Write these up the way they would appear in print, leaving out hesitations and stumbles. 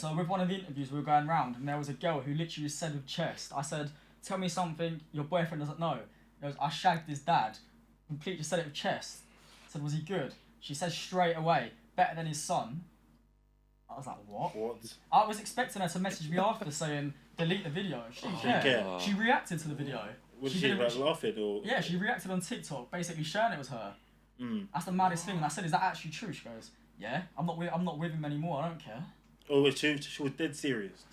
So with one of the interviews we were going round, and there was a girl who literally said with chest, I said, tell me something your boyfriend doesn't know. It was, I shagged his dad. Completely just said it with chest. I said, was he good? She said straight away, better than his son. I was like, what? I was expecting her to message me after saying, delete the video. She didn't care. She reacted to the video. Was she like laughing or? Yeah, she reacted on TikTok, basically sharing it was her. That's the maddest thing. And I said, is that actually true? She goes, yeah, I'm not with him anymore, I don't care. Oh, she was dead serious.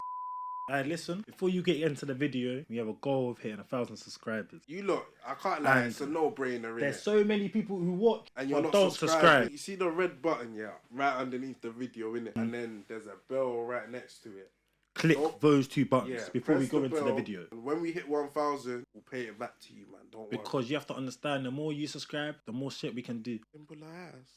Alright, listen, before you get into the video, we have a goal of hitting 1,000 subscribers. You look, I can't lie, it's a no-brainer, innit? There's so many people who watch and you're not don't subscribe. You see the red button, right underneath the video, innit? And then there's a bell right next to it. Click those two buttons before we go into the video. And when we hit 1,000, we'll pay it back to you, man. Don't worry. Because you have to understand, the more you subscribe, the more shit we can do. Simple as.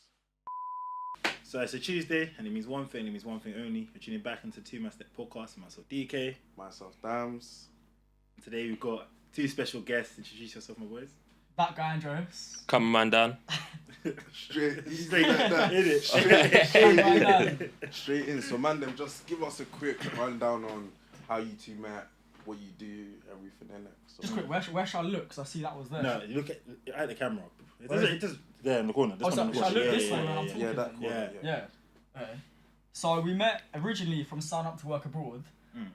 So it's a Tuesday, and it means one thing, only. We're tuning back into THE2MANSTEP podcast. Myself, DK. Myself, Damz. And today we've got two special guests. Introduce yourself, my boys. That guy, Andreas. Come man down. Straight like that. Straight in. So, man, then just give us a quick rundown on how you two met, what you do, everything in it. So, just quick, where should I look? Because I see that was there. No, you look at the camera. It does there in the corner. Should I look this way when I'm talking? Yeah, that corner. Yeah. Okay. So we met originally from sign up to work abroad.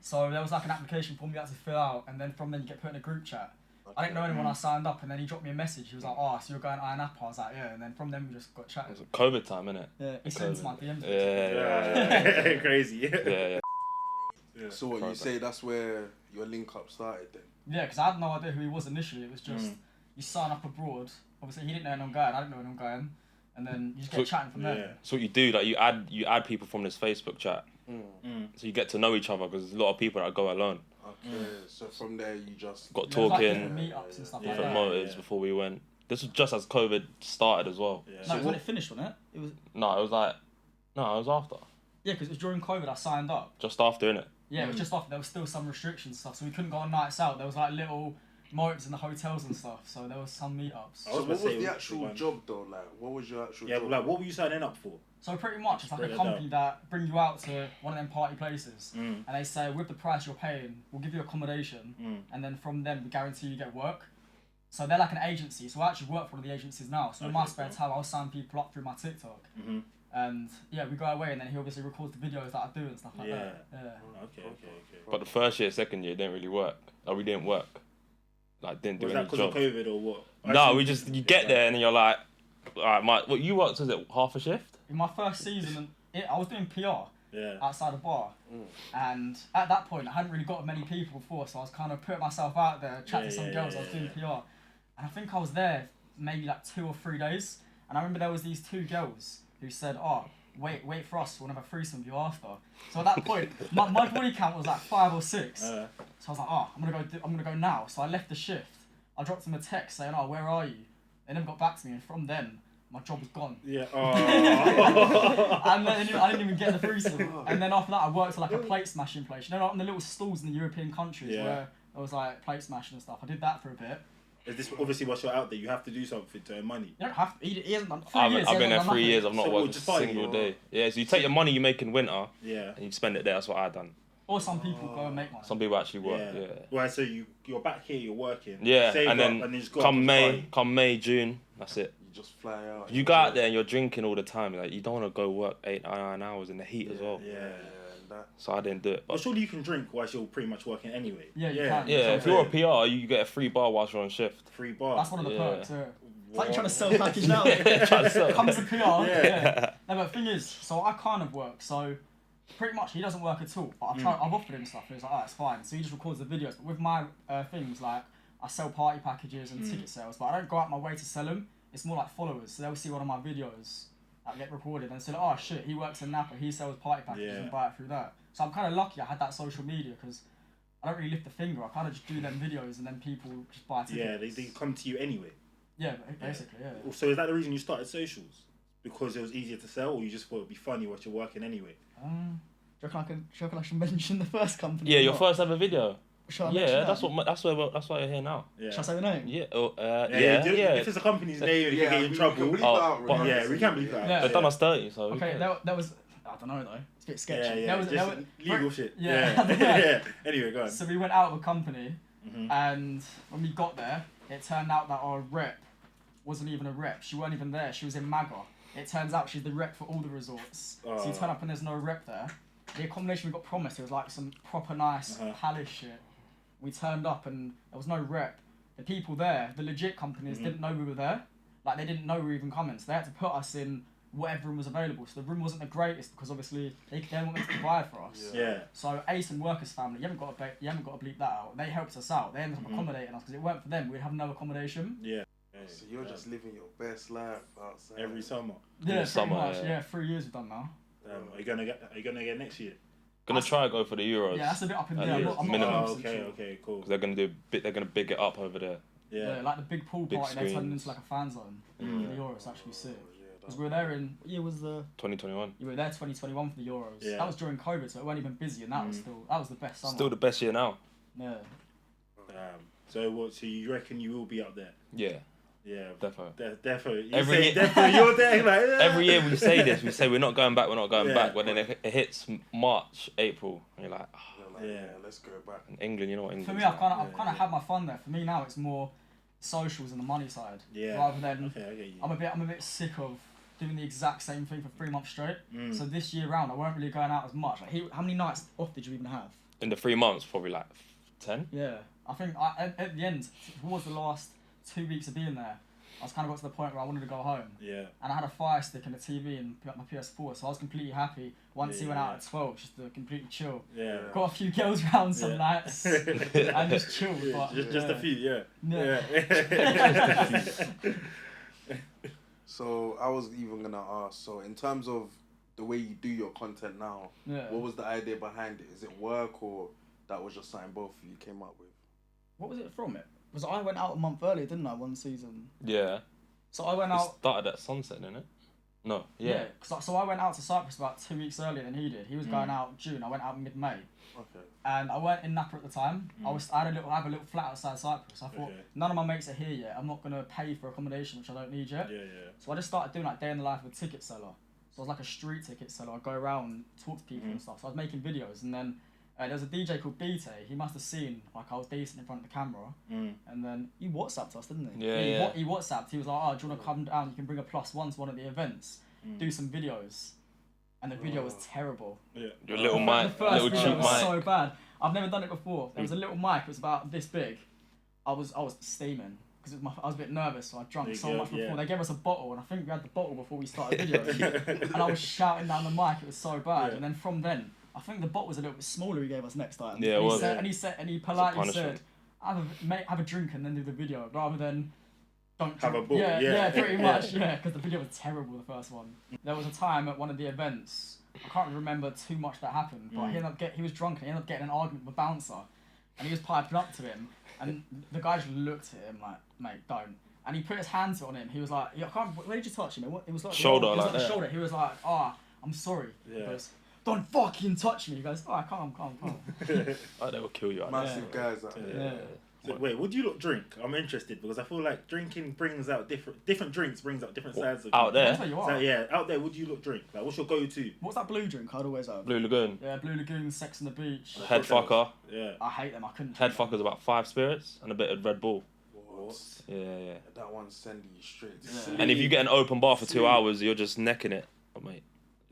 So there was like an application form you had to fill out, and then from then you get put in a group chat. Okay. I didn't know anyone. I signed up, and then he dropped me a message. He was like, "Oh, so you're going to Iron Apple?" I was like, "Yeah." And then from then we just got chatting. It was COVID time, innit? Yeah, he sends my DMs. Yeah. Crazy. Yeah. So what you say? That's where your link up started then? Yeah, because I had no idea who he was initially. It was just you sign up abroad. Obviously, he didn't know anyone going. I didn't know anyone going. And then you just get chatting from there. So what you do, like you add people from this Facebook chat. So you get to know each other because there's a lot of people that go alone. Okay, so from there you just got talking, like meetups and stuff different like that. motives before we went. This was just as COVID started as well. No, it was when it finished, wasn't it? It was after. Yeah, because it was during COVID I signed up. Just after, innit? Yeah, it was just after. There was still some restrictions and stuff, so we couldn't go on nights out. There was like little motives in the hotels and stuff, so there was some meetups. So what was the actual job though? Like, what was your actual job? Yeah, like what were you signing up for? So pretty much it's like a company that bring you out to one of them party places, and they say with the price you're paying, we'll give you accommodation, and then from them we guarantee you get work. So they're like an agency. So I actually work for one of the agencies now. So in my spare time I'll sign people up through my TikTok. And yeah, we go away and then he obviously records the videos that I do and stuff like that. Yeah. Okay. But the first year, second year, didn't really work. Like we didn't work. Like didn't do any job. Was that because of COVID or what? No, you get there and then you're like, alright, what you worked, was it half a shift? In my first season, I was doing PR outside a bar. And at that point, I hadn't really got many people before, so I was kind of putting myself out there, chatting to some girls. I was doing PR. And I think I was there maybe like 2 or 3 days. And I remember there was these 2 girls who said, "Oh, wait for us, we'll have a threesome with you after." So at that point, my body count was like 5 or 6. So I was like, "Oh, I'm gonna go now." So I left the shift. I dropped them a text saying, "Oh, where are you?" They never got back to me, and from then, my job was gone. Yeah. And then I didn't even get the threesome. And then after that, I worked at like a plate smashing place. You know, like in the little stalls in the European countries where there was like plate smashing and stuff. I did that for a bit. Is this obviously once you're out there, you have to do something to earn money? You don't have to. He hasn't done 3 years. I've been there 3 years. I've not worked just a single day. Yeah, so you take your money you make in winter, and you spend it there. That's what I done. Or some people go and make money. Some people actually work. Yeah. Right, so you're back here, you're working. Yeah, save and then just go come May, June, that's it. You just fly out. You go out there and you're drinking all the time. Like you don't want to go work 8, 9 hours in the heat as well. Yeah. So I didn't do it. But surely you can drink whilst you're pretty much working anyway. Yeah, you can. Yeah, if you're a PR, you get a free bar whilst you're on shift. Free bar. That's one of the perks. Yeah. It's like you're trying to sell package now. Comes to PR. Yeah. No, but the thing is, so I kind of work. So pretty much he doesn't work at all. But I've offered him stuff, and he's like, "Oh, it's fine." So he just records the videos. But with my things, like I sell party packages and ticket sales, but I don't go out my way to sell them. It's more like followers. So they'll see one of my videos that get recorded and say, "Oh shit, he works in Napa. He sells party packages and buy it through that." So I'm kind of lucky I had that social media because I don't really lift the finger. I kind of just do them videos and then people just buy tickets. Yeah, they come to you anyway. Yeah, basically, yeah. So is that the reason you started socials? Because it was easier to sell, or you just thought it'd be funny while you're working anyway? Do you reckon I should mention the first company? Yeah, your first ever video. Yeah, that's why you're here now. Yeah. Should I say the name? Yeah. If it's a company's name, you can get in trouble. We can bleep it out. We can bleep it out. Yeah. They've done us dirty, so. Okay, that was. don't know though. It's a bit sketchy. Yeah, There was legal shit. Yeah. Yeah. Anyway, go on. So we went out of a company, and when we got there, it turned out that our rep wasn't even a rep. She weren't even there. She was in MAGA. It turns out she's the rep for all the resorts. So you turn up and there's no rep there. The accommodation we got promised, it was like some proper nice palace shit. We turned up and there was no rep. The people there, the legit companies, didn't know we were there. Like, they didn't know we were even coming. So they had to put us in whatever room was available. So the room wasn't the greatest because obviously they weren't going to provide for us. Yeah. So Ace and Workers family, you haven't got to bleep that out. They helped us out. They ended up accommodating us because it weren't for them. We'd have no accommodation. Yeah. So you're just living your best life outside. Every summer. Yeah, summer, pretty much. yeah. Yeah, 3 years we've done now. Are you gonna get next year? Gonna try to go for the Euros. Yeah, that's a bit up in there. Euros. I'm Minimum. not 100% Okay, sure. okay, cool. They're gonna big it up over there. Yeah, like the big pool Big party, they turned it screens. into like a fan zone. The Euros actually sick. Yeah, Because we were there in, what year was the... 2021. You were there 2021 for the Euros. Yeah. That was during COVID, so it weren't even busy, and that was the best summer. Still the best year now. Yeah. So what? So you reckon you will be up there? Yeah, Yeah, definitely. definitely. Every year- Definitely, you're there. Like, Every year we say this, we say we're not going back, Yeah. back. But then it hits March, April, and you're like, yeah, let's go back. in England, you know what For England. me, I've kind of had my fun there. For me now, it's more socials and the money side. Yeah. Rather than, Okay, I get you. I'm a bit sick of doing the exact same thing for 3 months straight. So this year round, I weren't really going out as much. Like, how many nights off did you even have? In the 3 months, probably like 10. Yeah, I think at the end, towards the last 2 weeks of being there, I was kind of got to the point where I wanted to go home. Yeah. And I had a Fire Stick and a TV and my PS4, so I was completely happy once he went out at 12, just to completely chill. Yeah. Got a few girls round some nights and just chilled. Yeah, But, just a few, yeah. Yeah. So I was even gonna ask. So in terms of the way you do your content now, Yeah. what was the idea behind it? Is it work or that was just something both of you came up with? What was it from it? Was I went out a month earlier, didn't I, one season? Yeah. So I went It out... started at sunset, didn't it? No. Yeah. So I went out to Cyprus about 2 weeks earlier than he did. He was going out June. I went out mid-May. Okay. And I weren't in Napa at the time. I have a little flat outside Cyprus. I thought, none of my mates are here yet. I'm not gonna pay for accommodation, which I don't need yet. Yeah. So I just started doing like day in the life of a ticket seller. So I was like a street ticket seller. I'd go around and talk to people and stuff. So I was making videos, and then there was a DJ called BT. He must have seen like I was decent in front of the camera, and then he WhatsApped us, didn't he? Yeah, He WhatsApped. He was like, "Oh, do you want to come down? You can bring a +1 to one of the events, do some videos." And the video was terrible. Yeah. Your little The mic, first little video cheap was mic. so bad. I've never done it before. There was a little mic. It was about this big. I was steaming because I was a bit nervous. So I drank so much before. yeah. They gave us a bottle, and I think we had the bottle before we started videos. And I was shouting down the mic. It was so bad. Yeah. And then from then, I think the bottle was a little bit smaller. He gave us next time. Yeah, it and was. And he politely said, punishment. "Have a drink and then do the video," rather than don't Have drink. a ball, yeah. Pretty much, yeah. Because the video was terrible, the first one. There was a time at one of the events. I can't remember too much that happened, but he was drunk and he ended up getting an argument with a bouncer, and he was piping up to him, and the guy just looked at him like, "Mate, don't." And he put his hands on him. He was like, "I can't. Where did you touch him? It was like Shoulder, it was like the that. shoulder." He was like, I'm sorry." Yeah. He goes, "Don't fucking touch me." He goes, calm. Oh, they will kill you. Massive guys out there. Yeah. So, wait, what do you lot drink? I'm interested because I feel like drinking brings out different drinks brings out different sides of Out you. there? That's where you So, are. yeah, out there, what do you lot drink? Like, what's your go-to? What's that blue drink I'd always have? Blue Lagoon. Yeah, Blue Lagoon, Sex on the Beach. Head fucker. Yeah. I hate them. I couldn't. Head drink them. fucker's about 5 spirits and a bit of Red Bull. What? Yeah. That one's sending you straight to Yeah. sleep. And if you get an open bar for 2 hours, you're just necking it. Oh, mate.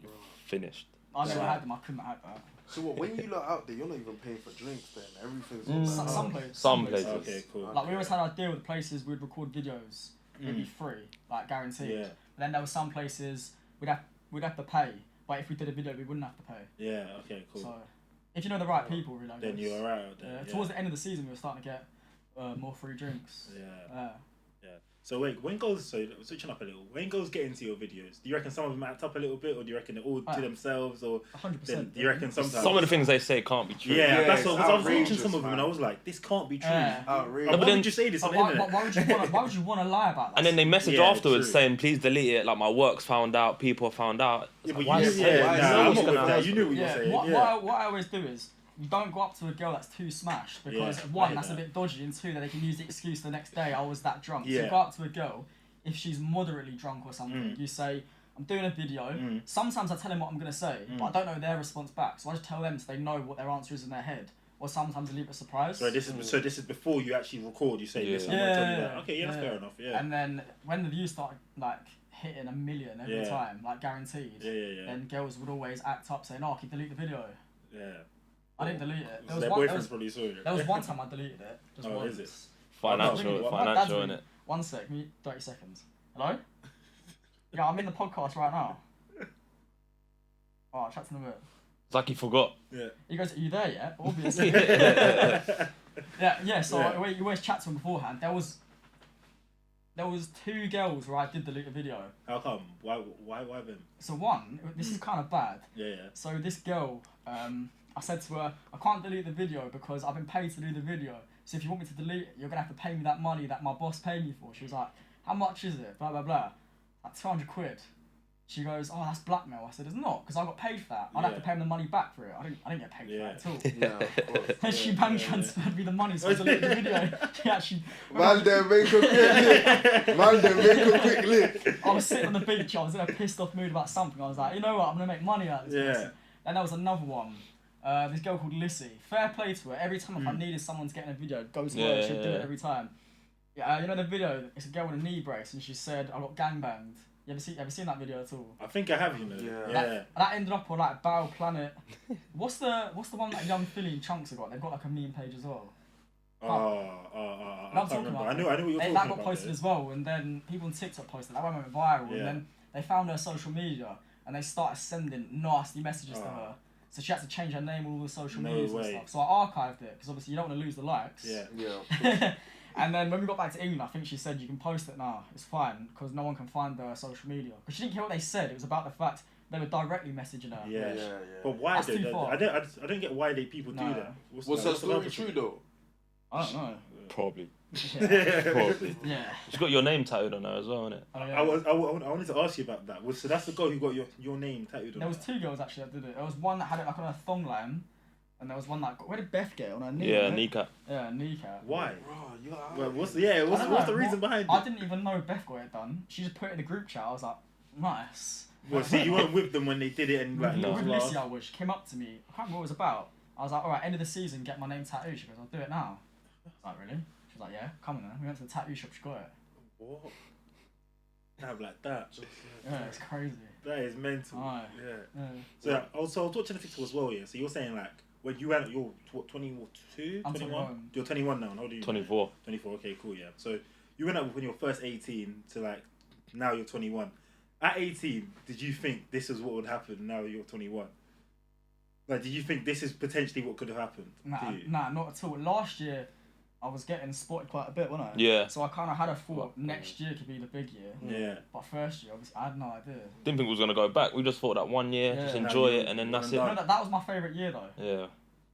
You're finished. I never had them. I couldn't have that. So what, when you lot out there, you're not even paying for drinks then? Everything's Some places. Some places. Okay, cool. Like we always had our deal with places we'd record videos. It'd be free, like guaranteed. Yeah. But then there were some places we'd have to pay. But if we did a video, we wouldn't have to pay. Yeah, okay, cool. So if you know the right people, really. I Then guess. you're alright out there. Yeah. Towards the end of the season, we were starting to get more free drinks. Yeah. So wait, when girls, so switching up a little, when girls get into your videos, do you reckon some of them act up a little bit, or do you reckon they're all to themselves, or 100%. then do you reckon sometimes? Some of the things they say can't be true. Yeah, Yeah, that's it's what. Because I was watching outrageous, some of them, man. and I was like, this can't be true. Outrageous. Like, but why then- would you say this on the Why internet? why would you want to lie about that? And then they message Yeah, afterwards true. saying, please delete it, like my work's found out, people have found out. It's Yeah, like, but why you say knew, it? yeah, Why nah, is I'm it not with gonna that. You knew what you were saying. What Yeah. I always do is you don't go up to a girl that's too smashed because Yeah, I one, hate that's a that. bit dodgy, and two, that they can use the excuse the next day, I was that drunk. So Yeah. you go up to a girl, if she's moderately drunk or something, you say, I'm doing a video. Sometimes I tell them what I'm gonna say, but I don't know their response back. So I just tell them so they know what their answer is in their head. Or sometimes I leave it a surprise. So this is before you actually record. You say, "Listen, I'm gonna tell you that." Okay, yeah, that's fair enough. Yeah. And then when the views start like hitting 1 million every time, like guaranteed, then girls would always act up saying, "Oh, I can delete the video." Yeah. I didn't delete it. Their boyfriends probably saw it. There was one time I deleted it. Just once. Is it? Financial, innit? 1 sec, give me 30 seconds. Hello? Yeah, I'm in the podcast right now. Oh, I'll chat to them a bit. It's like he forgot. Yeah. He goes, "Are you there yet?" Obviously. So you always chat to him beforehand. There was 2 girls where I did delete a video. How come? Why them? So one, this is kind of bad. Yeah. So this girl, I said to her, "I can't delete the video because I've been paid to do the video. So if you want me to delete it, you're gonna have to pay me that money that my boss paid me for." She was like, "How much is it?" Blah blah blah. Like 200 quid. She goes, "Oh, that's blackmail." I said, "It's not, because I got paid for that. I'd have to pay them the money back for it. I didn't get paid for that at all." Yeah, of course. And she bank transferred me the money, so I deleted the video. She actually. Man, them make a quick lick. I was sitting on the beach. I was in a pissed off mood about something. I was like, "You know what? I'm gonna make money out of this." person." Then there was another one. This girl called Lissy. Fair play to her. Every time if I needed someone to get in a video, go to her. She'd do it every time. Yeah, you know the video. It's a girl with a knee brace, and she said, "I got gangbanged." You ever seen that video at all? I think I have, you know. Yeah. That ended up on like Bow Planet. What's the one that Young Philly and Chunks have got? They've got like a meme page as well. I can't remember. I know what you're talking about. That got posted as well, and then people on TikTok posted that one went viral, and then they found her social media and they started sending nasty messages to her. So she had to change her name on all the social medias and stuff. So I archived it because obviously you don't want to lose the likes. Yeah. And then when we got back to England, I think she said, "You can post it now, it's fine, because no one can find her social media." Because she didn't hear what they said, it was about the fact they were directly messaging her. Yeah. But why do they? I don't get why people do that. Was her story true though? I don't know. Probably. Probably. Yeah. She's got your name tattooed on her as well, innit? Oh, yeah. I wanted to ask you about that. So that's the girl who got your name tattooed on her? There was 2 girls actually that did it. There was one that had it like on her thong line. And there was one that where did Beth get it? On her knee? Yeah, kneecap. Yeah, kneecap. Why? Bro, what's the reason behind it? I didn't even know Beth got it done. She just put it in the group chat. I was like, nice. Well, so you weren't with them when they did it and like with Lissy, I was. She came up to me. I can't remember what it was about. I was like, "Alright, end of the season, get my name tattooed." She goes, "I'll do it now." I was like, "Really?" She was like, "Yeah, come on then." We went to the tattoo shop. She got it. What? Have like that? Yeah, it's crazy. That is mental. Aye. Yeah. So I was watching the TikTok as well. Yeah. So you're saying like. When you went, you're 22, 21? You're 21 now, and how old are you? 24. 24, okay, cool, yeah. So you went up when you were first 18 to like, now you're 21. At 18, did you think this is what would happen now you're 21? Like, did you think this is potentially what could have happened to you? Nah, not at all. Last year, I was getting spotted quite a bit, wasn't I? Yeah. So I kind of had a thought next year could be the big year. Yeah. But first year, obviously, I had no idea. Didn't think we was going to go back. We just thought that 1 year, just enjoy it, and then that's it. No, that was my favourite year, though. Yeah.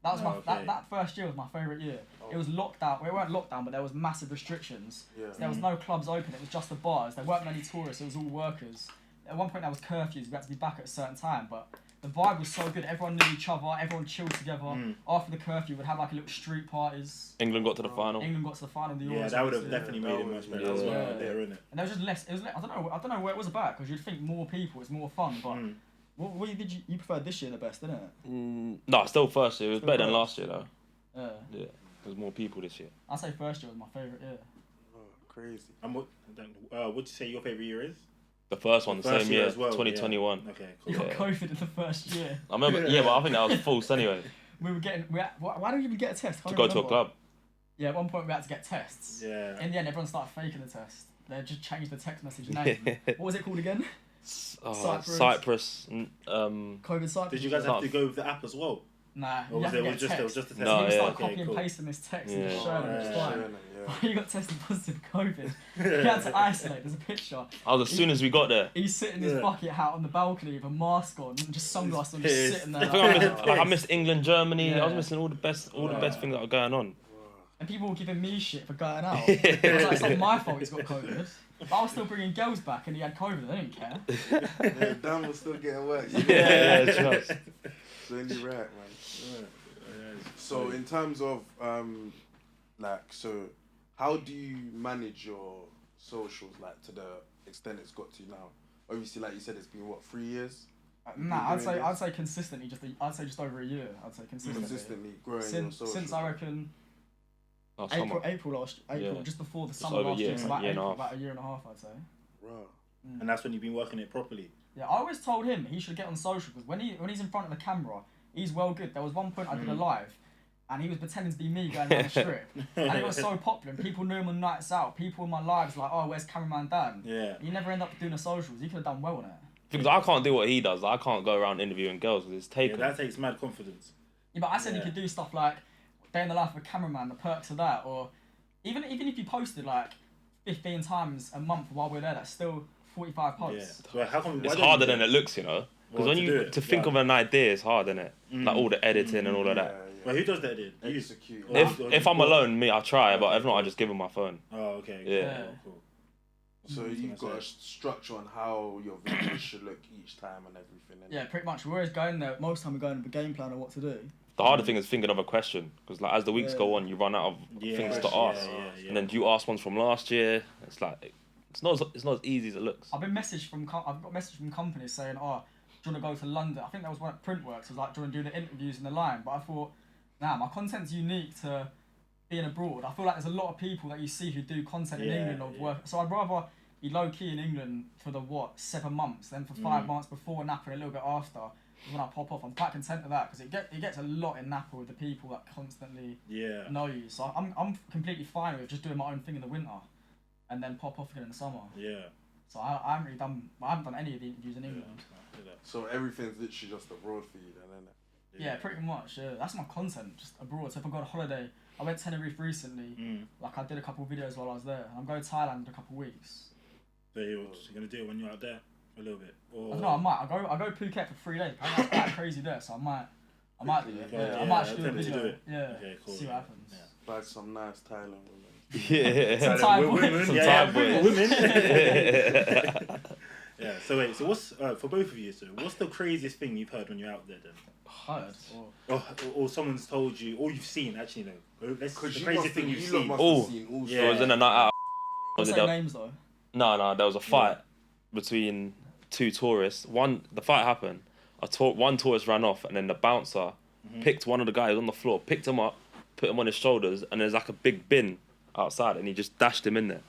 That was that first year was my favourite year. It was lockdown. Well, it weren't lockdown, but there was massive restrictions. Yeah. So there was no clubs open. It was just the bars. There weren't many tourists. It was all workers. At one point, there was curfews. We had to be back at a certain time, but the vibe was so good. Everyone knew each other. Everyone chilled together. After the curfew, we'd have like a little street parties. England got to the final. England got to the final of the Euros. Yeah, that would have definitely made it much better as well there, innit? And there was just less. It was. I don't know where it was about because you'd think more people, it's more fun, but. What did you preferred this year the best, didn't it? No, still first year. It was better than last year though. Yeah. There's more people this year. I'd say first year was my favourite year. Oh, crazy. And what'd you say your favourite year is? The first one, the same year, as well, 2021. Yeah. Okay, cool. You got COVID in the first year. I remember, yeah, but I think that was false anyway. Why don't you even get a test? To go to a club. Yeah, at one point we had to get tests. Yeah. In the end, everyone started faking the test. They just changed the text message name. What was it called again? Cyprus. COVID Cyprus. Did you guys have to go with the app as well? Nah, or was it just a test? No, you start copying and pasting this text and just showing them, it's fine. You got tested positive COVID. You had to isolate, there's a picture. As soon as we got there. He's sitting in his bucket hat on the balcony with a mask on, and just sunglasses on, just sitting there. I missed England, Germany, I was missing all the best things that were going on. And people were giving me shit for going out. I was like, it's not my fault he's got COVID. But I was still bringing girls back and he had COVID, they didn't care. Yeah, Dan was still getting work. Yeah, trust. So only right, man. So in terms of so how do you manage your socials like to the extent it's got to now? obviously, like you said, it's been what, 3 years? Nah, I'd say consistently. I'd say just over a year. I'd say Consistently growing your social. Since I reckon April April, just before the summer last year, so about a year and a half, I'd say. Right. And that's when you've been working it properly. Yeah, I always told him he should get on social because when he's in front of the camera, he's well good. There was one point I did a live, and he was pretending to be me going down the strip, and it was so popular. And people knew him on nights out. People in my lives like, oh, where's cameraman Dan? Yeah. He never ended up doing the socials. He could have done well on it. Because I can't do what he does. I can't go around interviewing girls because it's taken. Yeah, that takes mad confidence. Yeah, but I said he could do stuff like day in the life of a cameraman, the perks of that, or even if you posted like 15 times a month while we're there, that's still 45 posts. Yeah. So how come, it's harder than it looks, you know. Because when you think of an idea, it's hard, isn't it? Like all the editing and all of that. Well, who does that then? Execute. If I'm alone, me, I try, but if not, I just give him my phone. Oh, okay. Yeah. Cool. So you've got a structure on how your videos should look each time and everything. Yeah, pretty much. We're always going there. Most of the time we're going with a game plan of what to do. The harder thing is thinking of a question, because like as the weeks go on, you run out of things to ask, and then you ask ones from last year. It's like it's not as easy as it looks. I've got message from companies saying, "Oh, do you want to go to London?" I think that was one at Printworks. It was like, "Do you want to do the interviews in the line?" But I thought, nah, my content's unique to being abroad. I feel like there's a lot of people that you see who do content in England of work. So I'd rather be low key in England for the 7 months, then for 5 months before Napa and a little bit after. When I pop off, I'm quite content with that because it gets a lot in Napa with the people that constantly know you. So I'm completely fine with just doing my own thing in the winter, and then pop off again in the summer. Yeah. So I haven't done any of the interviews in England. So everything's literally just abroad for you then, isn't it? Yeah, pretty much. Yeah, that's my content, just abroad. So if I go on holiday, I went to Tenerife recently. Like I did a couple of videos while I was there. I'm going to Thailand in a couple of weeks. So you're gonna do it when you're out there a little bit. Or... I don't know. I might. I go Phuket for 3 days. Apparently that's quite crazy there, so I might do it. Yeah, I might just do a video. Yeah. Okay, cool. See what happens. Yeah. Buy some nice Thailand women. Yeah. Some Thai women. Some Thai boys. Women. Yeah. So wait. So what's for both of you? So what's the craziest thing you've heard when you're out there then? Heard. Or someone's told you, or you've seen actually. No. The craziest thing you've seen. Yeah. I was in a night out. Don't say names though. No, there was a fight between 2 tourists. The fight happened. One tourist ran off, and then the bouncer picked one of the guys on the floor, picked him up, put him on his shoulders, and there's like a big bin outside, and he just dashed him in there.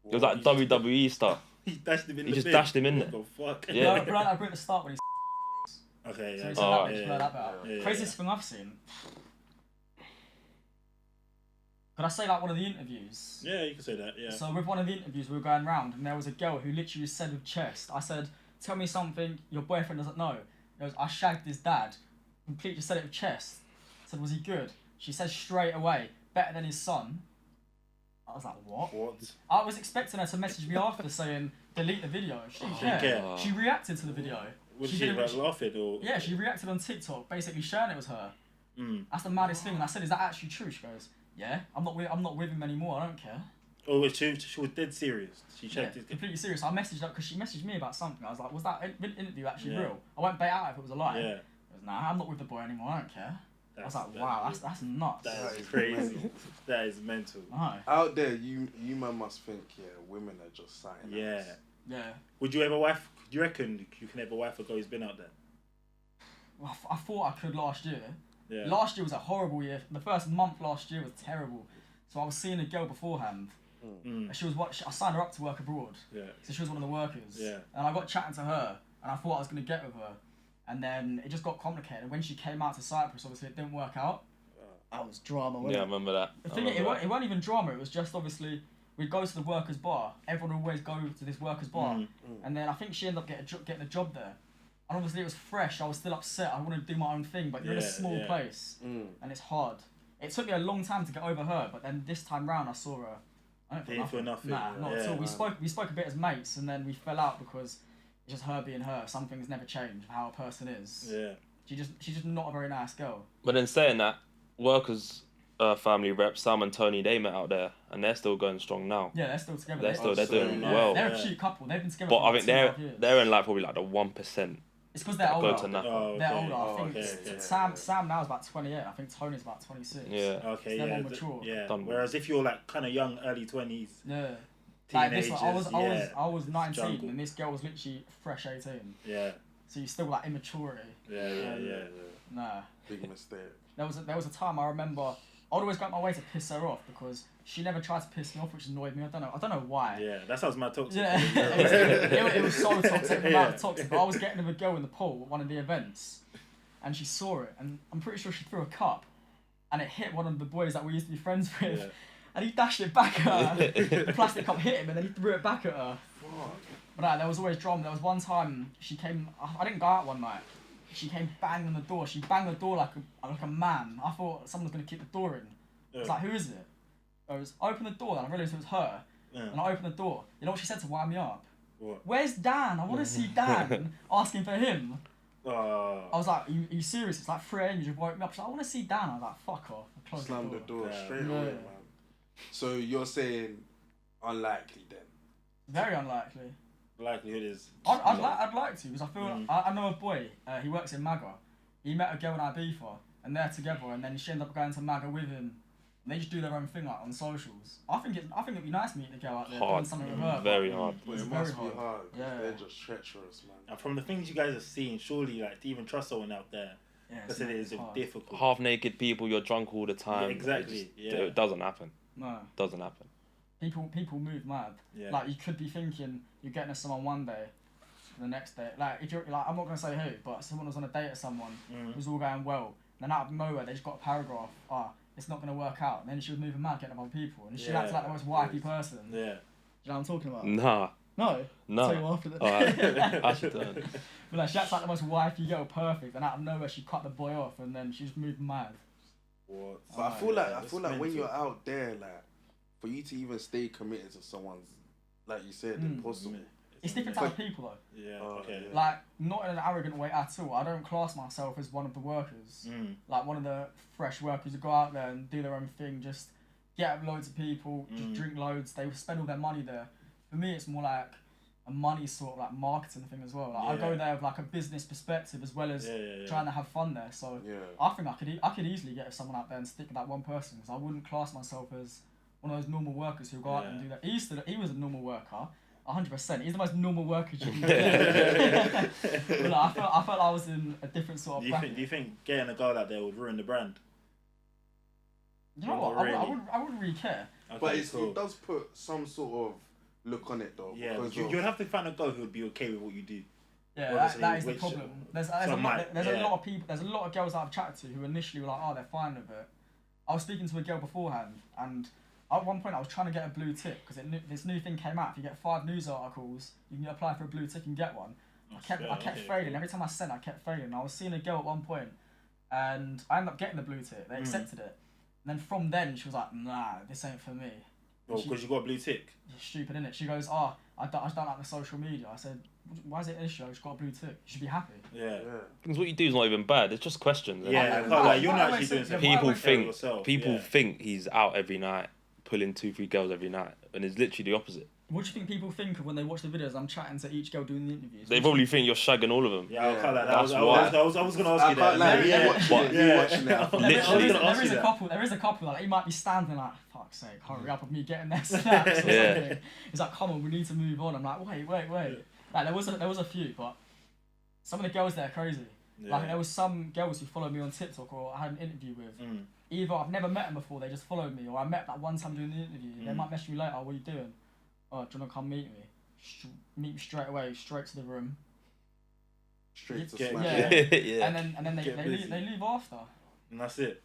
It was like WWE stuff. He dashed him in He the just bin. dashed him in there. What the fuck? Yeah. But I brought it to start when he's Okay, so yeah. he said that bit. Craziest thing I've seen. Could I say like one of the interviews? Yeah, you can say that, yeah. So with one of the interviews we were going round and there was a girl who literally said with chest, I said, tell me something your boyfriend doesn't know. It was, I shagged his dad. Completely just said it with chest. I said, was he good? She said straight away, better than his son. I was like, what? I was expecting her to message me after saying, delete the video. She didn't care. She reacted to the video. Was she like laughing or? Yeah, she reacted on TikTok, basically sharing it was her. That's the maddest thing. And I said, is that actually true? She goes, yeah, I'm not with him anymore. I don't care. Oh, she was dead serious. She checked it. Completely serious. I messaged her because she messaged me about something. I was like, was that interview actually real? I won't bait out if it was a lie. Yeah. She goes, nah, I'm not with the boy anymore. I don't care. I was like, wow, that's nuts. That is crazy. That is mental. No. Out there, you man must think, women are just signing. Yeah. Would you ever wife? Do you reckon you can ever wife a girl who's been out there? Well, I thought I could last year. Yeah. Last year was a horrible year. The first month last year was terrible. So I was seeing a girl beforehand. She was I signed her up to work abroad. Yeah. So she was one of the workers. Yeah. And I got chatting to her, and I thought I was gonna get with her, and then it just got complicated. And when she came out to Cyprus, obviously it didn't work out. That was drama. Wasn't I remember that. The thing it wasn't even drama. It was just obviously we'd go to the workers' bar. Everyone would always go to this workers' bar, and then I think she ended up getting a job there. And obviously it was fresh. I was still upset. I wanted to do my own thing, but you're in a small place, and it's hard. It took me a long time to get over her, but then this time round I saw her. I don't feel nothing. Nah, not at all. We spoke a bit as mates, and then we fell out because it's just her being her. Some things never change. How a person is. Yeah. She's just not a very nice girl. But then saying that, workers. Family rep Sam and Tony, they met out there and they're still going strong now. Yeah, they're still together. They're doing well. They're a cute couple. They've been together. But for I think they're in like probably like the 1%. It's because they're older. They're older. I think Sam now is about 28. I think Tony's about 26. Yeah. Okay. So they're more mature. Yeah. Whereas if you're like kind of young, early 20s. Yeah. Like this one, Teenagers, I was 19 Jungle. and this girl was literally fresh 18. Yeah. So you still like immaturity. Yeah. Nah. Big mistake. There was a time I remember I'd always go out my way to piss her off because she never tried to piss me off, which annoyed me. I don't know why. Yeah, that sounds mad toxic. Yeah, it was so toxic. About toxic. But I was getting with a girl in the pool at one of the events, and she saw it, and I'm pretty sure she threw a cup, and it hit one of the boys that we used to be friends with, and he dashed it back at her. The plastic cup hit him, and then he threw it back at her. But there was always drama. There was one time she came. I didn't go out one night. She came banging on the door. She banged the door like a man. I thought someone was gonna keep the door in. I was like, who is it? I was open the door, and I realised it was her. And I opened the door. You know what she said to wind me up? What? Where's Dan? I want to see Dan. Asking for him. I was like, are you serious? It's like 3 a.m. You just woke me up. She's like, I want to see Dan. I was like, fuck off. I closed Slammed the door. straight away, man. So you're saying unlikely then? Very unlikely. Likelihood is. I'd like to, because I feel I know a boy. He works in MAGA. He met a girl in Ibiza, and they're together, and then she ended up going to MAGA with him. And they just do their own thing like on socials. I think it'd be nice meeting a girl out there doing something with her. Very hard. But It's it must very be hard. hard. Yeah. They're just treacherous, man. And from the things you guys are seeing, surely like to even trust someone out there, because it is hard. difficult. Half naked people, you're drunk all the time. Yeah, exactly. It doesn't happen. No. Doesn't happen. People move mad. Yeah. Like you could be thinking you're getting to someone one day, the next day. Like if you're like, I'm not gonna say who, but someone was on a date with someone who's all going well. Then out of nowhere they just got a paragraph. It's not gonna work out. And then she was moving mad, getting other people, and she acted like the most wifey person. Yeah. Do you know what I'm talking about? Nah. No. No. I'll tell you after that. Alright. I should turn. But like she acts like the most wifey girl, perfect, and out of nowhere she cut the boy off, and then she just moved mad. What? But I feel like when you're out there, like for you to even stay committed to someone's, like you said, impossible. It's different type of people though. Yeah. Okay. Like not in an arrogant way at all. I don't class myself as one of the workers. Like one of the fresh workers who go out there and do their own thing, just get up loads of people, just drink loads. They spend all their money there. For me, it's more like a money sort of like marketing thing as well. Like I go there with like a business perspective as well as trying to have fun there. So I think I could easily get someone out there and stick with that one person, because I wouldn't class myself as one of those normal workers who go out and do that. He was a normal worker. 100%. He's the most normal worker you can get. But like, I felt I was in a different sort of bracket. Do you think getting a girl out there would ruin the brand? You know what? Really? I wouldn't really care. Okay, But cool. it does put some sort of look on it though. Yeah, because you'd have to find a girl who would be okay with what you do. Yeah, Obviously, that is the which- problem. There's a some lot. might, There's yeah. a lot of people. There's a lot of girls that I've chatted to who initially were like, oh, they're fine with it. I was speaking to a girl beforehand, and at one point I was trying to get a blue tick because this new thing came out. If you get 5 news articles, you can apply for a blue tick and get one. I kept failing. Every time I sent, I kept failing. I was seeing a girl at one point, and I ended up getting the blue tick. They accepted it. And then from then, she was like, nah, this ain't for me. Well, because you got a blue tick. Stupid, innit? She goes, I just don't like the social media. I said, why is it an issue? I just got a blue tick. You should be happy. Yeah. Because what you do is not even bad. It's just questions. Yeah, you're not actually doing something. People think he's out every night, pulling 2-3 girls every night, and it's literally the opposite. What do you think people think of when they watch the videos? I'm chatting to each girl doing the interviews. They probably think you're shagging all of them. Yeah, I'll call that. That's why. I was going to ask you that. You watching that. There is a couple like he might be standing like, fuck's sake, hurry up with me getting their snaps or something. He's like, come on, we need to move on. I'm like, wait. Like there was a few, but some of the girls there are crazy. Yeah. Like there was some girls who followed me on TikTok or I had an interview with. Either I've never met them before, they just followed me, or I met that one time doing the interview. They might message me later, what are you doing? Oh, do you want to come meet me? Meet me straight away, straight to the room. Straight to Yeah. smash. Yeah. And then they leave after. And that's it.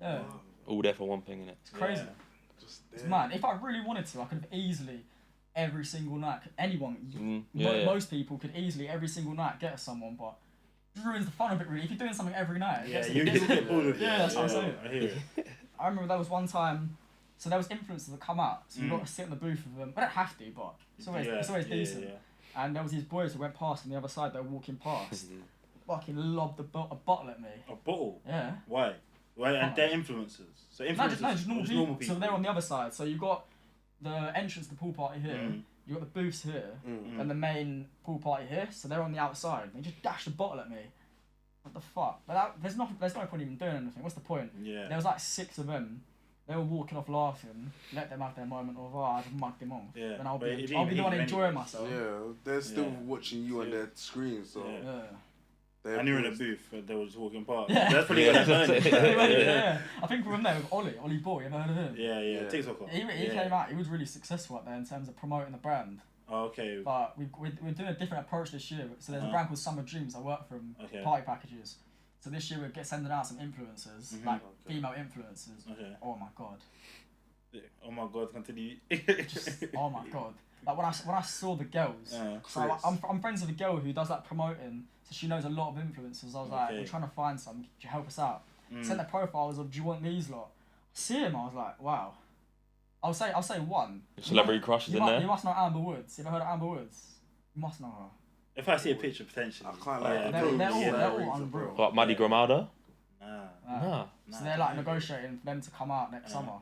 Yeah. All there for one thing, innit? It's crazy. Yeah. It's mad. If I really wanted to, I could have easily, every single night, anyone, most people could easily, every single night, get someone, but it ruins the fun of it, really. If you're doing something every night, you get bored of it. Yeah, that's what I'm saying. I hear it. I remember there was one time, so there was influencers that come out, so you've got to sit in the booth with them. I don't have to, but it's always decent. Yeah. And there was these boys who went past on the other side, they were walking past, fucking lobbed a bottle at me. A bottle? Yeah. Why? Right, and they're influencers. So influencers, just normal people. So they're on the other side. So you've got the entrance to the pool party here, you've got the booths here, and the main pool party here. So they're on the outside. They just dashed a bottle at me. What the fuck? But there's no point even doing anything. What's the point? Yeah. There was like 6 of them, they were walking off laughing, let them have their moment of, I've mugged him off. Yeah. Then I'll But it be the didn't one hit you enjoying anyway. myself. Yeah, they're still Yeah. watching you on their screen, so Yeah. they're And you're in a pissed. booth, but they were just walking past. Yeah. That's pretty good. Yeah. I think from there with Ollie Ball, you ever heard of him? Yeah. TikToker. He came out, he was really successful out there in terms of promoting the brand. Oh, okay. But we're doing a different approach this year. So there's a brand called Summer Dreams I work from, Okay. party packages. So this year we're sending out some influencers, like female influencers. Okay. Oh my god. Oh my god, continue. Oh my god. Like when I saw the girls, so I'm friends with a girl who does like promoting, so she knows a lot of influencers. I was like, we're trying to find some. Could you help us out? Sent their profiles of, do you want these lot? See him, I was like, wow. I'll say one. Celebrity crushes in there. You must know Amber Woods. You ever heard of Amber Woods? You must know her. If I see a picture, potentially. I can't They're all unreal. What, Maddie Grimaldo? Nah. So they're like negotiating for them to come out next summer.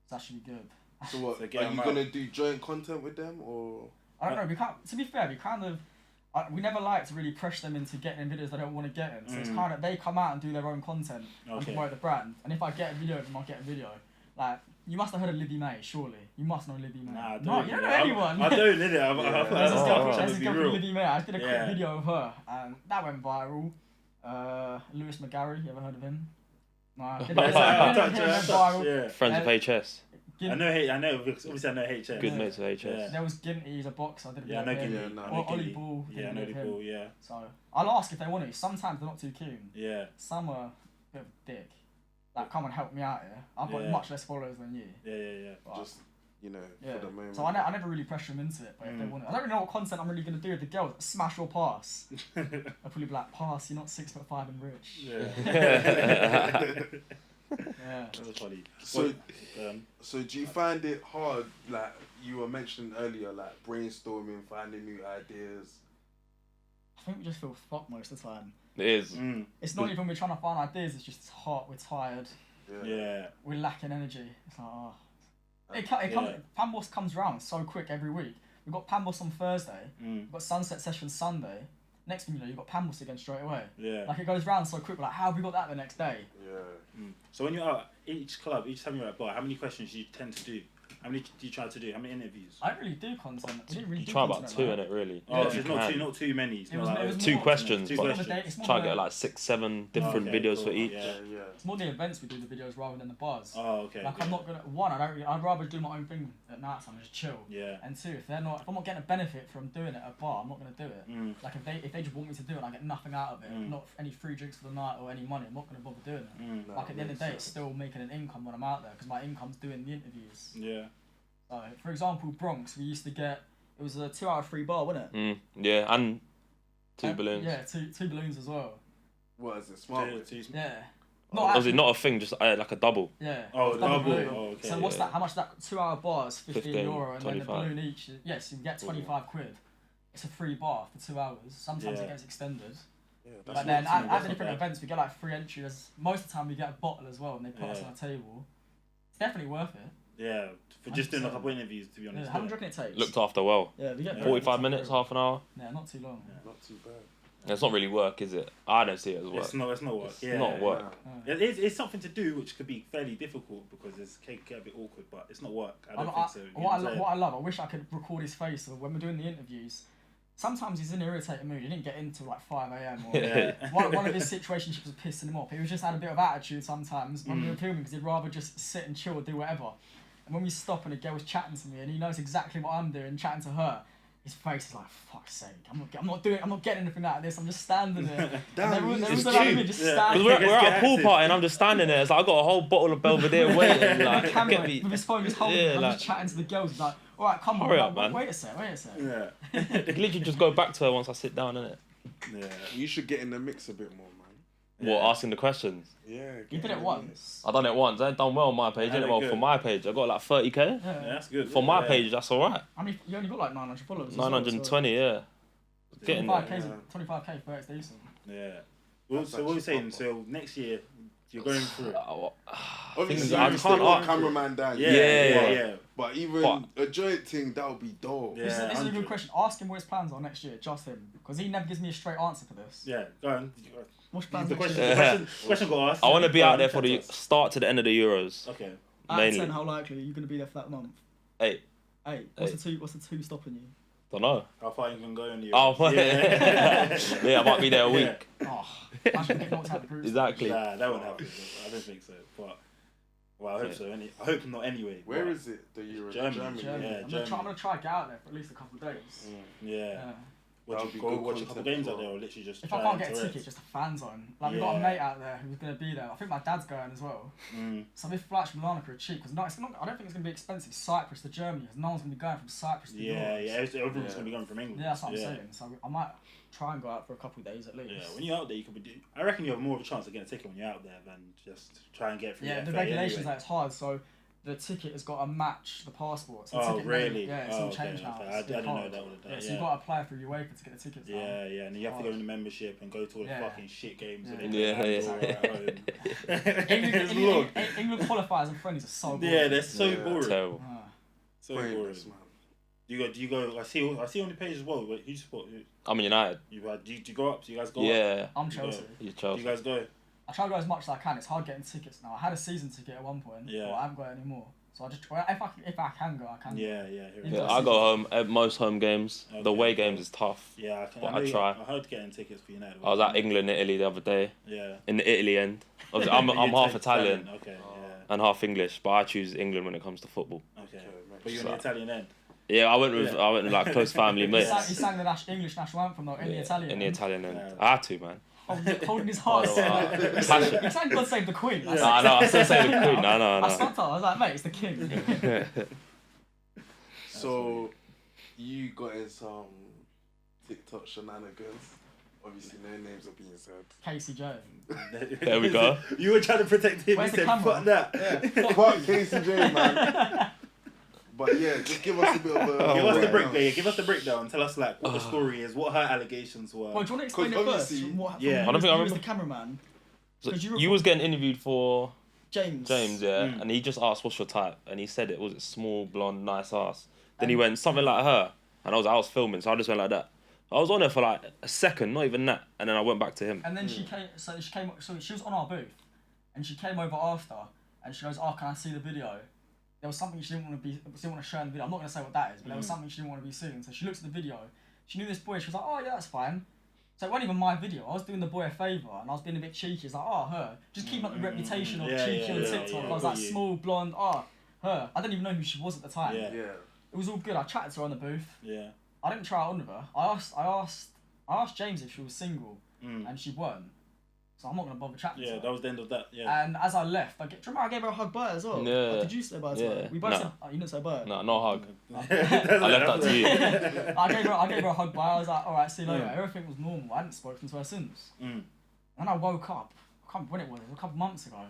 It's actually good. So what? So Are get you 'em out. gonna do joint content with them or? I don't know. We can't. To be fair, we never like to really pressure them into getting in videos they don't want to get in. So it's kind of they come out and do their own content and promote the brand. And if I get a video of them, I'll get a video. Like you must have heard of Libby May, surely. You must know Libby May. Nah, I don't. No, you don't know anyone. I don't, did it? I've There's heard this of girl her, called to be real. Libby May. I did a quick Yeah. video of her, and that went viral. Lewis McGarry, you ever heard of him? No, I didn't. Yeah. Friends of HS. I know. Obviously, I know HS. Good mates with HS. Yeah. There was Ginty, he's a boxer. I did a Yeah, I video know of Gilly. him. I Or know Ollie Gilly. Ball. Yeah, I know Ollie Ball. Yeah. So I'll ask if they want to. Sometimes they're not too keen. Yeah. Some are a bit of a dick. Like, come and help me out here. I've got Yeah. much less followers than you. Yeah. But, Just yeah. for the moment. So I never really pressure them into it, but if they want it. I don't really know what content I'm really going to do with the girls. Smash or pass. I'll probably be like, pass, you're not 6'5" and rich. Yeah. Yeah. That was funny. So do you find it hard, like you were mentioning earlier, like brainstorming, finding new ideas? I think we just feel fucked most of the time. It is. It's not even we're trying to find ideas, it's just it's hot, we're tired, Yeah. we're lacking energy. It's like, oh. Pambos comes around so quick every week. We've got Pambos on Thursday, we've got Sunset Session Sunday. Next thing you know, you've got Pambos again straight away. Yeah. Like it goes round so quick, we're like, how have we got that the next day? Yeah. So when you're out, each time you're at a bar, how many questions do you tend to do? How many do you try to do? How many interviews? I don't really do content. We didn't really You do try about content two like in that. it, really. Oh, If so you it's can. not too many. It's It was- not it was like, Two more- questions, Two but questions. It's more try to the- get like 6-7 different Okay, videos cool. for each. Yeah. It's more the events we do the videos rather than the bars. Oh, okay. Like I'm not gonna I'd rather do my own thing at night time and just chill. Yeah. And two, if I'm not getting a benefit from doing it at a bar, I'm not gonna do it. Like if they just want me to do it, and I get nothing out of it, not any free drinks for the night or any money, I'm not gonna bother doing it. Like at the end of the day, it's still making an income when I'm out there because my income's doing the interviews. Yeah. So for example, Bronx, we used to get it was a 2 hour free bar, wasn't it? Yeah, and two balloons. Yeah, two balloons as well. What is it? Smart. Yeah. Was it not a thing, just like a double? Yeah. Oh, It's double. balloon. Oh, okay. So what's that? How much that 2 hour bar is? 15 euro, and 25. then the balloon each. Yes, you can get 25 quid. It's a free bar for 2 hours. Sometimes it gets extended. Yeah, But then at the different events, we get like free entries. Most of the time, we get a bottle as well, and they put us on a table. It's definitely worth it. Yeah, for just doing a 100%. couple interviews, to be honest. Yeah, how long do you reckon it takes? Looked after well. Yeah, we get 45 minutes, half an hour. Yeah, not too long. Not too bad. It's not really work, is it? I don't see it as work. It's not work. It's Yeah. not work. It's something to do which could be fairly difficult because it can get a bit awkward, but it's not work. I don't think so. What I love, I wish I could record his face when we're doing the interviews. Sometimes he's in an irritated mood. He didn't get into like 5 a.m. or one of his situationships was pissing him off. He was just had a bit of attitude sometimes when we were filming because he'd rather just sit and chill or do whatever. And when we stop and a girl was chatting to me and he knows exactly what I'm doing, chatting to her, his face is like, fuck's sake, I'm not getting anything out of this. I'm just standing there. Damn, and it's they're all cute. me just Yeah. standing Because there. we're at a pool party and I'm just standing there. It's like I got a whole bottle of Belvedere waiting. Like, The camera get me. with his phone just holding it. I'm just chatting to the girls. He's like, all right, come Hurry on, up, man. wait a sec. Yeah. I can literally just go back to her once I sit down, innit? Yeah. You should get in the mix a bit more, man. What, asking the questions? Yeah. You did it once. I done it once. I ain't done well on my page. I did it well for my page. I got like 30k. Yeah. Yeah, that's good. For my page, that's alright. I mean, you only got like 900 followers. as well, 920, yeah. Getting there. 25k for it's decent. Yeah. Well, so what are you saying? So next year, you're going through it. Obviously, I you can't still got ask- cameraman down. Yeah. But even a joint thing, that would be dope. Yeah. This is a 100. good question. Ask him what his plans are next year. Just him, because he never gives me a straight answer for this. Yeah, go on. What's your plans The next question, year? question got asked. I want to be Go out on, there for tell the us. start to the end of the Euros. Okay. Out mainly. of 10, how likely are you going to be there for that month? 8. 8. What's the two stopping you? Don't know. How far you can go in the Oh, yeah. yeah, I might be there a week. Oh, imagine get knocked out of the group. Exactly. Nah, that won't happen. I don't think so. But well, I hope so. I hope not anyway. Where is it? The Euro? Germany. Germany. Yeah, I'm gonna try to get out there for at least a couple of days. Yeah. That'll Would be you go good watch a couple content games as out there, well. or literally just If try I can't and get a Tourette's? ticket, just a fan zone. Like we've got a mate out there who's gonna be there. I think my dad's going as well. So if flights from Milano are cheap, because I don't think it's gonna be expensive. Cyprus to Germany, because no one's gonna be going from Cyprus to Europe. Everyone's gonna be going from England. Yeah, that's what I'm saying. So I might try and go out for a couple of days at least. Yeah, when you're out there, you could be. I reckon you have more of a chance of getting a ticket when you're out there than just try and get through. Yeah, the FA regulations anyway. that it's hard. So the ticket has got to match the passport. So the Oh, ticket really? Yeah, it's all changed now. I didn't know that. Yeah, so you've got to apply through UEFA to get the tickets. Yeah, and then you have to go in the membership and go to all the fucking shit games. And England qualifiers and friendlies are so boring. Yeah, they're so boring. Terrible. So boring. Do you go? I see on the page as well. Who do you support? I'm United. Do you go up? Do you guys go up? Yeah. I'm Chelsea. You're Do Chelsea. you guys go? I try to go as much as I can. It's hard getting tickets now. I had a season ticket at one point, but I haven't got it anymore. So I just if I can go, I can. Yeah. Yeah, I go home at most home games. The away games is tough. Yeah, but I try. I heard getting tickets for United. I was at England, Italy the other day. Yeah. In the Italy end. Obviously, I'm half Italian Okay. and half English, but I choose England when it comes to football. Okay. But you're in the Italian end. Yeah, I went with like close family mates. He sang the English national anthem though in the Italian. In the Italian end. Yeah. I had to, man. Holding his heart. Passion. He sang God Save the Queen. No, I still say the Queen. No. I stopped up. I was like, mate, it's the king. So, you got in some TikTok shenanigans. Obviously, no names are being said. Casey Jones. There we go. You were trying to protect him. Where's You the said, camera? fuck that. Fuck Casey J, man. But yeah, just give us a bit of a... Give us the breakdown. Give us the breakdown. Tell us what the story is, what her allegations were. Well, do you want to explain it first? From what, yeah. from I don't think I you was remember. the cameraman. So you you was getting interviewed for James, and he just asked, "What's your type?" And he said it was small, blonde, nice ass. Then he went something like her, and I was filming, so I just went like that. I was on her for like a second, not even that, and then I went back to him. And then she came. So she was on our booth, and she came over after, and she goes, "Oh, can I see the video?" There was something she didn't want to show in the video. I'm not gonna say what that is, but there was something she didn't want to be seen. So she looks at the video. She knew this boy. She was like, "Oh yeah, that's fine." So it wasn't even my video. I was doing the boy a favour, and I was being a bit cheeky. It's like, "Oh, her." Just keeping up the reputation of cheeky on TikTok. I was like, small, blonde, her. I didn't even know who she was at the time. Yeah. It was all good. I chatted to her on the booth. Yeah. I didn't try it on with her. I asked James if she was single, and she weren't. So I'm not gonna bother chatting to her. That was the end of that. Yeah. And as I left, do you remember I gave her a hug bye as well? Yeah. Did you say bye to her? We both said, you didn't say bye. No, no hug. I left that to you. I gave her a hug bye. I was like, alright, see you later. Everything was normal. I hadn't spoken to her since. And then I woke up. I can't remember when it was. It was a couple months ago.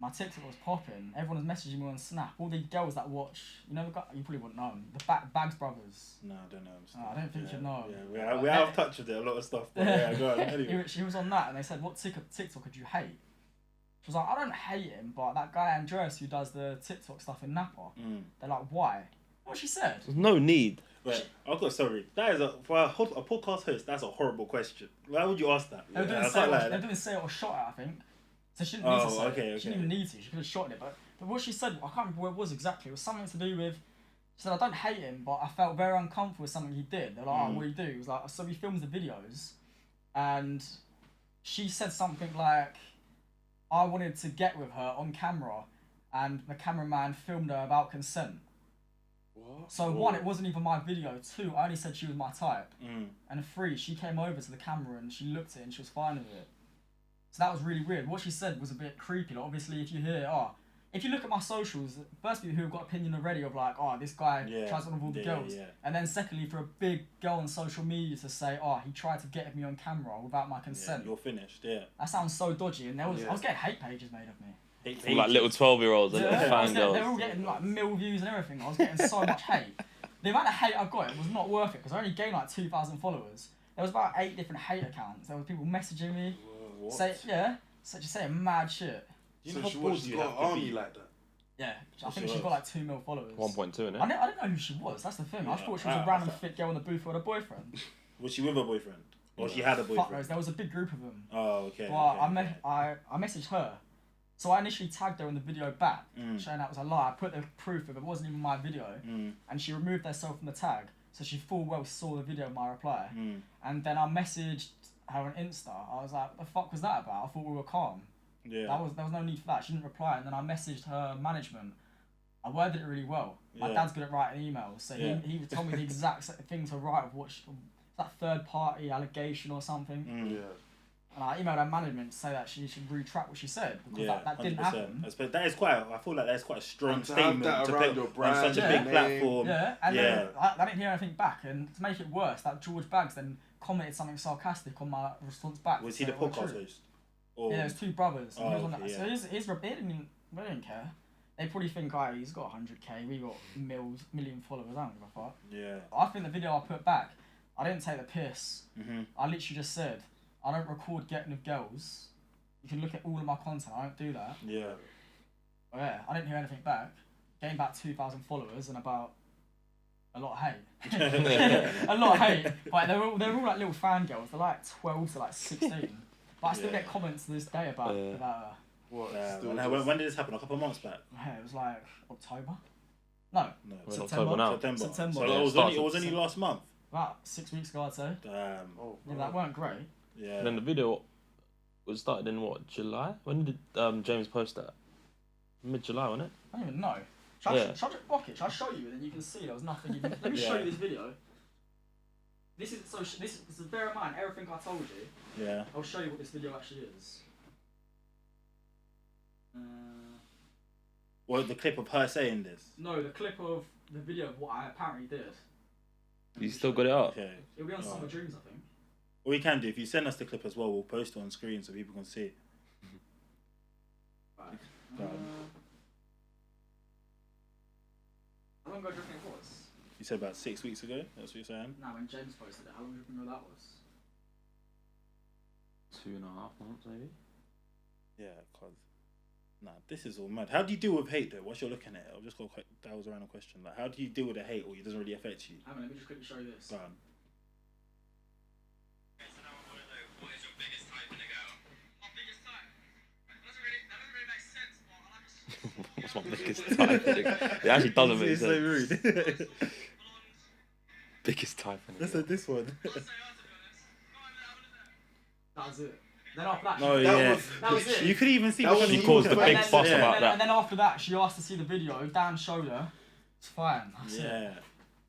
My TikTok was popping. Everyone was messaging me on Snap. All the girls that watch, you probably wouldn't know them. The Bags brothers. No, I don't know. I don't think you'd know. Yeah, we're out of touch with it, a lot of stuff. But yeah, go on. Anyway. She was on that, and they said, "What TikTok could you hate?" She was like, "I don't hate him, but that guy Andreas who does the TikTok stuff in Napa." They're like, "Why?" What she said? There's no need. Wait, I've got sorry. That is for a podcast host. That's a horrible question. Why would you ask that? They were doing say it or shot it, I think. So she didn't need to say it. She didn't even need to. She could have shot it. But what she said, I can't remember what it was exactly. It was something to do with. She said, "I don't hate him, but I felt very uncomfortable with something he did." They're like, "Oh, what do you do?" He was like, "So he films the videos," and she said something like, "I wanted to get with her on camera, and the cameraman filmed her without consent." What? So one, it wasn't even my video. Two, I only said she was my type. And three, she came over to the camera and she looked at it and she was fine with it. So that was really weird. What she said was a bit creepy. Like, obviously, if you hear, if you look at my socials, first people who have got opinion already of like, this guy tries to with all the girls. And then secondly, for a big girl on social media to say, he tried to get me on camera without my consent. You're finished, That sounds so dodgy. And I was getting hate pages made of me. From like little 12-year-olds and little fangirls. They were all getting like mil views and everything. I was getting so much hate. The amount of hate I got, it was not worth it because I only gained like 2,000 followers. There was about 8 different hate accounts. There were people messaging me, just saying mad shit. So she was got an army like that? Yeah, I think she's got like 2 mil followers. 1.2, innit? I didn't know who she was. That's the thing. I thought she was a random fit girl in the booth with a boyfriend. Was she with a boyfriend? Or she had a boyfriend? Fuck knows. There was a big group of them. Oh, okay. But I messaged her So I initially tagged her in the video back, showing that was a lie. I put the proof of it wasn't even my video, and she removed herself from the tag. So she full well saw the video of my reply. And then I messaged her on Insta. I was like, what the fuck was that about? I thought we were calm. Yeah. There was no need for that. She didn't reply. And then I messaged her management. I worded it really well. My dad's good at writing emails. So he told me the exact thing to write of what that third party allegation or something. And I emailed her management to say that she should retract what she said because that didn't happen. That is quite. I feel like that's quite a strong to statement have that to around put your brand, on such a big platform. Yeah, and then I didn't hear anything back. And to make it worse, that George Baggs then commented something sarcastic on my response back. Was he the podcast host? Yeah, there's two brothers. Oh, he was on okay, that. So they didn't care. They probably think, he's got 100k, we got million followers. I don't give a fuck. Yeah. I think the video I put back, I didn't take the piss. I literally just said, I don't record getting with girls. You can look at all of my content. I don't do that. Yeah. But yeah, I didn't hear anything back. Gained back 2,000 followers and about a lot of hate. A lot of hate. Like they're all like little fangirls. They're like 12 to like 16. But I still get comments to this day about What? When did this happen? A couple of months back. Yeah, it was like October. No. We're in October now. September. So Yeah. it was only last month. About 6 weeks ago, I'd say. Damn. Yeah, that weren't great. Yeah. And then the video was started in what, July? When did James post that? Mid-July, wasn't it? I don't even know. Shall I show you and then you can see there was nothing even... Let me show you this video. This is bear in mind everything I told you. Yeah. I'll show you what this video actually is. Well, the clip of her saying this. No, the clip of the video of what I apparently did. You still got it up? Okay. It'll be on Summer Dreams, I think. What we can do, if you send us the clip as well, we'll post it on screen so people can see it. Right. How long ago do you think it was? You said about 6 weeks ago. That's what you're saying. No, when James posted it, how long do you think that was? 2.5 months, maybe. Yeah, cause this is all mad. How do you deal with hate though? What's you're looking at? I've just got that was a random question. Like, how do you deal with the hate, or it doesn't really affect you? Hang on, let me just quickly show you this. Go on. What is your biggest type in a girl? My biggest type? That doesn't really make sense, but I like What's my biggest type? It actually doesn't make It's sense. so rude. Biggest type. Let's say this one. That was it. Then after that, that was it. You could even see. She caused a big fuss about that. And then after that, she asked to see the video. Dan showed her. It's fine. That's it.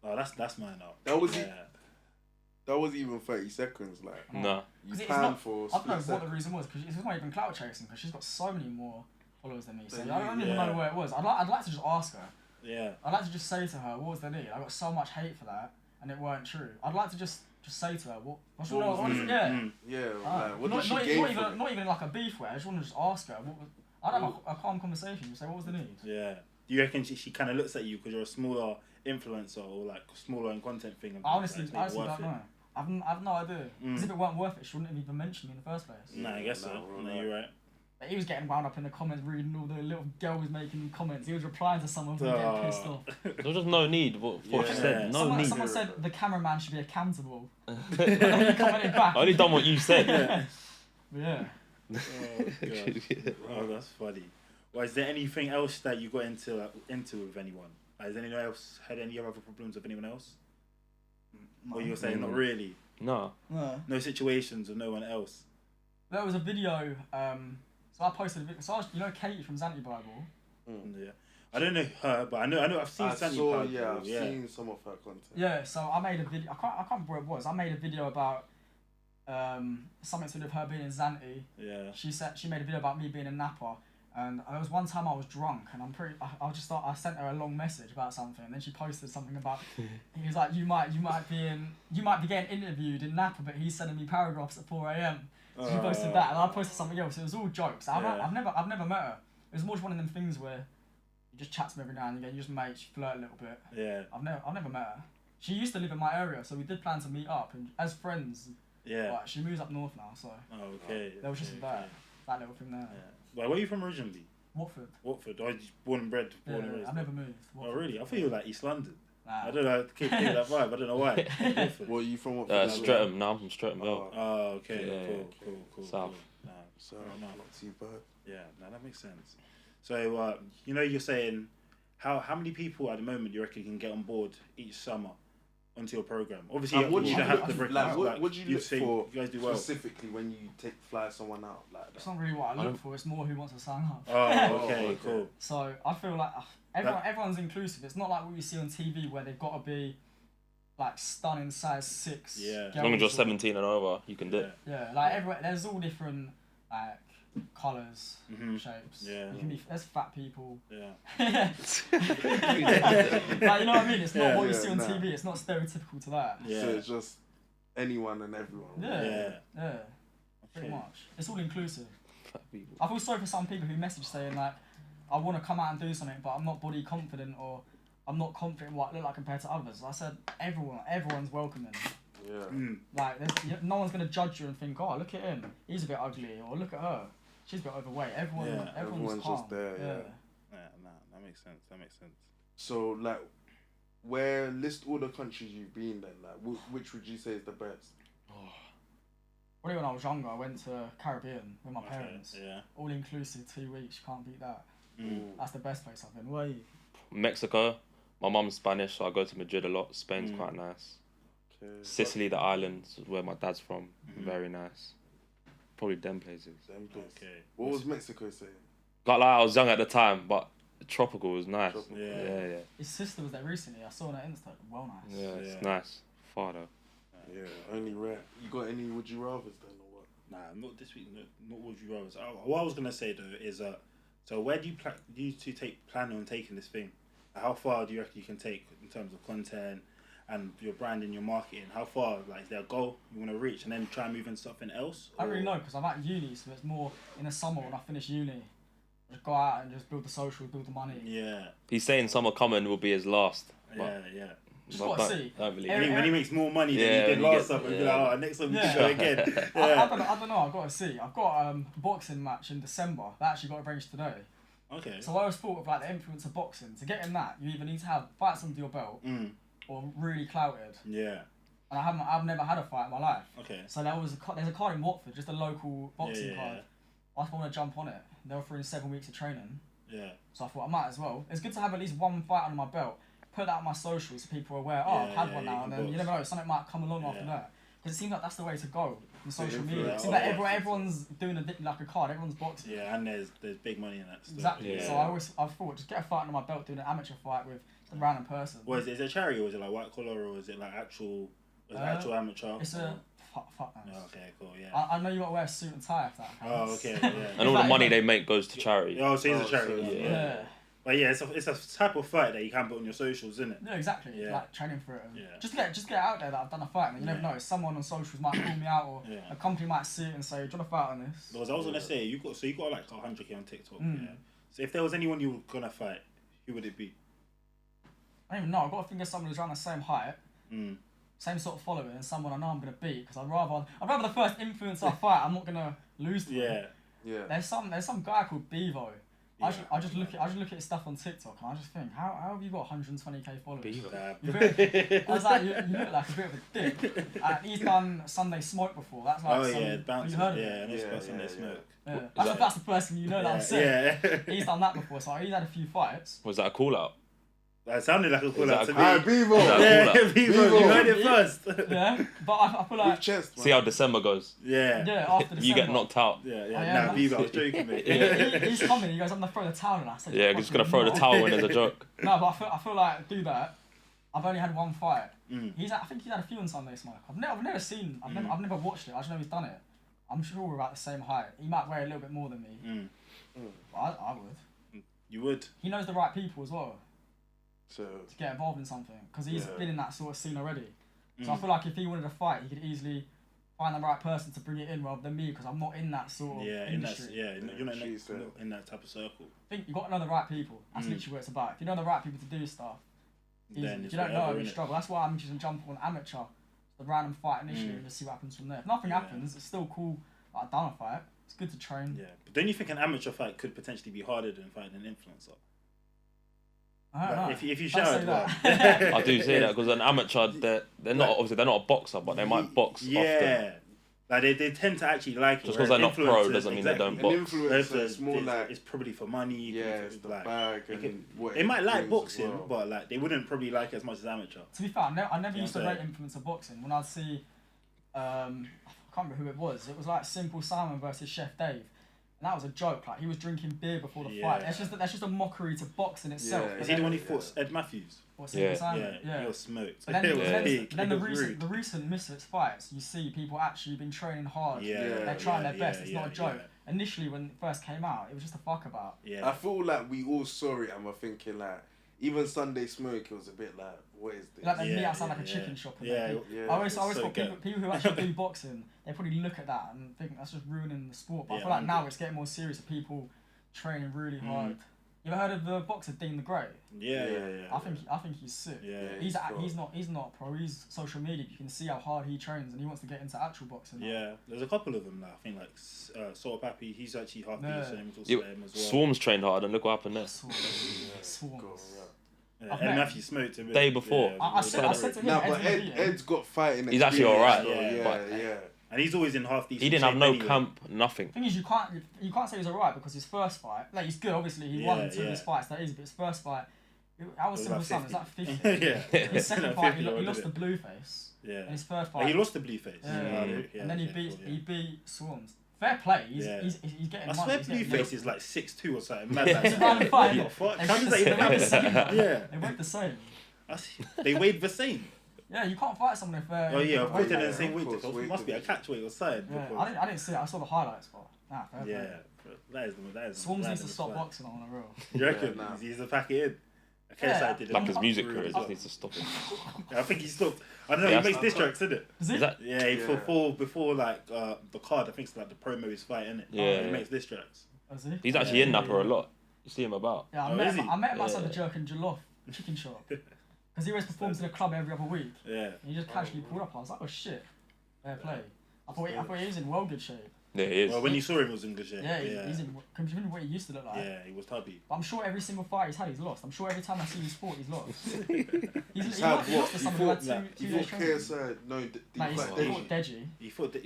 Oh, that's mine now. That was even 30 seconds. Like, No. you panned for. I don't know what the reason was because it's not even clout chasing because she's got so many more followers than me. So I don't even know where it was. I'd like to just ask her. Yeah. I'd like to just say to her, what was the need? I got so much hate for that, and it weren't true. I'd like to just say to her, what's what did she gain from it? Not even like a beef way. I just want to just ask her. I'd have a calm conversation. Just say, what was the need? Yeah. Do you reckon she kind of looks at you because you're a smaller influencer or like smaller in content thing? And I honestly don't know. I've no idea. Because if it weren't worth it, she wouldn't have even mentioned me in the first place. No, I guess so. No, you're right. But he was getting wound up in the comments, reading all the little girls making comments. He was replying to someone and getting pissed off. There was just no need for what she said. No need. Someone said the cameraman should be accountable. And then he commented back. I only done what you said. Yeah. Oh, God. Oh, that's funny. Well, is there anything else that you got into with anyone? Has anyone else had any other problems with anyone else? No. Or you're saying not really? No. No situations with no one else? There was a video, so I posted a video. So you know Katie from Zanti Bible? Yeah. I don't know her, but I know I've seen Zanti Bible. Yeah, I've seen some of her content. Yeah, so I made a video. I can't remember where it was. I made a video about something to do with her being in Zanti. Yeah. She made a video about me being in Napa. And there was one time I was drunk, and I sent her a long message about something, and then she posted something about. He was like, you might be getting interviewed in Napa, but he's sending me paragraphs at 4 a.m. So she posted that, and I posted something else. It was all jokes. I've never met her. It was more just one of them things where you just chat to me every now and again. You just flirt a little bit. Yeah. I've never met her. She used to live in my area, so we did plan to meet up and as friends. Yeah. But she moves up north now, so. Oh, okay. There was just that little thing there. Yeah. Where are you from originally? Watford. Watford. Oh, born and bred. Born and raised. I've never moved. Watford. Oh, really? I thought you were like East London. Nah. I don't know. I keep getting that vibe. I don't know why. Well, you from Watford? Streatham. Now I'm from Streatham. Oh, okay. Yeah, cool. South. Cool. So no. not too bad. Yeah, no, that makes sense. So, you're saying how many people at the moment you reckon can get on board each summer onto your program? Obviously, What you do don't have to break like, it. what do you look for you guys do well. specifically when you fly someone out like It's that? not really what I look for. It's more who wants to sign up. Oh, okay, cool. So I feel like everyone's inclusive. It's not like what you see on TV where they've got to be like stunning size 6. Yeah. As long as you're 17 and over, you can do it. Yeah, like everywhere, there's all different like colours, shapes. Yeah. You can be there's fat people. Yeah. Like, you know what I mean? It's not what you see on nah. TV. It's not stereotypical to that. Yeah. So it's just anyone and everyone. Yeah. Pretty much. It's all inclusive. I feel sorry for some people who message saying like, I want to come out and do something, but I'm not body confident or I'm not confident in what I look like compared to others. I said everyone's welcoming. Yeah. Like, no one's gonna judge you and think, oh, look at him, he's a bit ugly, or look at her, she's a bit overweight. Everyone's calm. just there. Yeah. Nah, that makes sense. So like, list all the countries you've been then. Like, which would you say is the best? Probably when I was younger, I went to Caribbean with my parents. Yeah. All inclusive, 2 weeks, can't beat that. Mm. That's the best place I've been. Where are you? Mexico. My mum's Spanish, so I go to Madrid a lot. Spain's quite nice. Okay. Sicily, the islands, is where my dad's from. Very nice. Probably them places. Okay. What was Mexico saying? Like I was young at the time, but tropical was nice. Tropical. Yeah. His sister was there recently. I saw her on Insta. Well nice. Yeah, it's nice. Far though. Yeah, only rare. You got any would you rather's then or what? Nah, not this week. Not would you rather. What I was gonna say though is so where do you two plan on taking this thing? How far do you reckon you can take in terms of content and your branding, your marketing? How far, like, is there a goal you want to reach and then try and move into something else? I don't really know because I'm at uni, so it's more in the summer when I finish uni. Just go out and just build the social, build the money. Yeah. He's saying summer coming will be his last. Yeah. Just gotta see. Don't believe When he makes more money than he did last summer, he'll be like, oh, next time we can go again. I don't know, I've got to see. I've got a boxing match in December that actually got arranged today. Okay. So I always thought of like the influence of boxing. To get in that, you either need to have fights under your belt or really clouted. Yeah. And I've never had a fight in my life. Okay. So there's a card in Watford, just a local boxing card. I just want to jump on it. They were offering 7 weeks of training. Yeah. So I thought I might as well. It's good to have at least one fight under my belt. Put that on my socials so people are aware. I've had one now, and then you never know, something might come along after that. Because it seems like that's the way to go in social media. It seems like everyone's doing like a card. Everyone's boxing. Yeah, and there's big money in that stuff. Exactly. Yeah. So I thought just get a fight under my belt, doing an amateur fight with some random person. Is it a charity or is it like white collar or is it like actual amateur? It's a fuck that. Oh, okay, cool. Yeah. I know you got to wear a suit and tie if that counts. Oh, okay. Yeah. And all the money they make goes to charity. Oh, so it's a charity. So Yeah. But yeah, it's a type of fight that you can put on your socials, isn't it? Yeah, exactly. Yeah. Like training for it. And Yeah. Just get out there that I've done a fight. And you never know. Someone on socials might call me out, or a company might see it and say, "Do you want to fight on this?" Because I was gonna say you got like 100K on TikTok. Yeah. So if there was anyone you were gonna fight, who would it be? I don't even know. I've got to think of someone who's around the same height, same sort of following, and someone I know I'm gonna beat. Because I'd rather the first influencer I fight, I'm not gonna lose to them. Yeah. There's some guy called Bevo. I just look at his stuff on TikTok and I just think, how have you got 120k followers? I was like, you look like a bit of a dick. He's done Sunday Smoke before. That's like Bounce. You heard of it? Sunday Smoke. Yeah. That's the person you know that I'm saying. Yeah. He's done that before, so he's had a few fights. Was that a call out? That sounded like a call out to me. Bevo! Yeah, Bevo, you heard it first. Yeah, but I feel like... Chest, man. See how December goes. Yeah, after December. You get knocked out. Nah, Bevo, I was joking, mate. He's coming, he goes, I'm going to throw the towel in. I said, Yeah, just going to throw the towel in as a joke. No, but I feel like, do that. I've only had one fight. I think he's had a few on Sunday Smoke. I've never watched it, I just know he's done it. I'm sure we're about the same height. He might weigh a little bit more than me. But I would. You would? He knows the right people as well. So to get involved in something, because he's been in that sort of scene already. So I feel like if he wanted to fight, he could easily find the right person to bring it in rather than me, because I'm not in that sort of industry. You're not in that type of circle. I think you've got to know the right people. That's literally what it's about. If you know the right people to do stuff, then if you don't know, you struggle. That's why I'm just jump on amateur, the random fight initially, and just see what happens from there. If nothing happens, it's still cool. Like, I've done a fight. It's good to train. Yeah, but don't you think an amateur fight could potentially be harder than fighting an influencer? I don't know. If you showed I do say that because an amateur, they're not obviously they're not a boxer, but they might box often. Like they tend to actually like it. Just because they're not pro doesn't mean they don't An box. influencer, it's more like it's probably for money. it's the bag and what they might like brings as boxing, well. but like they wouldn't probably like it as much as amateur. To be fair, I never used to what I'm rate influencer boxing. When I'd see, I can't remember who it was. It was like Simple Simon versus Chef Dave. And that was a joke. Like he was drinking beer before the fight. That's just a mockery to boxing itself. Yeah, Is he the one who fought Ed Matthews? What, Simple Simon? Yeah, he was smoked. But then, then the rude. recent Misfits fights, you see people actually been training hard. Yeah, They're trying their best. It's yeah, not a joke. yeah. Initially, when it first came out, it was just a fuck about. Yeah. I feel like we all saw it and we're thinking like, even Sunday Smoke, it was a bit like, what is this? Like they meet Yeah, outside like a yeah, chicken shop. And yeah, they- yeah. I always So thought good. people who actually do boxing, they probably look at that and think that's just ruining the sport. But I Yeah, feel like now 100. it's getting more serious. Of people training really hard. You ever heard of the boxer Dean the Great? Yeah. I think he's sick. Yeah. He's not pro. He's social media. You can see how hard he trains, and he wants to get into actual boxing. now. Yeah, there's a couple of them now. I think like Sort of Pappy, he's actually half Yeah. decent. We'll talk Yeah, about him as well. Swarms trained hard, and look what happened there. Swarms. Yeah, I've Ed met- Matthews smoked him. Day before. I said to him, Nah, Ed's but gonna beat him. Ed's got fighting. He's actually experience, alright, so yeah, yeah, yeah. and he's always in half decent. He didn't have shape no anyway. camp, nothing. Thing is, you can't say he's alright because his first fight, like he's good. Obviously, he won two of his fights. That is, but his first fight, I was It Simple was Simon. It like was like 50. Yeah. His second No, fight, 50 he or lost did the Blueface. Yeah. And his third Oh, fight, he lost the Blueface. and then he careful, beat Swarms. Fair play. He's getting I money. swear He's getting Blueface is like 6'2" or something. Mad It's a random fight. What the fuck? They How does that weighed even the same. happen? Yeah. They weighed the same. They weighed the same. Yeah, you can't fight someone if they're. Oh yeah, of course they're in the yeah, same of weight. course, It weight must be a catch weight or something. Yeah, because- I didn't see it. I saw the highlights, but fair Yeah, play. that is. Swarms needs to random stop as boxing on a real. You reckon? Yeah, nah. He's a pack it in. Yeah, did it. Like his music Rude career as just well. needs to stop it. I think he stopped. I don't know. Yeah, He makes diss tracks, isn't it? Is it? Is that? Yeah, Yeah. before like the card. I think it's like the promo is fight, isn't it? Yeah. He makes diss tracks. Is he? He's actually in Napa a lot. You see him about. Yeah, I Oh, met is him. he? I met him outside Yeah. the Jerk and Jollof chicken shop. Because he always performs in a club every other week. Yeah. And he just casually pulled up. I was like, oh shit, fair play. I thought he was in well good shape. Yeah, he is. Well, when you saw him, it was in good shape. Yeah, he's in. Can you remember what he used to look like? Yeah, he was tubby. But I'm sure every single fight he's had, he's lost. I'm sure every time I see him sport, he's lost. He's he had lost what? to He someone who had fought two he days fought training. KSI. No, he Like, fought he Deji. fought Deji. He thought that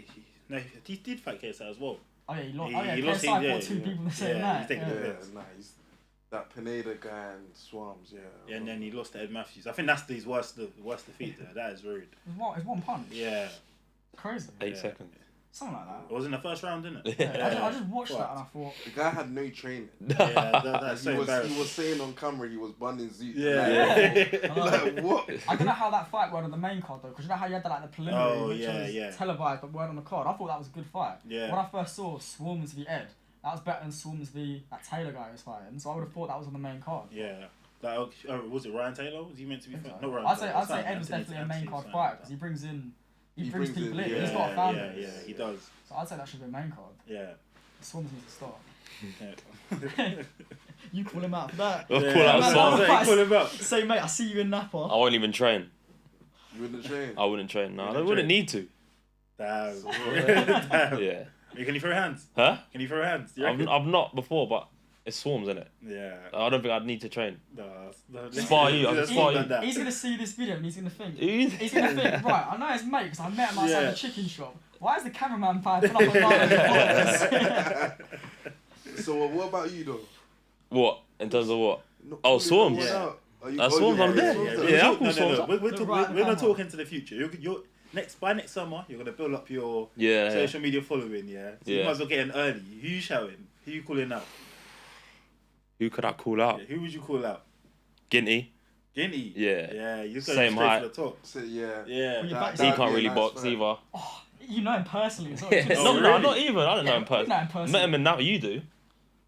he did fight KSI as well. Oh yeah, he lost. He- Oh yeah, he lost KSI him, yeah, fought two yeah. people the same Yeah, night. he's taking Yeah. the Yeah, piss. nice. That Pineda guy and Swarms, yeah. And then he lost to Ed Matthews. I think that's his worst defeat there. That is rude. It's one punch. Yeah. Crazy. 8 Yeah. seconds. Something like that. It was in the first round, didn't it? I just watched Fuck. that and I thought, The guy had no training. Yeah, that's so he embarrassing. was saying on camera he was bunning Zoot. Yeah. Like, what? I don't know how that fight went on the main card though, because you know how you had the, like the preliminary, Oh, which yeah, was yeah. televised but weren't on the card. I thought that was a good fight. Yeah. When I first saw Swarms v Ed, that was better than Swarms v that Taylor guy who was fighting. So I would have thought that was on the main card. Yeah. Was it Ryan Taylor? Was he meant to be fighting? So, Not Ryan I'd say Taylor. Ed was definitely a main card fighter because he brings people in. yeah, He's got a fan base. Yeah, he does. So I'd say that should be a main card. Yeah. Swarms needs to start. Yeah. You call him out for that. I'll Yeah, call out Man, Swarms. man, Call him out. Say mate, I see you in Napa. I won't even train. You wouldn't train? I wouldn't train. No, I wouldn't wouldn't train? need to. Damn. Damn. Yeah. Can you throw hands? Huh? Can you throw hands? You reckon? I've not before, but it's Swarms, innit? Yeah. I don't think I'd need to train. No, Spar you, I'll spar you. He's gonna see this video and he's gonna think. He's He's gonna think, right, I know his mate because I met him outside Yeah. the chicken shop. Why is the cameraman piping up on my So what about you though? What? In terms of what? Not Oh, calling Swarms. no one Yeah. out. Are you- Oh, oh, Swarms, you're I'm there. Swarms, Yeah, I'll no, call Swarms up. We're Look not right at the talking to the future. You're by next summer. You're gonna build up your Yeah. social media following. Yeah. So you Yeah. might as well get in early. Who you shouting? Who you calling out? Who could I call out? Yeah, who would you call out? Ginty. Guinea. Yeah. Yeah. You just Same straight height. to the top. So, yeah. Yeah. Well, you That- back- He that'd can't be a really nice box fight. either. You know him personally as well. Yeah. Chris. Oh, No, really? not even. I don't know Yeah, him we personally. know him personally. Met him in now. You do.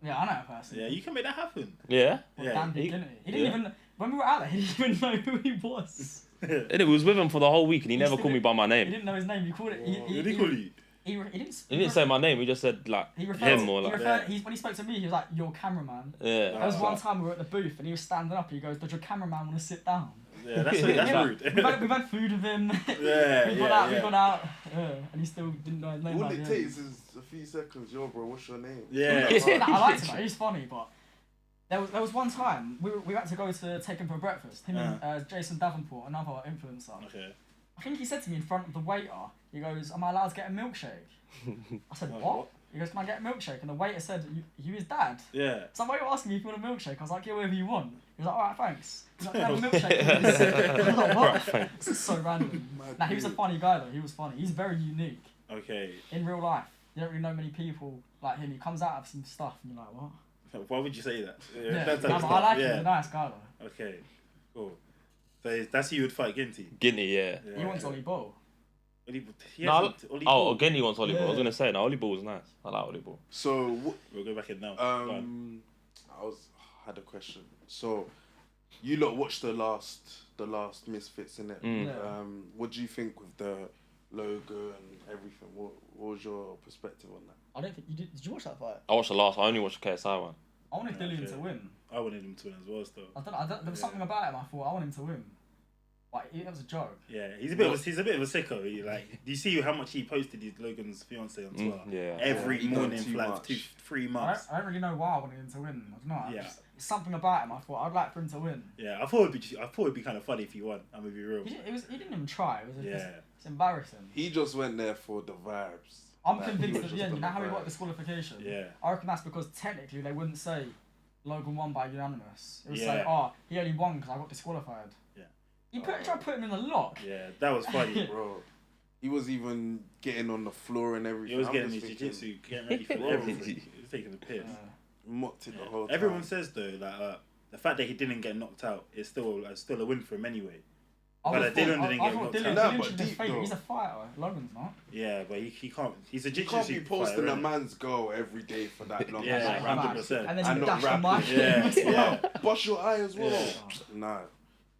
Yeah, I know him personally. Yeah. You can make that happen. Yeah. Well, Yeah. damn He- beginning. He didn't yeah. even. When we were out there, he didn't even know who he was. And it was with him for the whole week, and he He never still called me by my He name. didn't know his name. He called it. What did he call you? He He didn't say my name. He just said like He referred. him or He like. referred. When he spoke to me, he was like, "Your cameraman." Yeah. There was one time we were at the booth and he was standing up. He goes, "Does your cameraman want to sit down?" Yeah. That's Yeah, rude. we've had food with him. Yeah. We've Yeah. gone out. Yeah. We've gone out. And he still didn't know his name. All like, it yeah. takes is a few seconds. Yo, bro, what's your name? Yeah. I liked him. He's funny, but there was one time we had to go to take him for breakfast. Him and Jason Davenport, another influencer. Okay. I think he said to me in front of the waiter, he goes, "Am I allowed to get a milkshake?" I said, "What?" He goes, "Can I get a milkshake?" And the waiter said, "You his dad?" Yeah. So why are you asking me if you want a milkshake? I was like, "Yeah, whatever you want." He was like, "Alright, thanks." He's like, "Can I have a milkshake, please?" I was like, "What?" This is so random. Nah, he was a funny guy though. He was funny. He's very unique. Okay. In real life, you don't really know many people like him. He comes out of some stuff and you're like, "What?" Why would you say that? Yeah, That type nah, of but stuff. I like Yeah. him. He's a nice guy though. Okay. Cool. So that's who you would fight Ginty. Ginty, yeah. He wants Ollie Ball. Again, he wants Ollie Ball. I was Yeah. gonna say, no, Ollie Ball was nice. I like Ollie Ball. So We'll go back in now. Go on. I had a question. So you lot watched the last Misfits, innit? Mm. Yeah. What do you think with the logo and everything? What was your perspective on that? I don't think you did. Did you watch that fight? I watched the last. I only watched the KSI one. I wanted Dillian okay. to win. I wanted him to win as well, still. I don't, there was something about him. I thought I want him to win. Like it was a joke. Yeah, he's a bit of a sicko. He, like, do you see how much he posted his Logan's fiance on Twitter? Yeah. Every He done morning too for like much. 3 months. I don't really know why I wanted him to win. I don't know. Yeah. It's something about him. I thought I'd like for him to win. Yeah, I thought it'd be kind of funny if he won. I'm gonna be real. He didn't even try. It was Yeah. it's embarrassing. He just went there for the vibes. I'm Like, he convinced was at the just end. on You know how he the got vibes. disqualification? Yeah. I reckon that's because technically they wouldn't say Logan won by unanimous. It would Yeah. say, "Oh, he only won because I got disqualified." Yeah. He tried to put him in the lock. Yeah, that was funny. Bro, he was even getting on the floor and everything. He was I'm getting just his thinking, jiu-jitsu, getting ready for Bro. everything. He was taking the piss. mocked it the whole time. Everyone says though, like the fact that he didn't get knocked out is still a win for him anyway. But Dylan didn't get knocked out. Nah, Dylan but should be deep fake. though. He's a fighter. Logan's not. Yeah, but he can't. He's a You jiu-jitsu can't be posting fighter, a innit? man's goal every day for that long. Yeah, Like, 100%. And then And he not dashed the rapping. mic. Yeah, as well. yeah. bust your eye as well. Yeah. Nah,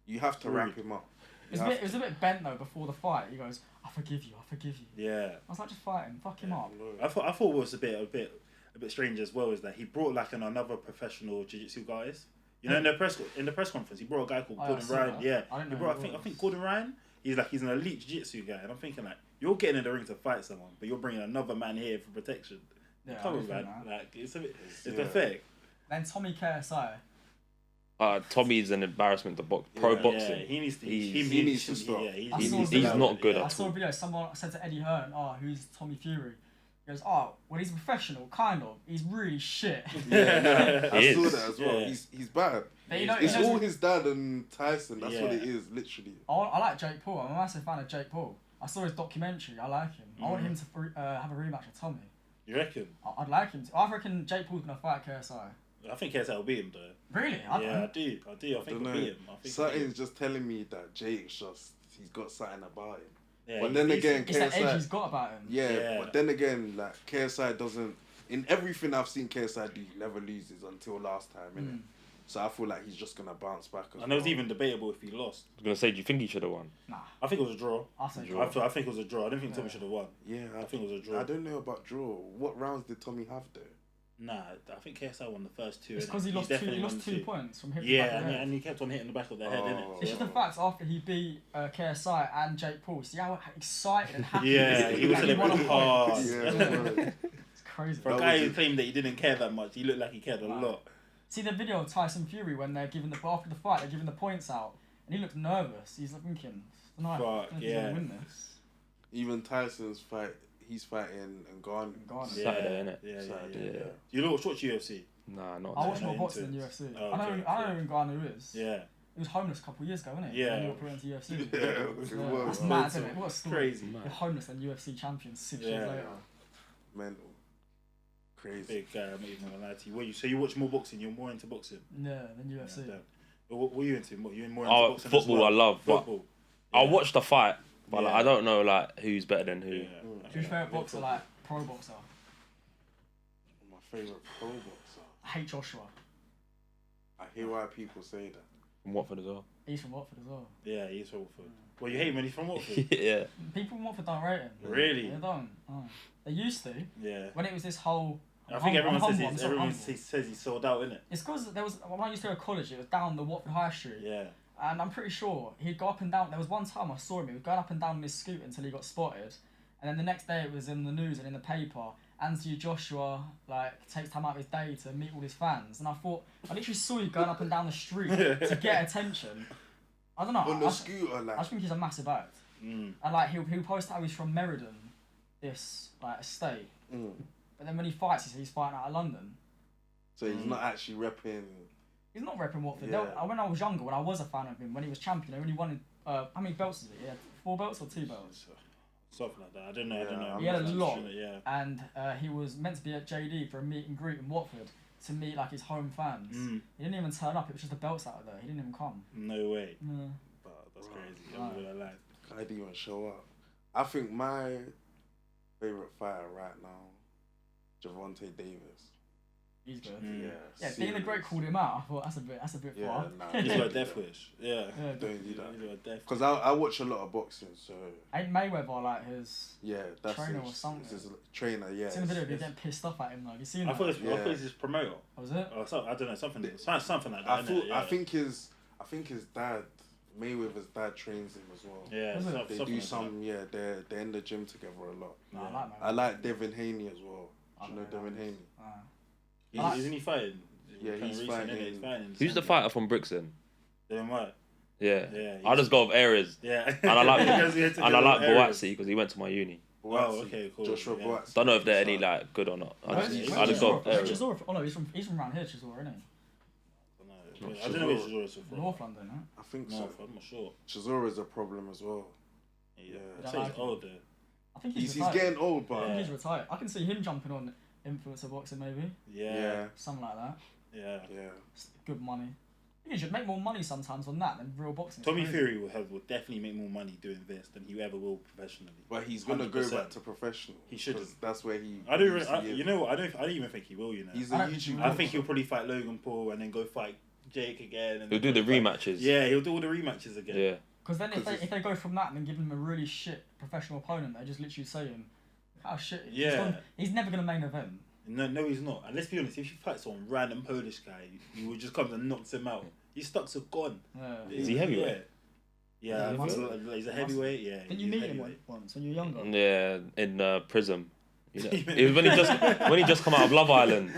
you have to wrap him up. It was a bit bent though before the fight. He goes, "I forgive you. I forgive you." Yeah. I was like, "Just fight him. Fuck him up." I thought what was a bit strange as well is that he brought like another professional jiu-jitsu guys. You know, in the press conference, he brought a guy called Oh, Gordon I saw Ryan. that. Yeah, I didn't he know brought. who it I think was. Gordon Ryan. He's an elite jiu-jitsu guy, and I'm thinking like you're getting in the ring to fight someone, but you're bringing another man here for protection. Yeah, Come I on, do man. think that. Like it's Yeah. pathetic. Then Tommy KSI. Tommy's an embarrassment to pro Yeah. boxing. Yeah, he needs to. he needs to stop. Yeah, I he saw needs the to video. He's not good I at saw a all. video. Someone said to Eddie Hearn, "Oh, who's Tommy Fury?" He goes, "Oh, well, he's a professional, kind of. He's really shit." Yeah, I He saw is. that as well. Yeah. He's bad. But you know, It's he knows- all his dad and Tyson. That's what Yeah. it is, literally. I like Jake Paul. I'm a massive fan of Jake Paul. I saw his documentary. I like him. I want him to have a rematch with Tommy. You reckon? I'd like him to. I reckon Jake Paul's gonna fight KSI. I think KSI will beat him though. Really? I do. I think he'll beat him. I think Something's just telling me that Jake's he's got something about him. Yeah, But he's then decent. again, It's that edge KSI. he's got about him. Yeah, but then again, like KSI doesn't. In everything I've seen KSI do, he never loses until last time, innit? So I feel like he's just gonna bounce back. And it was even debatable if he lost. I was gonna say, do you think he should have won? Nah, I think it was a draw. I'll say I think it was a draw. I don't think Tommy should have won. Yeah, I think it was a draw. I don't know about draw. What rounds did Tommy have there? Nah, I think KSI won the first two. It's innit? because he lost definitely won two points from hitting the Yeah, back of the head. and he kept on hitting the back of the head, innit? Oh. It's just the fact after he beat KSI and Jake Paul. See how excited and happy Yeah, he was like, won a celebrating point. hard. Yeah, It's crazy. For a That guy was who it. claimed that he didn't care that much, he looked like he cared a Wow. lot. See the video of Tyson Fury when they're giving after the fight, they're giving the points out, and he looked nervous. He's like thinking, "Tonight, Fuck, he's yeah. gonna win this." Even Tyson's fight, he's fighting and gone. Ghana. Yeah, Saturday, innit? Yeah, Saturday, yeah. You know, watch UFC. Nah, not. I watch no, more boxing into than it. UFC. Oh, I know okay, who Ngannou is. Yeah, He was homeless a couple of years ago, wasn't he? Yeah. When he got put into UFC. Yeah, it was. That's mad, isn't it? What a story. crazy. You're homeless and UFC champion 6 Yeah. years later. Mental. Crazy. Big guy, I'm not even gonna lie to you. So you watch more boxing? You're more into boxing? Yeah, than UFC. Yeah, but what were you into? What you more into Oh, boxing? football as well? I love, but Football. I'll watch the fight, but like, Yeah. I don't know like who's better than who. Yeah. Who's your favourite boxer, like pro boxer? My favorite pro boxer. I hate Joshua. I hear why people say that. From Watford as well. He's from Watford as well. Yeah, he's from Watford. Well, you hate him when he's from Watford. Yeah. People in Watford don't rate him. Really? They don't. Oh. They used to. Yeah. When it was this whole... I think everyone I'm says humble, I'm so humble. he says he's sold out, innit? It's because there was... When I used to go to college, it was down the Watford High Street. Yeah. And I'm pretty sure he'd go up and down. There was one time I saw him. He was going up and down on his scooter until he got spotted. And then the next day it was in the news and in the paper. Anthony Joshua takes time out of his day to meet all his fans. And I thought, I literally saw you going up and down the street to get attention. I don't know. On the I scooter, just like. think he's a massive act. And like he'll post how he's from Meriden, this like estate. But then when he fights, he's fighting out of London. So he's not actually repping. He's not repping Watford. Yeah. When I was younger, when I was a fan of him, when he was champion, when he won, how many belts is it? He had 4 belts or 2 belts? Something like that. I don't know. He had a lot. And he was meant to be at JD for a meet and greet in Watford to meet like his home fans. He didn't even turn up. It was just the belts out of there. He didn't even come. No way. Yeah. That's crazy. I'm not gonna lie. I didn't even show up. I think my favourite fighter right now, Javonte Davis. He's good. Yeah. Being the Great called him out. I thought that's a bit far. Nah, He's got a death wish. Yeah. don't do that. He's got a death. Because I watch a lot of boxing, so Ain't Mayweather like his that's trainer his, or something? it's his trainer. Yeah. I've seen a video of you getting pissed off at him though. Have you seen I that? thought it was his promoter. Was it? Or something, I don't know, something like that. I think his dad, Mayweather's dad, trains him as well. Yeah, They do some. Yeah, they're in the gym together a lot. No, I like Mayweather. I like Devin Haney as well. Do you know Devin Haney? Isn't he fighting? Yeah, he's fighting. Who's the fighter from Brixton? Then what? Yeah. Yeah. I just go with Areas. Yeah. And I like Areas. Boatsi because he went to my uni. Oh, okay, cool. Joshua Yeah. Boatsi. Don't know if they're any like good or not. I just go with Areas. Chisora. Oh no, he's from around here, Chisora, isn't he? I don't know where Chizora's from. North London, huh? I think No, so. I'm not sure. Chisora is a problem as well. Yeah. I I say like he's him. older. I think He's retired. getting old, I but think he's retired. I can see him jumping on influencer boxing maybe. Yeah. Something like that. Yeah. It's good money. I think he should make more money sometimes on that than real boxing. It's Tommy crazy. Fury will definitely make more money doing this than he ever will professionally. But he's gonna go 100%. back to professional. He shouldn't. 'cause that's where he. I don't. used to be. You know what? I don't even think he will. You know. He's a I don't- YouTuber. I think he'll probably fight Logan Paul and then go fight Jake again. And He'll do the rematches. Yeah, he'll do all the rematches again. Yeah. Because then Cause if they go from that and then give him a really shit professional opponent, they're just literally saying how shit. He is. Yeah. He's never gonna main event. No, he's not. And let's be honest, if you fight some random Polish guy, you would just come and knocks him out. His stocks are gone. Yeah. Is he heavyweight? Yeah, Yeah, he's a heavyweight. Yeah. Didn't you he's meet him heavyweight. once when you were younger? Yeah, in Prism. You know, it was when he just come out of Love Island.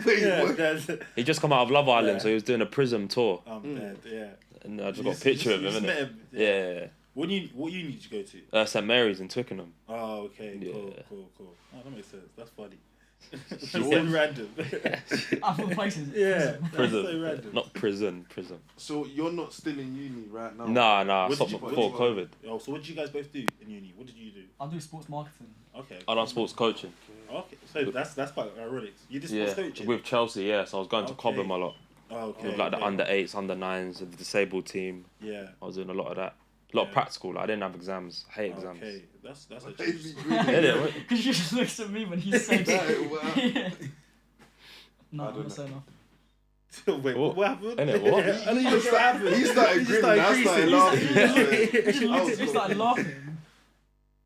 He just come out of Love Island, so he was doing a Prism tour. I'm dead. Yeah. And I just got a picture of him. You innit? met him. Yeah. What uni did you go to? St Mary's in Twickenham. Oh, okay. Yeah. Cool. Oh, that makes sense. That's funny. So so random. Of all places. Yeah. Prison. That's so random. Not prison. So you're not still in uni right now? Nah. I What stopped did you- before COVID. Oh, so what did you guys both do in uni? What did you do? I do sports marketing. Okay. I done sports coaching. Okay, so that's quite ironic. You did sports coaching? With Chelsea, yeah. So I was going to Okay. Cobham a lot. Oh, okay. With like the okay. under 8s, under 9s, the disabled team. Yeah. I was doing a lot of that. A lot of Yeah. practical. Like, I didn't have exams. I hate exams. Okay, that's a Innit? Because you just looks at me when he said That- wow. yeah. No, I I'm don't not saying nothing. Wait, What? what happened? Innit, what? I know you what happened. He started grinning. I started laughing. He just I looked was at me, started laughing.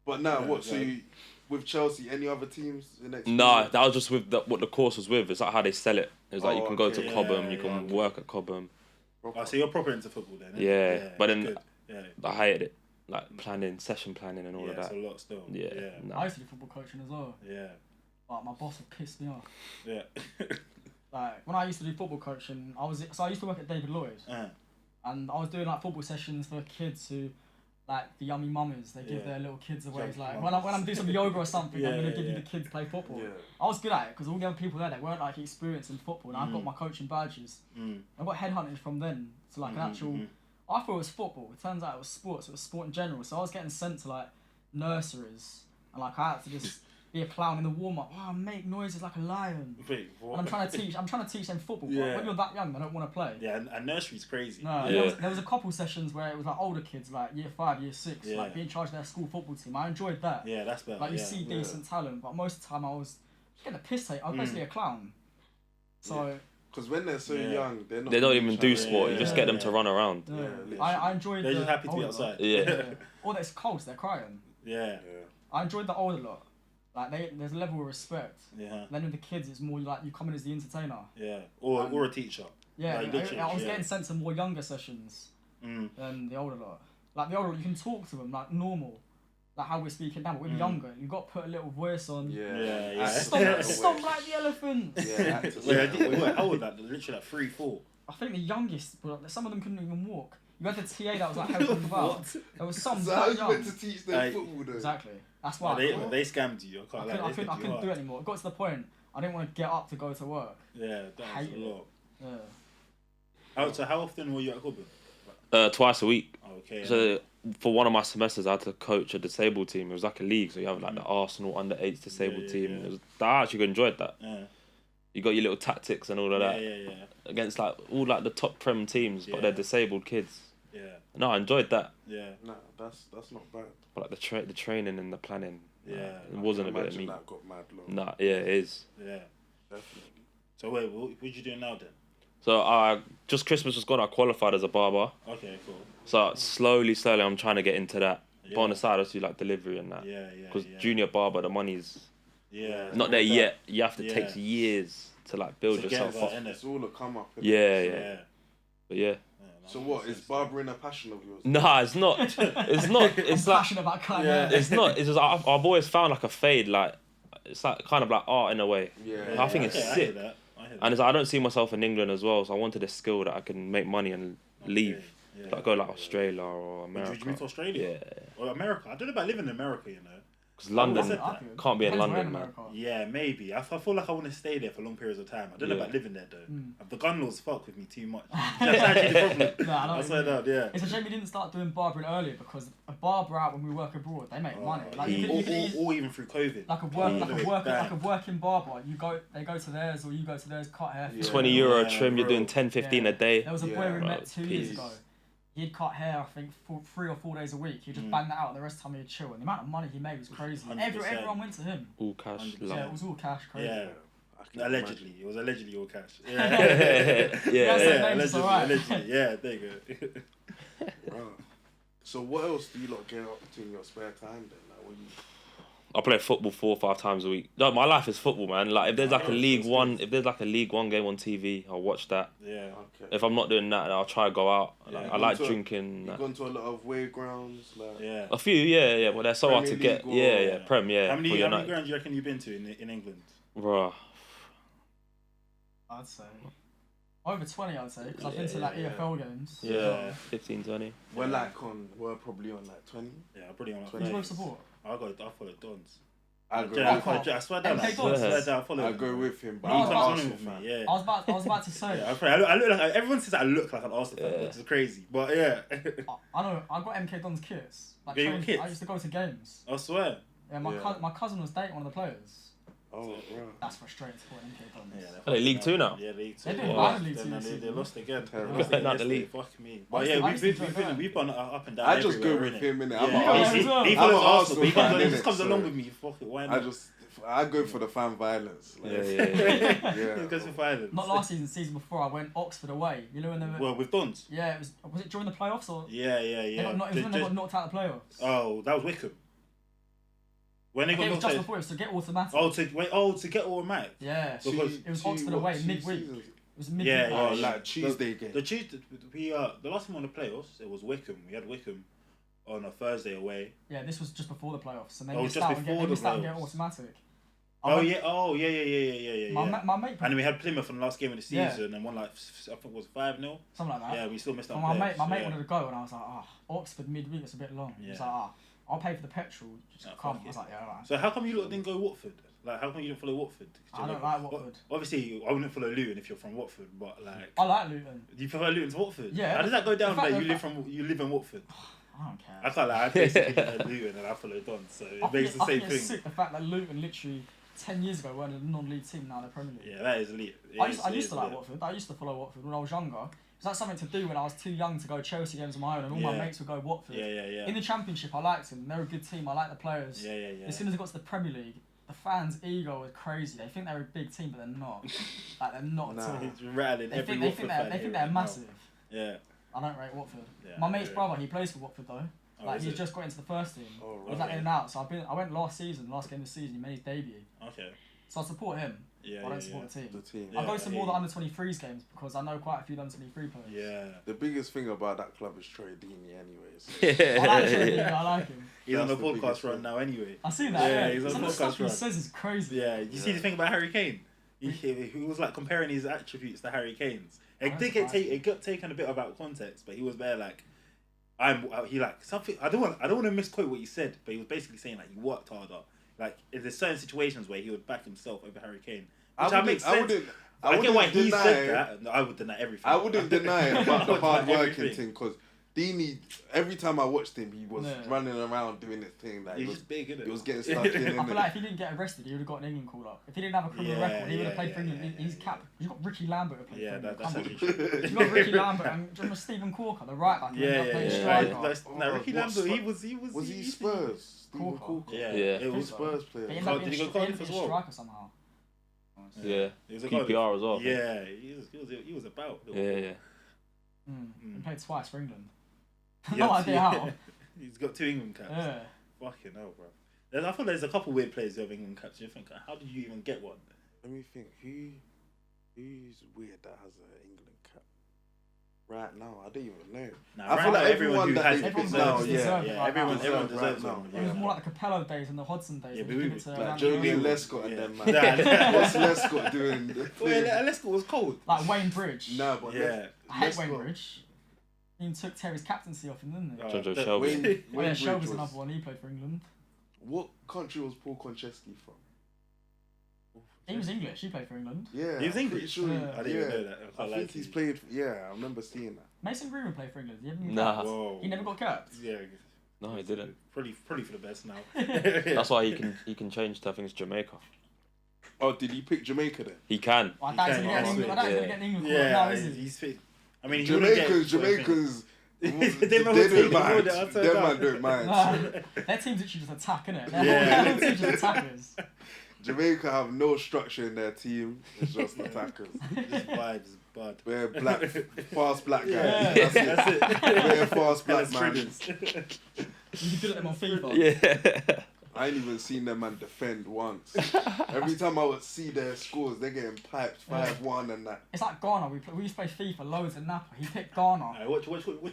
But now, Yeah, what? So yeah. you, with Chelsea, any other teams in next? Nah, that was just with what the course was with. It's like how they sell it. It's like Oh, you can go okay. to Cobham, Yeah, you can yeah. work at Cobham. Oh, so you're proper into football then? Yeah, but then good. Yeah. I hated it. Like planning, session planning and all of It's that. a lot still. Yeah. Yeah. I Nah. used to do football coaching as well. Yeah. But my boss had pissed me off. Yeah. Like when I used to do football coaching, I used to work at David Lloyd, and I was doing like football sessions for kids who, like the yummy mummies, they give Yeah. their little kids away. It's Yummy like when I'm doing some yoga or something, Yeah, I'm gonna yeah, give you yeah. the kids play football. Yeah. I was good at it because all the other people there, they weren't like experienced in football, and I got my coaching badges. I got headhunted from then to like an actual. I thought it was football. It turns out it was sports. It was sport in general. So I was getting sent to like nurseries, and like I had to just be a clown in the warm up. Oh, make noises like a lion. Wait, what? And I'm trying to teach them football. But Yeah. when you're that young, they don't want to play. Yeah, and nursery's crazy. No, Yeah. there was a couple sessions where it was like older kids, like year 5, year 6, Yeah. like being in charge of their school football team. I enjoyed that. Yeah, that's better. Like you yeah. see decent talent, but most of the time I was getting the piss take. I was basically a clown. So Because when they're so Yeah. young, they're not. They don't really even trying do to- sport. You just get them Yeah. to run around. yeah, literally. I enjoyed. They're the just happy to be older outside. lot. Yeah. Or it's cold, so they're crying. Yeah. Yeah. I enjoyed the older lot. Like there's a level of respect. Yeah. Then with the kids, it's more like you come in as the entertainer. Yeah. Or a teacher. Yeah, Like, literally, I was yeah. getting sent to more younger sessions than the older lot. Like the older lot, you can talk to them like normal, like how we're speaking now. But with younger, you've got to put a little voice on. Yeah. Yeah. Stop like the elephant. Yeah. act as Wait, if- how old that? Literally like 3, 4. I think the youngest, but some of them couldn't even walk. You had the TA that was like helping you out. There was some. So how you young. meant to teach them Like, football though? Exactly. That's why They scammed you. I couldn't do it anymore. It got to the point I didn't want to get up to go to work. Yeah, that was a lot. Yeah. So how often were you at Cobham? Twice a week. Okay. So for one of my semesters, I had to coach a disabled team. It was like a league, so you have like the Arsenal under-8s disabled team. Yeah. It was, I actually enjoyed that. Yeah. You got your little tactics and all of that Yeah. against like all like the top Prem teams, but Yeah. they're disabled kids. Yeah. No, I enjoyed that. Yeah. Nah, that's not bad. But like the training and the planning, Yeah. it wasn't a bit of Imagine me. that got mad long. Nah, yeah, it is. Yeah. Definitely. So wait, what you doing now then? So just Christmas was gone. I qualified as a barber. Okay, cool. So slowly, I'm trying to get into that. Yeah. But on the side, I do like delivery and that. Yeah. Because junior barber, the money's Yeah. not there yet. You have to Yeah. take years to like build To get yourself there, up. innit? It's all a come up. innit? Yeah. But yeah. So what is barbering a passion of yours? Nah, it's not. It's not. It's I'm like passionate about cutting Yeah. hair. it's not. It's just I've always found like a fade. Like it's like kind of like art in a way. Yeah. I think it's I hear sick. that. I hear that. And it's, I don't see myself in England as well. So I wanted a skill that I can make money and leave. Yeah. Like go like Australia or Would America. you move to Australia? Yeah. Or America? I don't know about living in America, you know. Because London said I could. can't be in Depends where London, man. America. Yeah, maybe. I feel like I want to stay there for long periods of time. I don't know Yeah. about living there though. Mm. The gun laws fuck with me too much. That's actually the problem. Nah, I know I what swear you mean. down, yeah. It's a shame we didn't start doing barbering earlier because a barber out when we work abroad, they make money. Like he- you could Or even through COVID. like a working barber. They go to theirs or you go to theirs, cut hair. Yeah. 20 euro Yeah, trim, you're bro. doing 10, 15 Yeah. a day. There was a boy Yeah. we met 2 years Peace. ago. He'd cut hair, I think, 3 or 4 days a week. He'd just Mm. bang that out, and the rest of the time he'd chill. And the amount of money he made was crazy. 100%. Everyone went to him. All cash. 100%. Yeah, Love it was all cash, crazy. Yeah. I can Allegedly. It was allegedly all cash. it. Yeah. Yeah, yeah. so- Yeah, names, it's allegedly. alright. Allegedly. Yeah, there you go. Right. So what else do you lot get up to in your spare time then? Like when you I play football 4 or 5 times a week. No, my life is football, man. Like if there's like a Yeah, League that's One, good. if there's like a League One game on TV, I'll watch that. Yeah. okay. If I'm not doing that, then I'll try to go out. Yeah. Like, You I like gone to- drinking. You've That. gone to a lot of way grounds, like Yeah. A few, yeah, but they're so hard to Premier get. League Yeah, or- Prem, yeah. How for many United. grounds do you reckon you've been to in England? Bruh. I'd say. Over 20, I'd say, because I've been to like Yeah. EFL games. Yeah, 15, 20. we're probably on like 20. Yeah, I'm pretty on. Who do you support? I follow Dons. I go Yeah, with him. I swear down. I MK Dons. swear down. I follow. I him. go with him, but No, I'm He an but- comes on Arsenal with me. fan. Yeah. I was about to say. Yeah, I look like everyone says I look like an Arsenal fan, Yeah. which is crazy. But yeah, I know. I got MK Don's kits. Like Yeah, you training- got kits? I used to go to games. I swear. Yeah, Yeah. my cousin was dating one of the players. Oh, bro. That's frustrating to MK Dons. Yeah, Are they League Two now? Yeah, League Two. They're doing Yeah. bad in League Then Two this they season. lost again. Terrible. They lost again Not the yesterday. league. Fuck me. I But used yeah, to enjoy going. we've gone up and down. I just go everywhere, with innit? him, innit? Yeah, I'm an Yeah, Arsenal. he I'm follows an Arsenal, Arsenal but he fan, comes, he just innit? comes along So with me. Fuck it, why not? I go for the fan violence. Like, Yeah. He goes for violence. Not last season, season before I went Oxford away. You know when they were. Well, with Dons. Yeah, was it during the playoffs or? Yeah. They got knocked, it was when they got knocked out of the playoffs. Oh, that was Wickham. When they Okay, got it was knocked just out. before it was to get automatic. To get automatic. Yeah. Because- It was Oxford away, midweek. seasons? It was midweek. Yeah, Oh, yeah. like Tuesday game. The Tuesday, the last time on the playoffs, it was Wickham. We had Wickham on a Thursday away. Yeah, this was just before the playoffs, and they Oh, missed just out and before the getting playoffs. automatic. Oh yeah. My mate, And then we had Plymouth on the last game of the Yeah. season and won like I think it was 5-0. something like that. Yeah, we still missed out. And my mate players, wanted to go, and I was like, Oxford midweek, it's a bit long. He was Yeah. like, I'll pay for the petrol. Just Oh, come. fuck I was it. like, yeah, alright. So how come you lot didn't go Watford? Like how come you didn't follow Watford? I don't like Watford. Obviously, I wouldn't follow Luton if you're from Watford, but like, I like Luton. do you prefer Luton to Watford? Yeah. How does that go down? In fact- That in you live in Watford. I don't care. I can't lie. I basically live in Luton and I follow Don, so it makes the I same think it's thing. sick the fact that Luton literally 10 years ago weren't a non-league team, now they're Premier League. Yeah, that is elite. I used to like Watford. I used to follow Watford when I was younger. It was like something to do when I was too young to go Chelsea games on my own, and all my Yeah. mates would go Watford. Yeah. In the Championship, I liked them. They're a good team. I like the players. Yeah. As soon as I got to the Premier League, the fans' ego was crazy. They think they're a big team, but they're not. Like they're not Nah. at all. He's rattling They every think Watford fan they're here right now. massive. Yeah. I don't rate Watford. Yeah, My mate's yeah. brother, he plays for Watford though. Oh, Like is he's it? just got into the first team. Oh, He's like okay. in and out. So I went last game of the season. He made his debut. Okay. So I support him. Yeah. I don't support the team. The team. Yeah. I go to more yeah. the under 23s games because I know quite a few under 23 players. Yeah. The biggest thing about that club is Troy Deeney, anyways. I like Troy, I like him. He's on That's the the podcast biggest run thing. now anyway. I seen that. Yeah, Yeah, he's on some of the podcast stuff he run. says is crazy. Yeah. You see Yeah. the thing about Harry Kane? He was like comparing his attributes to Harry Kane's. It Oh, did that's it got taken a bit out of context, but he was there like he like something. I don't want to misquote what he said, but he was basically saying like he worked harder. Like there's certain situations where he would back himself over Harry Kane, which makes sense. I get why he said that. No, I would deny everything. I wouldn't deny it about the hard working thing because Dini, every time I watched him, he was running around doing his thing. Like, he's just big, isn't it? He was getting stuck in. I feel like if he didn't get arrested, he would have got an England call up. If he didn't have a criminal record, he would have played for England. He's got Ricky Lambert who played for England. That's actually true. He's got Ricky Lambert and remember Stephen Corker, the right back. Ricky Lambert, he was. Was he Spurs? Corker. Yeah. It was Spurs player. He ended up Did he go being Cardiff as well? striker somehow. Yeah. He was a PPR as well. Yeah, he was about. Yeah. He played twice for England. Yeah, No idea how. He's got 2 England caps. Yeah. Fucking hell, bro. I feel there's a couple weird players who have England caps. You think, how did you even get one? Let me think. Who's weird that has an England cap? Right now, I don't even know. I feel like everyone that everyone everyone deserves one. It was more like the Capello days and the Hodgson days. Yeah, like Joby Lescott and them, man. What's Lescott doing? Lescott was cold. Like Wayne Bridge. No, but I hate Wayne Bridge. He took Terry's captaincy off him, didn't he? Jojo Shelby. Wayne Shelby's another one. He played for England. What country was Paul Konchesky from? He was English. He played for England. Yeah, he was English. Sure. I didn't even know that. I think he's played. Yeah, I remember seeing that. Mason Greenwood played for England. He never got capped. Yeah. No, he didn't. Probably for the best now. That's why he can change to I think it's Jamaica. Oh, did he pick Jamaica then? He can. I doubt he's going to get England. Yeah, he's fit. I mean, Jamaicans. They don't mind. Their team's literally just attack, innit? Their team's just attackers. Jamaica have no structure in their team. It's just attackers. Just vibes, bud. We're fast black guys. Yeah. That's it. We're fast black man. You can do them on FIFA. Yeah. I ain't even seen them man defend once. Every time I would see their scores, they're getting piped 5-1 and that. It's like Ghana. We used to play FIFA loads in Napa. He picked Ghana. What do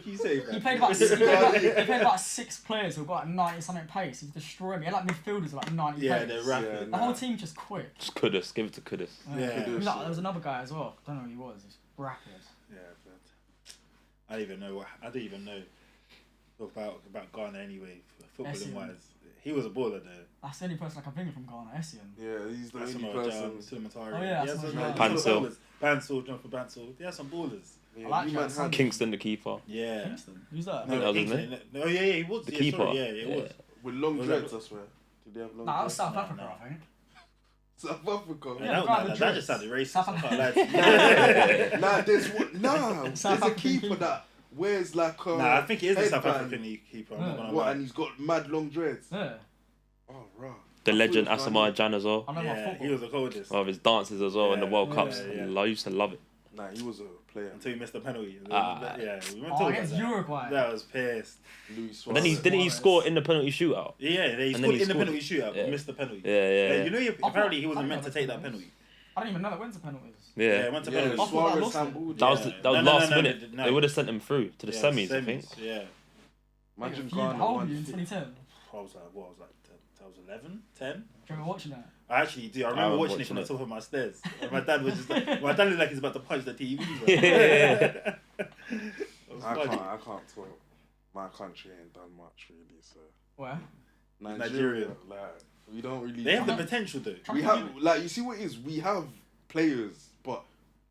you say, bro? He played about 6 players who got like 90 something pace. He was destroying me. He had like midfielders with like 90 pace. Yeah, they're rapid. The whole team just quick. Just Kudus. Give it to Kudus. There was another guy as well. I don't know who he was. He's rapid. Yeah, but I don't even know about Ghana anyway, footballing wise. He was a baller though. That's the only person I can think of from Ghana, Essien. Yeah, he's the only person. Oh yeah, Pansel, Jonathan Pansel. They had some ballers. Yeah, I like Kingston, the keeper. Yeah. Kingston? Who's that? No, he was. The keeper. He was. With long dreads, I swear. Did they have long dreads? That was South Africa, I think. South Africa? Yeah, that just sounded racist. There's a keeper that wears like a... Nah, I think he is a South African keeper. What, and he's got mad long dreads? Yeah. Oh, right. The legend Asamoah Gyan as well. Yeah, he was the coldest. Of his dances as well in the World Cups. I used to love it. Nah, he was a player. Until he missed the penalty. We went against Uruguay. That was pissed. And then didn't he score in the penalty shootout? Yeah, he scored in the penalty shootout. Missed the penalty. Yeah. You know, apparently he wasn't meant to take that penalty. I didn't even know that went to penalties. Yeah, it went to penalties. That was last minute. They would have sent him through to the semis, I think. Yeah. Imagine How old were you in 2010? I was like 11, 10. Do you remember watching that? I actually do. I remember watching it from the top of my stairs. My dad was just like, my dad looked like he's about to punch the TV. I can't talk. My country ain't done much really, so. Where? Nigeria. Like, we don't really. They have the potential though. We have, like, you see what it is? We have players, but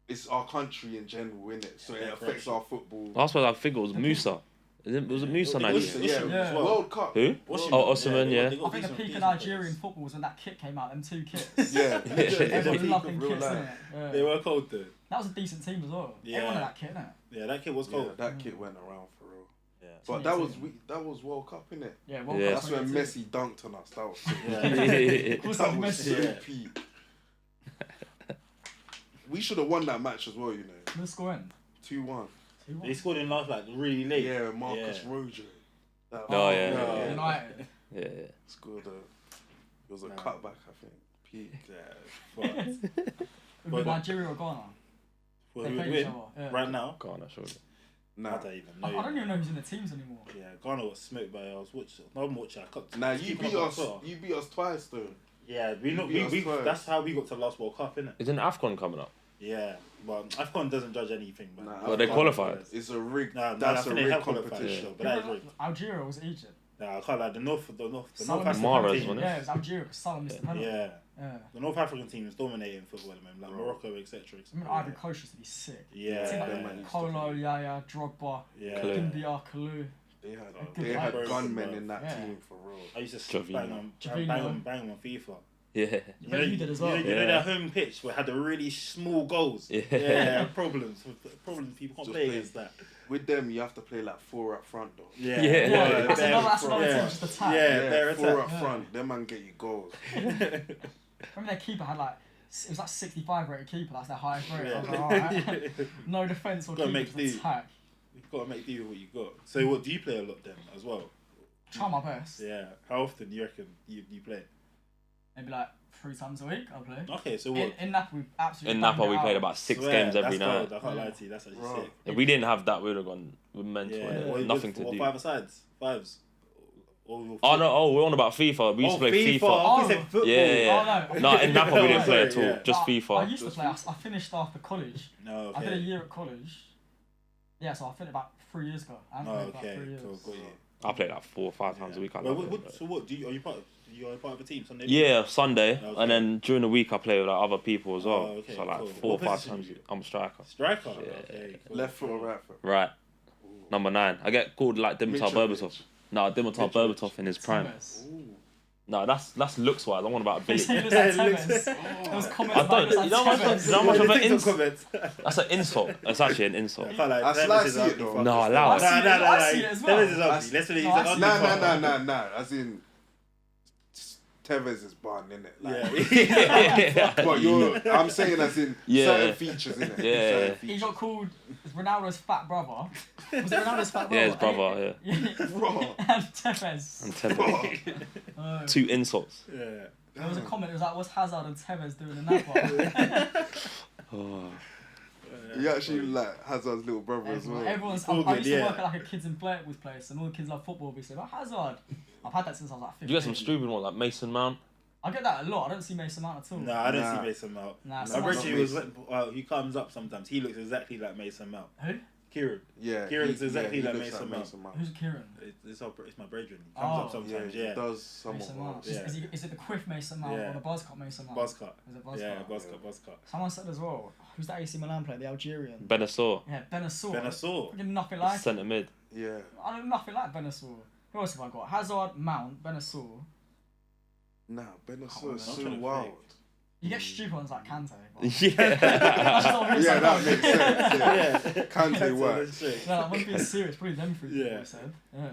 it's our country in general, innit? So it affects our football. That's what I think it was Musa. Was it Musa Nigeria? Yeah. World Cup. Who? Osman, yeah. I think the peak of Nigerian football was when that kit came out, them 2 kits. Yeah. Everyone loved them kits, innit? Yeah. They were cold though. That was a decent team as well. Yeah. Everyone had that kit, innit? Yeah, that kit was cold. Yeah, that kit went around for real. Yeah. But that was World Cup, innit? Yeah, World Cup. That's when Messi dunked on us. That was sick. Of course, that was Messi. so peak. We should have won that match as well, you know. Who's scoring? 2-1. They scored in last like really late. Yeah, Marcus Rojo. United. Yeah. Scored it was a cutback, I think. Peak. Yeah. With Nigeria or Ghana? Well, who would win right now? Ghana, surely. Nah. I don't even know. I don't even know who's in the teams anymore. Yeah, Ghana got smoked by us. I'm watching. Nah, you beat us twice though. Yeah, we that's how we got to the last World Cup, innit? Isn't AFCON coming up? Yeah, but AFCON doesn't judge anything, man. Nah, Well, they qualified. It's a rigged. I That's a think they rigged have qualified, competition. though, but that is rigged. Algeria was Egypt. Nah, I can't lie. The North Salah African Mahrez, team. wasn't it? Yeah, it was Algeria because Salah missed the penalty. Yeah. Yeah. The North African team is dominating football, man. Like Morocco, etc. I mean, Ivory Coast used to be sick. Yeah. Team them like man used Kolo, Yaya, Drogba, Yeah. Kalu. India, Kalu. They had Good gunmen bro. in that Yeah. team for real. I used to Javino. bang on FIFA. Yeah. You did as well. You know that home pitch where it had the really small goals. Yeah. Problems. People can't Just play play. against that. With them, you have to play like 4 up front though. Yeah. Yeah. That's another team just attack. Yeah. 4 up Yeah. front. Them man get you goals. Remember their keeper had like, it was like 65 rated keeper, that's their highest rate. I was like, Yeah. alright. No defence or Gotta keeper, make just do. attack. You've got to make do with what you got. So what do you play a lot then as well? Try my best. Yeah. How often do you reckon you play? Maybe like 3 times a week I'll play. Okay, so what? In Napa we absolutely In Napa, banged we it played out. about 6 Swear, games every that's night. cold, I can't Yeah. lie to you. That's actually Bro. sick. If we didn't have that, we'd have gone mental. Yeah. innit? What- Nothing to what, do. 5-a-sides? Fives? Or Oh no! Oh, we're on about FIFA. We used to play FIFA. Oh, you said football. Yeah. Oh, no. No, in Napa we didn't play at Sorry, all. yeah. Just I FIFA. used to play, I finished after college. No, I did a okay. year at college. Yeah, so I finished about 3 years ago. I haven't Oh, played about okay. 3 years. Cool, got you. I play like 4 or 5 times a week. I Well, love it. so what? Are you part of a team Sunday? Yeah, Sunday, Okay. and then during the week I play with like other people as well. Oh, okay, so like cool. 4 or What 5 position times. are you? I'm a striker. Striker. Yeah. Okay. Cool. Left foot or right foot? Right, number 9. I get called like Dimitar Berbatov. Mitrovic. No, Dimitar Mitrovic. Berbatov in his prime. Tevez. Ooh. No, that's looks wise. I'm on about He ability. looks like Tevez. There was comments I don't- about you know what I'm Tevez. saying? How much of an TikTok insult? comments. That's an insult. It's actually an insult. I can't lie, I Tevez slice is it ugly, though. fuck No, this. allow it. I see it as well. Tevez is ugly. Let's say he's No, an I see ugly it. fucker. Nah. As in, Tevez is barn, innit? Yeah. But I'm saying as in Yeah. certain features, innit? Yeah. Certain He features. got called Ronaldo's fat brother. Was it Ronaldo's fat brother? Yeah, his brother. Yeah, Bro. And Tevez. and Tevez. Oh. 2 insults. Yeah. There was a comment, it was like, what's Hazard and Tevez doing in that one? Oh. He actually like Hazard's little brother as well. Everyone's, It's all I good, used to yeah. work at like a kids and inflatables place, and all the kids love football, obviously. Like, Hazard. I've had that since I was like 15. You get some stupid one like Mason Mount. I get that a lot. I don't see Mason Mount at all. No, I don't Nah. see Mason Mount. Nah, I someone- bet you he comes up sometimes. He looks exactly like Mason Mount. Who? Kieran. Yeah, Kieran's exactly he like looks Mason Mount. Who's Kieran? It's my brethren. He comes up Oh. sometimes. He Yeah. does some Mason of Mount. ours. Yeah. Is it the Quiff Mason Mount Yeah. or the Buzzcut Mason Mount? Buzzcut. Is it Buzzcut? Yeah, Buzzcut. Someone said as well, who's that AC Milan player, the Algerian? Benassor. Yeah, Benassor. Benassor. Fucking nothing like it. Centre mid. Yeah. I don't nothing like Benassor. Who else have I got? Hazard, Mount, Benassor. Nah, Benassor is I'm so trying to wild. think. You get stupid ones like Kante. but- Yeah. That's just what I'm Yeah, that saying. makes sense. Yeah. Yeah. Kante works. That's sick. No, like, when being serious, probably them three people Yeah. said. Yeah.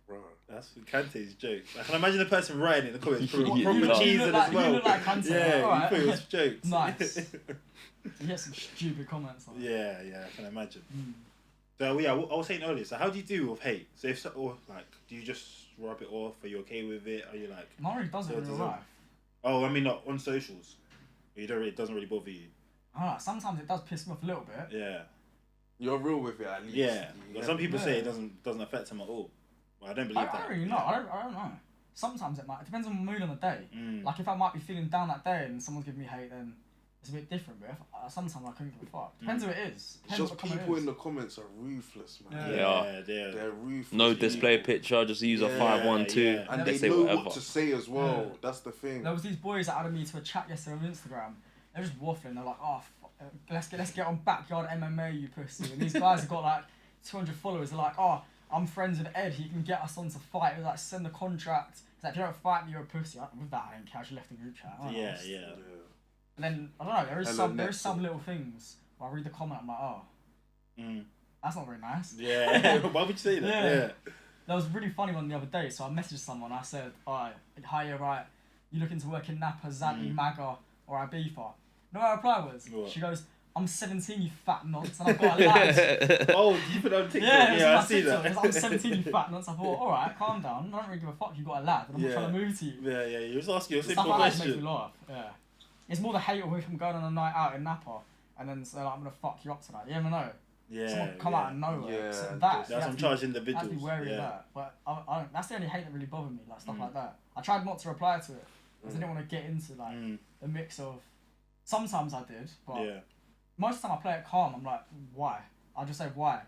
Bro. That's Kante's joke. I can imagine the person writing it in the comments probably You proper look- you cheesing look like- as well. you look like Kante, Yeah, you alright. thought it was jokes. Nice. You get some stupid comments like that. Yeah, I can imagine. Mm. So yeah, I was saying earlier. So how do you deal with hate? So if or like, do you just rub it off? Are you okay with it? Are you like, Murray does it in real life. oh, I mean, not on socials. You don't. It doesn't really bother you. I don't know, sometimes it does piss me off a little bit. Yeah, You're real with it at least. yeah. But some people say it Yeah. doesn't affect them at all. But I don't I believe don't that. really know. I don't know. Sometimes it might. It depends on the mood on the day. Mm. Like if I might be feeling down that day and someone's giving me hate, then it's a bit different. But sometimes I couldn't give a fuck. Depends who it is. It's Depends just what comment people it is. in the comments are ruthless, man. Yeah. Yeah, They're ruthless. No display people. picture. Just use a Yeah, 5-1-2. yeah. And They they say know whatever. what to say as well. Yeah. That's the thing. There was these boys that added me to a chat yesterday on Instagram. They're just waffling. They're like, oh, let's get on backyard MMA, you pussy. And these guys have got like 200 followers. They're like, oh, I'm friends with Ed. He can get us on to fight. He's like, send the contract. He's like, if you don't fight me, you're a pussy. With that, I didn't care. I just left the group chat. I don't know. Yeah. And then I don't know. There is Hello, some Nexus. little things where I read the comment. I'm like, oh, Mm. that's not very nice. Yeah. Why would you say that? Yeah. Yeah. There was a really funny one the other day. So I messaged someone. I said, "Alright, hi, you're right. You looking to work in Napa, Zanti, Maga, or Ibiza?" No, her reply was, What? she goes, "I'm 17, you fat nonce, and I've got a lad." Oh, you put it on TikTok? Yeah, it was I on my see TikTok. that. It was, I'm 17, you fat nonce. I thought, alright, calm down. I don't really give a fuck. You got a lad, and I'm Yeah. trying to move to you. Yeah. You're just asking a Stuff simple like that just makes question. me laugh. Yeah. It's more the hate of if I'm going on a night out in Napa, and then say like, I'm gonna fuck you up tonight. You never know. Yeah. Someone come out of nowhere. Yeah, So and that, just- you That's have some to charged be- individuals. I have to be wary yeah. of that. But I don't, that's the only hate that really bothered me, like stuff like that. I tried not to reply to it because I didn't want to get into like Mm. the mix of. Sometimes I did, but Yeah. most of the time I play it calm. I'm like, why? I'll just say why.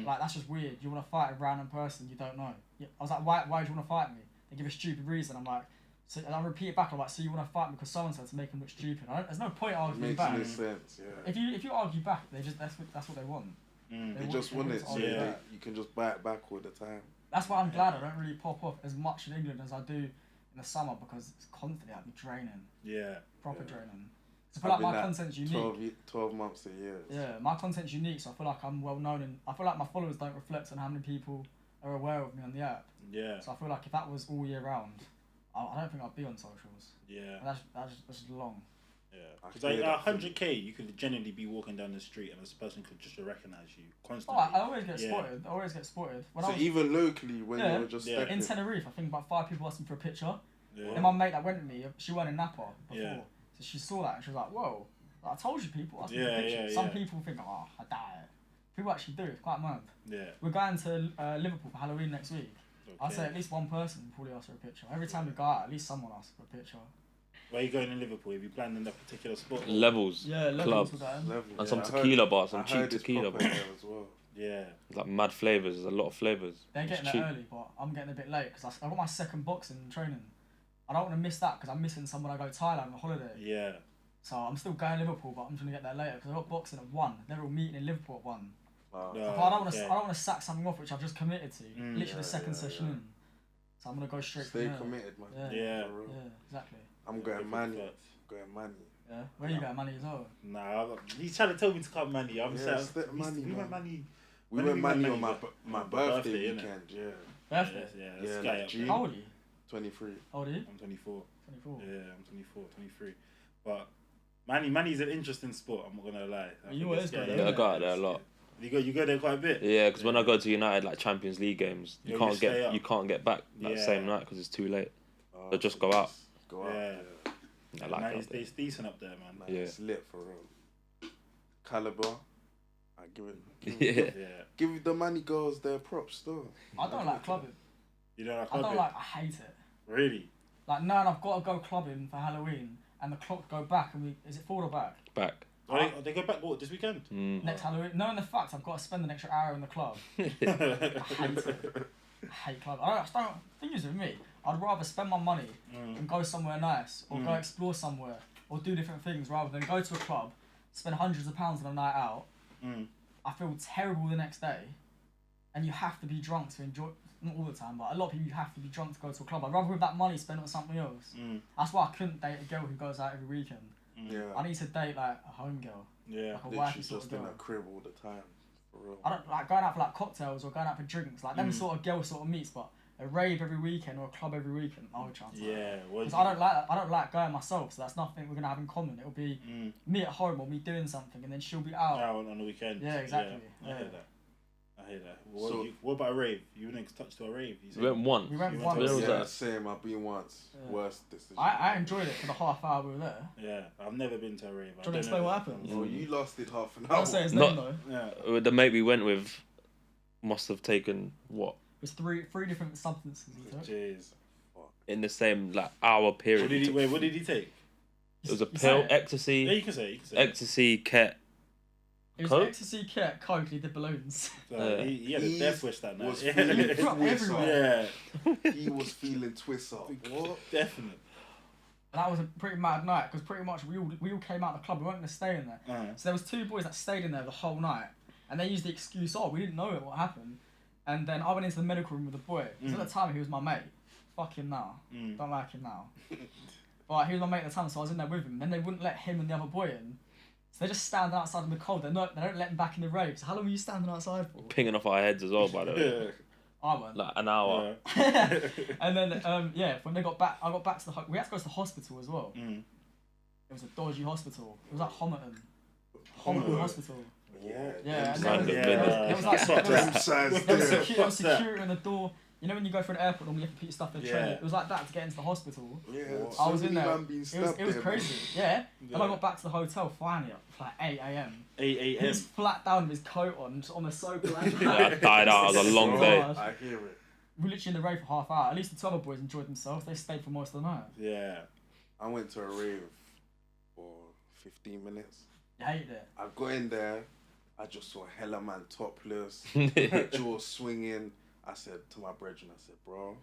Like, that's just weird. You want to fight a random person you don't know. I was like, why do you want to fight me? They give a stupid reason. I'm like, so I repeat it back. I'm like, so you want to fight me because someone said to make them look stupid. There's no point arguing back. Makes no sense. Yeah. If you argue back, that's what they want. They just want it so you can just bite back all the time. That's why I'm glad I don't really pop off as much in England as I do in the summer, because it's constantly like draining. Yeah. Proper draining. So I feel like my content's unique. 12 months a year. Yeah, my content's unique, so I feel like I'm well known, and I feel like my followers don't reflect on how many people are aware of me on the app. Yeah. So I feel like if that was all year round, I don't think I'd be on socials. Yeah. That's just long. Yeah. Because like 100k, you could genuinely be walking down the street and this person could just recognise you constantly. Oh, I always get spotted. Even locally, when you're just stepping. In Tenerife, I think about 5 people asked me for a picture. Yeah. And my mate that went with me, she weren't in Napa before. Yeah. So she saw that and she was like, whoa. Like, I told you people asked me for a picture. Some people think, oh, I died. People actually do. It's quite mad. Yeah. We're going to Liverpool for Halloween next week. Okay. I'd say at least one person will probably ask for a picture. Every time we go out, at least someone asks for a picture. Where are you going in Liverpool? Have you planned in that particular spot? Levels. Yeah, Clubs. And some tequila bars, some cheap tequila bars. As well. Yeah. Like mad flavours. There's a lot of flavours. They're getting there early, but I'm getting a bit late because I got my second boxing training. I don't want to miss that because I'm missing someone I go to Thailand on holiday. Yeah. So I'm still going to Liverpool, but I'm just going to get there later because I got boxing at 1. They're all meeting in Liverpool at 1. Wow. So I don't want to sack something off which I've just committed to. Literally the second session in. So I'm going to go straight Stay committed, man. Yeah, exactly. I'm going Manny. Yeah, where you going, Manny as well? Nah, he's trying to tell me to come Manny. I'm saying we went Manny. We went Manny on my birthday weekend. Yeah. Birthday? Yeah. How old are you? 23. How old are you? I'm 24. 24. Yeah, I'm 24, 23. But Manny's an interesting sport. I'm not gonna lie. You always go there. Yeah, I go out there a lot. You go there quite a bit. Yeah, because when I go to United, like Champions League games, you can't get back that same night because it's too late. So just go out. Yeah. I like it. It's decent up there, man. Yeah. It's lit for real. Caliber. I give the Manny girls their props though. I don't like clubbing. You don't like clubbing? I hate it. Really? Like, no, I've got to go clubbing for Halloween and the clock go back and is it forward or back? Back. They go back this weekend? Next Halloween. Knowing the fact I've got to spend an extra hour in the club. I hate it. I hate clubbing. Thing is with me, I'd rather spend my money and go somewhere nice or go explore somewhere or do different things rather than go to a club, spend hundreds of pounds on a night out. I feel terrible the next day and you have to be drunk to enjoy. Not all the time, but a lot of people, you have to be drunk to go to a club. I'd rather with that money spend on something else. That's why I couldn't date a girl who goes out every weekend. Yeah. I need to date like a home girl. Yeah. Like a wifey sort just of in girl. a crib all the time. For real. I don't like going out for like cocktails or going out for drinks. Like them sort of girl sort of meets, but a rave every weekend or a club every weekend, no chance. Yeah. Because I don't like going myself, so that's nothing we're gonna have in common. It'll be me at home or me doing something, and then she'll be out. On the weekend. Yeah, exactly. Yeah. I hear that. What about a rave? You wouldn't touch to a rave? We went once. We went once. Yeah, same. I've been once. Yeah. Worst decision. I enjoyed it for the half hour we were there. Yeah, I've never been to a rave. Do you want to explain what happened? Oh, you lasted half an I hour. don't say his name though. Yeah. The mate we went with must have taken what? It was three different substances he took. Jeez. In the same hour period. What did he take? It was a pill, Yeah, ecstasy. you can say. Ecstasy, ket. It was Coke? ecstasy, kit, coke, and he did balloons. He had a death wish that night. Was feeling Everywhere. Yeah. He was feeling twist up. What? Definitely. And that was a pretty mad night because pretty much we all came out of the club. We weren't going to stay in there. So there was 2 boys that stayed in there the whole night, and they used the excuse, we didn't know what happened. And then I went into the medical room with the boy. Because at the time he was my mate. Fuck him now. Don't like him now. But he was my mate at the time, so I was in there with him. Then they wouldn't let him and the other boy in. So they're just standing outside in the cold. They don't let him back in the rave. So how long were you standing outside for? Pinging off our heads as well, by the way. I went. Like an hour. Yeah. And then, when they got back, I got back to we had to go to the hospital as well. It was a dodgy hospital. It was like Homerton Hospital. Yeah. And Random there was like there was Yeah. security on the door. You know when you go for an airport, normally you have to put your stuff in a tray. It was like that to get into the hospital. I was in there. It was crazy. Yeah. And I got back to the hotel finally at like 8 a.m. 8 a.m. He was flat down with his coat on, just on the sofa. I died out. It was a long day. I hear it. We were literally in the rave for half hour. At least the 2 other boys enjoyed themselves. They stayed for most of the night. Yeah. I went to a rave for 15 minutes. You hated it. I got in there, I just saw hella man topless, jaw swinging. I said to my brethren, I said, bro,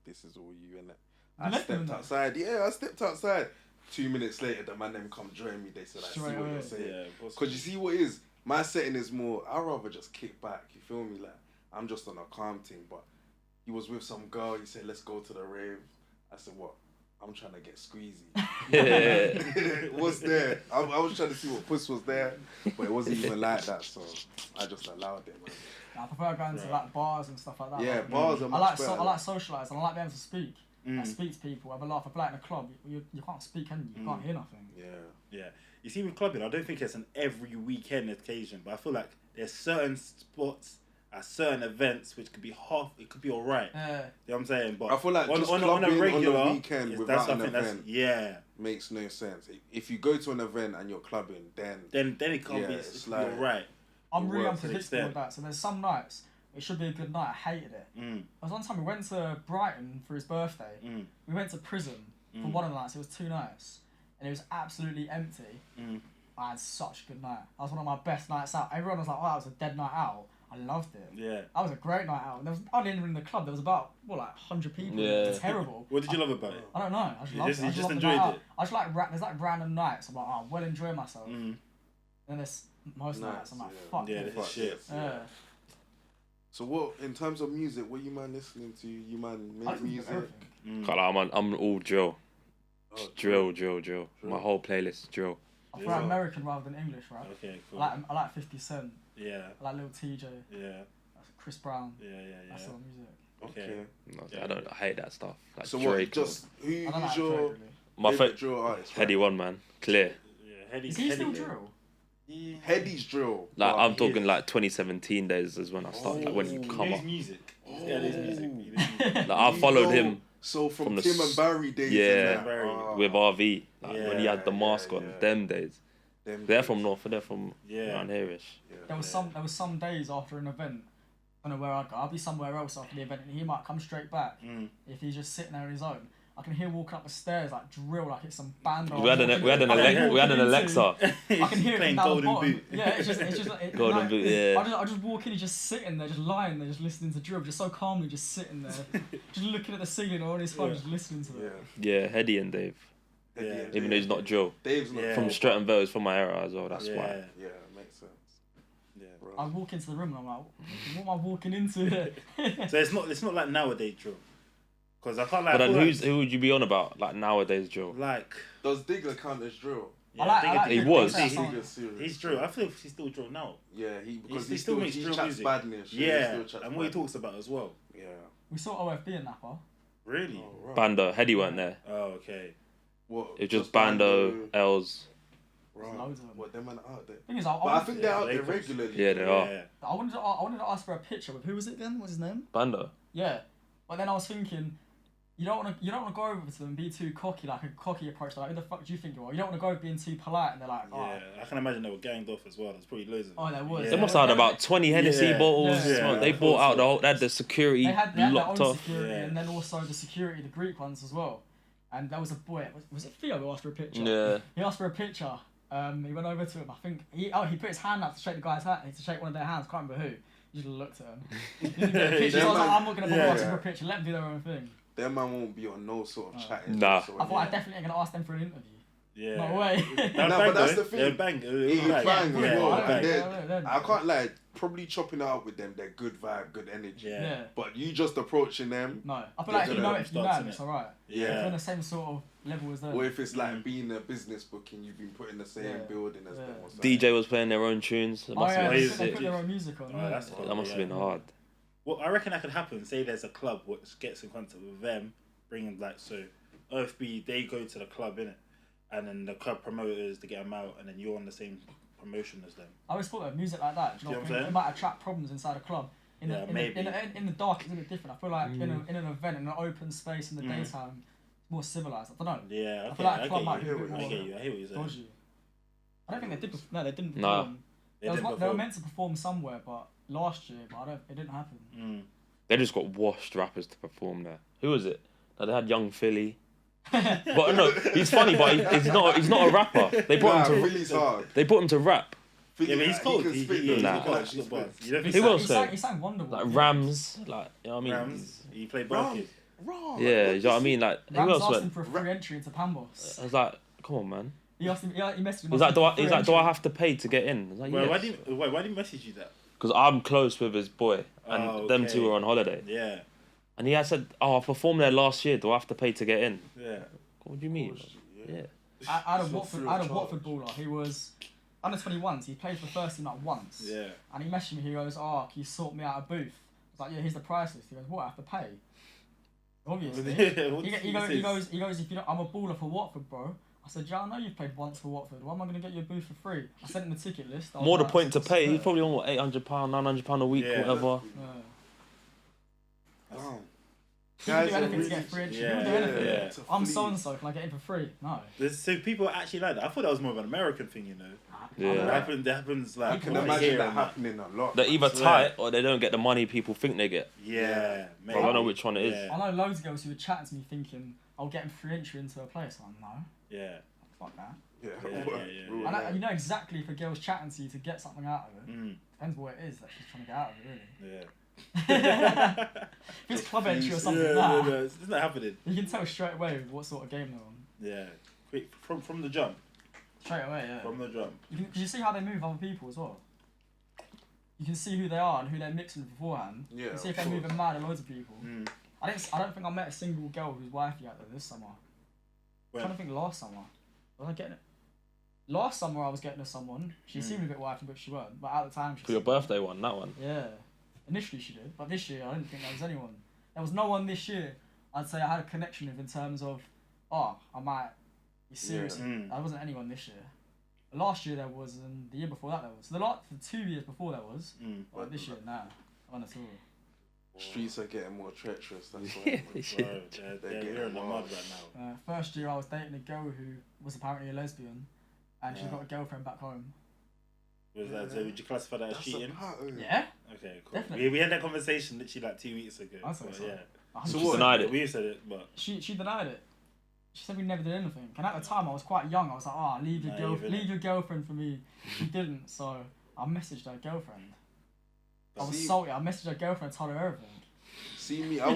this is all you, innit? I stepped outside. Yeah, I stepped outside. 2 minutes later, the man them come join me. They said, I see what you're saying. Because you see what it is? My setting is more, I'd rather just kick back, you feel me? Like, I'm just on a calm thing, but he was with some girl, he said, let's go to the rave. I said, what? I'm trying to get squeezy. What's there? I was trying to see what puss was there, but it wasn't even like that, so I just allowed it, man. I prefer going to like bars and stuff like that. Yeah, like, bars are much better. I like socialising, I like being able to speak. I speak to people, have a laugh. I play in a club, you can't speak, can you? You can't hear nothing. Yeah. You see with clubbing, I don't think it's an every weekend occasion, but I feel like there's certain spots at certain events which could be it could be alright. You know what I'm saying? But I feel like just clubbing on a weekend without an event makes no sense. If you go to an event and you're clubbing, then it can't be. It's like alright. I'm really unpredictable with that. So there's some nights it should be a good night. I hated it. There was one time we went to Brighton for his birthday. We went to prison for one of the nights. It was 2 nights, and it was absolutely empty. I had such a good night. That was one of my best nights out. Everyone was like, "Oh, that was a dead night out." I loved it. Yeah. That was a great night out. And there was hardly anyone in the club. There was about, like 100 people. Yeah. It was terrible. What did you love about it? I don't know. I just loved it. You just enjoyed it? I just there's like random nights. I'm like, oh, I'm well enjoying myself. And then there's most nights. I'm like, fuck. Yeah, this shit. Yeah. So what, in terms of music, what you man listening to? You man make music? I'm all drill. Drill. My whole playlist is drill. I prefer American rather than English, right? Okay, cool. I like 50 Cent. Yeah. I like Lil TJ. Yeah. Chris Brown. Yeah. That's all music. Okay. No, I hate that stuff. Like so Drake. Who's your my favorite drill artist? Heady one, man. Clear. Yeah, Is he still drill? Heady's drill. Like I'm talking like 2017 days is when I started. Like when you come up. Music. Yeah, there's music. Like I followed him. So from Tim and Barry days. Yeah. With RV. Like when he had the mask on. Them days. They're from North, they're from around here-ish. There was some days after an event, I don't know where I'd go. I'd be somewhere else after the event, and he might come straight back if he's just sitting there on his own. I can hear walking up the stairs like drill, like it's some band. We had an Alexa. I can hear it down the bottom. Boot. Yeah, it's just like Golden Boot. Yeah. I just walk in, he's just sitting there, just lying there, just listening to drill, just so calmly, just sitting there, just looking at the ceiling or on his phone, just listening to it. Yeah, Heady and Dave. Yeah, even though he's not Joe. Dave's not from Stratton Vale, he's from my era as well. That's why. Yeah, makes sense. Yeah, bro. I walk into the room and I'm like, what am I walking into? So it's not like nowadays drill, because I can't like. But then who would you be on about like nowadays drill? Like does Digger count as drill? Yeah, I like he was. He's drill. I feel he's still drill now. Yeah, because he still makes drill music. Badness. Yeah, and what he talks about as well. Yeah. We saw OFB in Napa. Really? Oh, right. Bando, Heady weren't there. Oh, okay. What? It was just Bando, Els. Right. Loads of them. What, them man are out there? Thing is, I think they're out there regularly. Yeah, they are. I wanted to ask for a picture with who was it again? What's his name? Bando. Yeah, but then I was thinking, you don't want to go over to them and be too cocky, like a cocky approach. Like, who the fuck do you think you are? You don't want to go being too polite, and they're like, oh. Yeah, I can imagine they were ganged off as well. There's probably loads of them. Oh, there was. Yeah. They must have had about 20 Hennessy bottles. Yeah. They bought out the whole. They had the security they had their locked own off. security, and then also the security, the Greek ones as well. And there was a boy. Was it Theo who asked for a picture? Yeah. He asked for a picture. He went over to him. I think he put his hand out to shake the guy's hand, to shake one of their hands. Can't remember who. He just looked at him. He didn't get a picture. So I was like, I'm not gonna bother asking for a picture. Let them do their own thing. Their man won't be on no sort of chatting. Nah. I thought I definitely ain't gonna ask them for an interview. Yeah. No way. But that's the thing. They're bang. I can't lie. Probably chopping it up with them. They're good vibe, good energy. Yeah. But you just approaching them. No, I feel like if you know it, you know it's alright. Yeah. If you're on the same sort of level as them. Or if it's like being a business booking, you've been put in the same building as them. Or DJ was playing their own tunes. It must have been they sick. put their own music on. That's cool. That must have been hard. Well, I reckon that could happen. Say there's a club which gets in contact with them, bringing like OFB, they go to the club innit, and then the club promoters to get them out, and then you're on the same promotion as them. I always thought that music like that, you know, it might attract problems inside a club. In the dark, it's a bit different. I feel like in an event, in an open space in the daytime, it's more civilized. I don't know. Yeah, okay. I feel like a club might be a bit more I hear what you're saying. dodgy. I don't think they did. No, they didn't perform. They were meant to perform somewhere, but last year, but it didn't happen. They just got washed rappers to perform there. Who was it? Like, they had Young Philly. But no, he's funny, but he's not a rapper. They brought him to Philly's hard. They brought him to rap. Philly, Yeah, but he's cold. He can spit those Nah. bars, He's he's got bars. spit. You don't think Who so? else though? He sang Wonderwall. Like Rams, like you know what I mean? Rams. He played Barclays. Wrong. Yeah, you know what I mean? Like Rams who else asked him went? for a free entry into Pambos. I was like, come on, man. He asked him. He messaged him. He's like, asking for free do I entry. have to pay to get in? I was like, Why yes. did he message you that? Because I'm close with his boy, and them two were on holiday. Yeah. And he said, "Oh, I performed there last year. Do I have to pay to get in?" Yeah. What do you mean? Yeah. I had a So Watford. free I of had a Watford charge. baller. He was under 21s. He played for the first team like once. Yeah. And he messaged me. He goes, "Oh, can you sort me out a booth?" I was like, "Yeah, here's the price list." He goes, "What? I have to pay?" Obviously. What he, did he, he goes, say? he goes. He goes. If you don't, I'm a baller for Watford, bro. I said, "Yeah, I know you've played once for Watford. Why am I gonna get you a booth for free?" I sent him the ticket list. I was More the like, point to pay. He's "Yeah." probably on what £800, £900 a week, Yeah. whatever. Yeah. Damn. He would Guys do are anything to really- get free entry. Yeah, He would do anything. yeah. To I'm flee. so and so. Can I get in for free? No. So people actually like that. I thought that was more of an American thing, you know. Yeah. That happens like I can over imagine here that and happening a lot. They're either swear. tight or they don't get the money people think they get. Yeah, But I don't know which one it is. Yeah. I know loads of girls who were chatting to me thinking I'll get him free entry into a place. I'm like, no, Yeah. fuck that. Yeah, Yeah, well, yeah, yeah, well, yeah. And you know exactly if a girl's chatting to you to get something out of it. Mm. Depends what it is that she's trying to get out of it, really. Yeah. If it's club entry or something, nah. It's not happening. You can tell straight away what sort of game they're on. Yeah. Quick from the jump. Straight away, yeah. From the jump. Cause you see how they move other people as well. You can see who they are and who they're mixing with beforehand. Yeah, You can see if of they're course. moving mad at loads of people. Mm. I don't think I met a single girl who's wifey out there this summer. When? I'm trying to think last summer. Was I getting it? Last summer I was getting to someone. She seemed a bit wifey, but she weren't. But at the time she For your seemed- birthday one, that one. Yeah. Initially she did, but this year I didn't think there was anyone. There was no one this year I'd say I had a connection with in terms of, oh, I might be serious. Yeah. Mm. There wasn't anyone this year. Last year there was, and the year before that there was. So for 2 years before there was, Mm. but this year, nah, none at all. Streets are getting more treacherous. That's why. Bro, They're we're getting in the mud wild. right now. First year I was dating a girl who was apparently a lesbian, and she's Yeah. got a girlfriend back home. Was that, so would you classify that as That's cheating? a pattern. Yeah? Okay, cool. Definitely. We had that conversation literally like 2 weeks ago. I thought but so. yeah. So She what? denied it. We said it, but She denied it. She said we never did anything. And at the time I was quite young. I was like, oh, leave your girlfriend for me. She didn't, so I messaged her girlfriend. I was See- salty. I messaged her girlfriend, told her everything. See me, I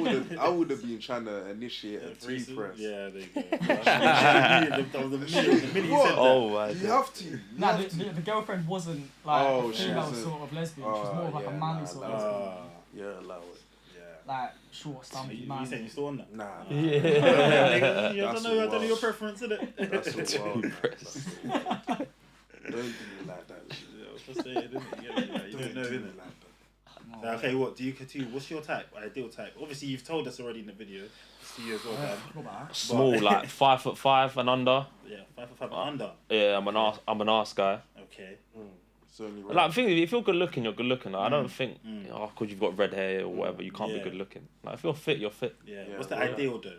would have been trying to initiate a tea threesome? press. Yeah, there you go. That was the minute you What? said that. Oh my You god. have to. You Nah, have to. the girlfriend wasn't like Oh, a she female wasn't- sort of lesbian. She was more of like a manly sort of lesbian. Yeah, allow it. Yeah. Like short, stumpy You man. saying you still on that? Nah. I That's don't know all your wild. preference, is it? That's all wild. Press. Don't do me like that. Yeah, I was frustrated, isn't it? You don't know, do me innit? like that. Oh, Okay, what do you continue? What's your type? Ideal type? Obviously, you've told us already in the video. See you as well, yeah, Dan. forgot about that. Small, like 5'5" and under. Yeah, 5'5" and under. Yeah, I'm an arse guy. Okay. It's only right. Like, the thing is, if you're good looking, you're good looking. Like, I don't think, Mm. oh, because you've got red hair or whatever, you can't Yeah. be good looking. Like, if you're fit, you're fit. Yeah. Yeah, What's the well, ideal though?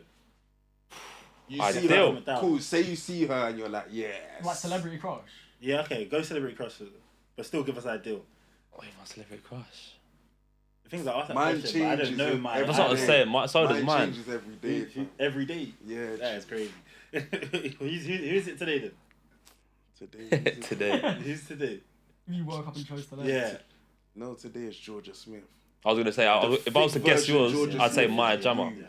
You I see feel- her, cool. Say you see her and you're like, yes. Like celebrity crush. Yeah, okay. Go celebrity crush, but still give us ideal. Wait, my celebrity crush. The things I asked that Mine question, but I don't changes know every mine. day. That's what I'm saying. So does mine. changes every day. fam. Every day. Yeah. That is crazy. who is it today then? Today. Today. Who's today? If you woke up and chose to live. Yeah. No, today is Georgia Smith. I was gonna say, if I was to thick guess version yours, Georgia I'd say Smith Maya is Jama. rude. Yeah.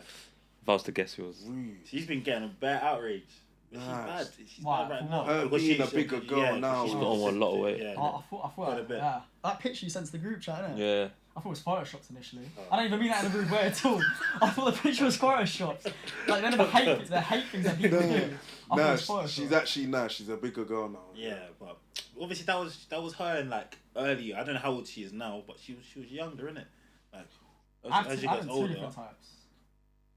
If I was to guess yours. Rude. She's been getting a bad outrage. But she's Nice. bad. She's Why? bad right For now. what? Her Because being a bigger girl now. she's She's got on a lot of weight. Yeah. Oh, I thought Quite a bit. yeah. That picture you sent to the group chat, innit? Yeah. I thought it was photoshopped initially. Oh. I don't even mean that in a rude way at all. I thought the picture was photoshopped. Like none of the hate things that people do. I thought Nah, it was photoshopped. she's actually she's a bigger girl now. Yeah, but obviously that was her in like earlier. I don't know how old she is now, but she was younger, innit? Like I as she have gets two older. different types.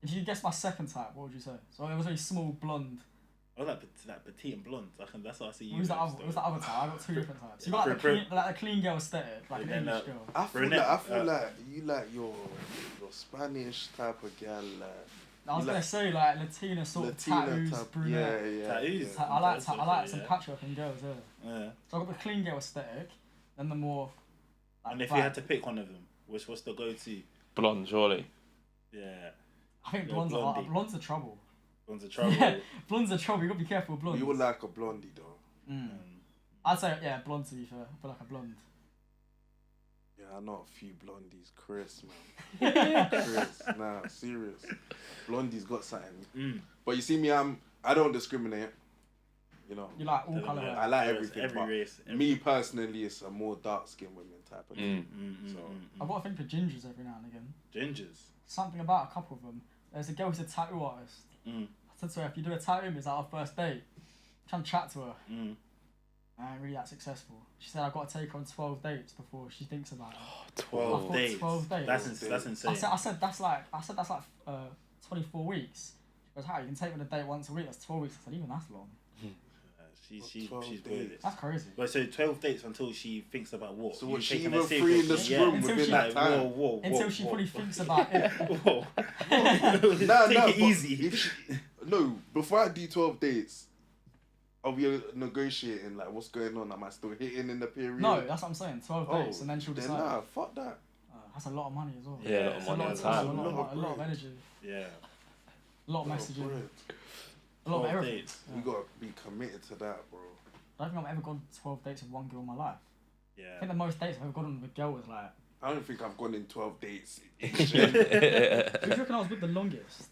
If you guess my second type, what would you say? So it was a small blonde. I was like petite and blonde. That's what I see you. Who's the as, other? Who's the though. other type? I got two different types. You got like For- the clean girl aesthetic, like an And then, English girl. I feel Brunette, like you like your Spanish type of girl. I was you gonna like say like Latina sort of tattoos, brunette. Yeah. Tattoos? yeah. I like That's some okay, patchwork in girls. Yeah. Yeah. So I got the clean girl aesthetic, then the more. Like, And if black. you had to pick one of them, what's the go-to? Blonde, surely. Yeah. I think You're blondes are blondie. blondes are trouble. Blondes are trouble. Yeah, blondes are trouble. You gotta be careful with blondes. You would like a blondie though. I'd say blonde to be fair. I feel like a blonde. Yeah, I know a few blondies. Chris, man. Chris, nah, serious. Blondie's got something. But you see me, I don't discriminate. You know. You like all colour. I like everything. Every race. Me personally, it's a more dark skinned women type of thing. So I've got a thing for gingers every now and again. Gingers. Something about a couple of them. There's a girl who's a tattoo artist. I said to her, if you do a tattoo, it's like our first date. I'm trying to chat to her. I ain't really that successful. She said I've got to take her on 12 dates before she thinks about it. 12 dates. 12 dates. That's insane. I said that's like 24 weeks. She goes, how you can take me on a date once a week? That's 12 weeks. I said even that's long. She's weird. That's crazy. But so 12 dates until she thinks about what? So what, she taking even her free in the seriously? room Until within she- that time? Whoa, Until she fully thinks about it. Whoa. Nah, Take it but easy. if she- no, before I do 12 dates, are we negotiating like what's going on? Am I still hitting in the period? No, that's what I'm saying. 12 dates and then she'll decide. Nah, fuck that. That's a lot of money as well. Yeah, It's a lot of money of and time, time. a lot of energy, Yeah. a lot of messaging, a lot of 12 everything. dates. You gotta be committed to that, bro. I don't think I've ever gone 12 dates with one girl in my life. I Yeah. think the most dates I've ever gone on with a girl was like. I don't think I've gone in 12 dates. Who do you reckon I was with the longest?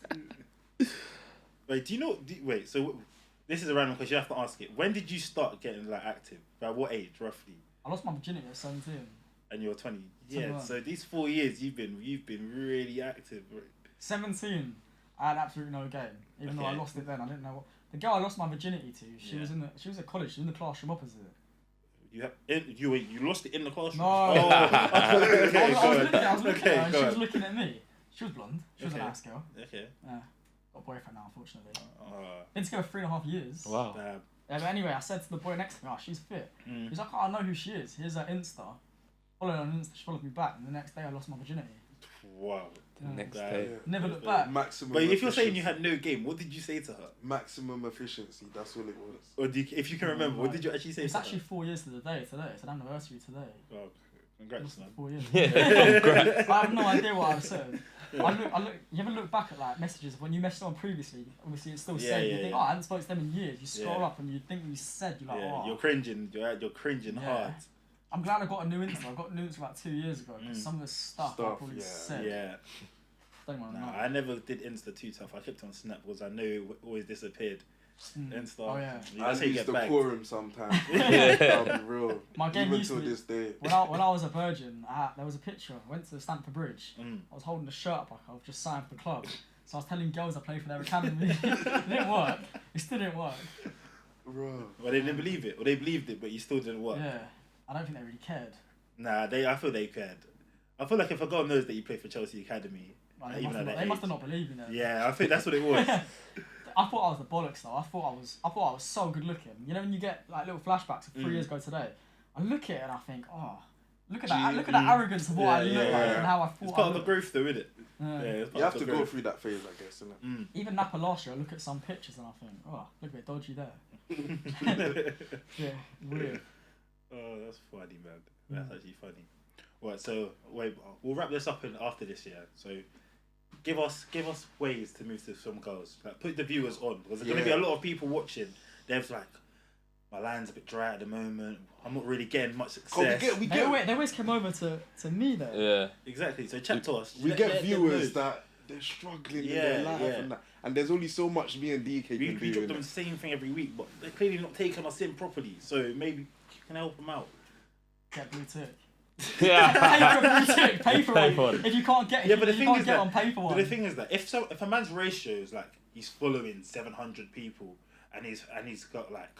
Wait, do you know? Wait, so this is a random question. You have to ask it. When did you start getting like active? By what age, roughly? I lost my virginity at 17. And you're 20. Yeah. 21. So these 4 years, you've been really active. Right? 17, I had absolutely no game. Even though I Okay. lost it then, I didn't know what. The girl I lost my virginity to, she was at college. She was in the classroom opposite. You lost it in the classroom. No. Oh, I was looking at her, and go she was on. looking at me. She was blonde. She was a Okay. nice girl. Okay. Yeah. Got a boyfriend now, unfortunately. Uh, Been together 3.5 years. Wow. damn. Yeah, but anyway, I said to the boy next to me, oh, she's fit. He's like, oh, I know who she is. Here's her Insta. Followed her on Insta, she followed me back, and the next day I lost my virginity. Wow. Yeah. Next That- day. Never looked back. Maximum. But if you're saying efficiency. you had no game, what did you say to her? maximum efficiency, that's all it was. Or if you can remember, what did you actually say It's to actually her? 4 years to the day today. It's an anniversary today. Oh, congrats, man. 4 years. Congrats. I have no idea what I've said. I look. You ever look back at like messages when you messaged someone previously? Obviously, it's still saved. You think, oh, I haven't spoken to them in years. You scroll Yeah. up and you think you said, you're like, Yeah, oh. you're cringing. You're cringing Yeah. hard. I'm glad I got a new Insta. I got a new Insta about 2 years ago because some of the stuff I probably said. Yeah. Don't want to Nah, know. I never did Insta too tough. I kept on Snap because I knew it always disappeared. Insta. Oh, yeah. I say lose the back. quorum sometimes. Yeah. I'll be real. My game Even used to till be- this day. When I was a virgin, there was a picture. I went to Stamford Bridge. I was holding a shirt up like I was just signed for the club. So I was telling girls I played for their academy. It didn't work. It still didn't work. Bro. Well, they didn't believe it, or they believed it, but you still didn't work. Yeah. I don't think they really cared. Nah, I feel they cared. I feel like if a girl knows that you play for Chelsea Academy, Like, even at that they must age- have not believed me then. Yeah, I think that's what it was. I thought I was the bollocks though. I thought I was so good looking. You know when you get like little flashbacks of 3 years ago today. I look at it and I think, oh, look at that arrogance of what I look like and how I thought It's I part of the looked. growth, though, isn't it? Yeah. it's part You have of to the go growth. through that phase, I guess, innit? Even Napa last year, I look at some pictures and I think, oh, look a bit dodgy there. Yeah, weird. Oh, that's funny, man. That's actually funny. Right, so wait, we'll wrap this up after this year. So, give us ways to move to some goals. Like, put the viewers on because there's gonna be a lot of people watching. They're like, my line's a bit dry at the moment. I'm not really getting much success. They always came over to me though. Yeah. Exactly. So chat to us. We Let get them viewers know. that they're struggling in their life and that. And there's only so much me and DK We can do. drop them innit? the same thing every week, but they're clearly not taking us in properly. So maybe you can help them out. Get blue tick. Yeah. Pay for a blue tick. Pay for Pay for one. it. If you can't get, Yeah, but the you thing can't is get that, on pay for but one. the thing is that if a man's ratio is like he's following 700 people and he's got like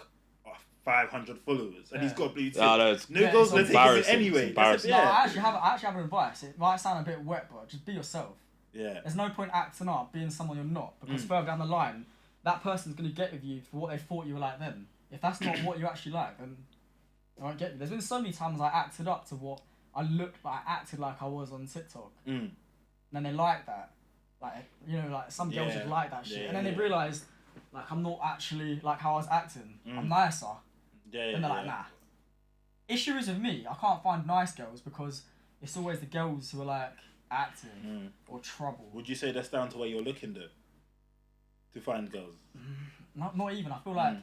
500 followers and he's got blue tick, Oh, no, it's no girls it's gonna take it embarrassing. anyway. It's embarrassing. No, Yeah. I actually have an advice. It might sound a bit wet, but just be yourself. Yeah. There's no point acting up, being someone you're not, because further down the line, that person's going to get with you for what they thought you were like then. If that's not what you actually like, then they won't get you. There's been so many times I acted up to what I looked like, I acted like I was on TikTok. And then they like that. Like, you know, like some girls just like that shit. Yeah, and then they realise, like, I'm not actually like how I was acting. I'm nicer. Yeah. Then they're like, nah. Issue is with me, I can't find nice girls because it's always the girls who are like acting or trouble. Would you say that's down to where you're looking though? to find girls? Not even. I feel like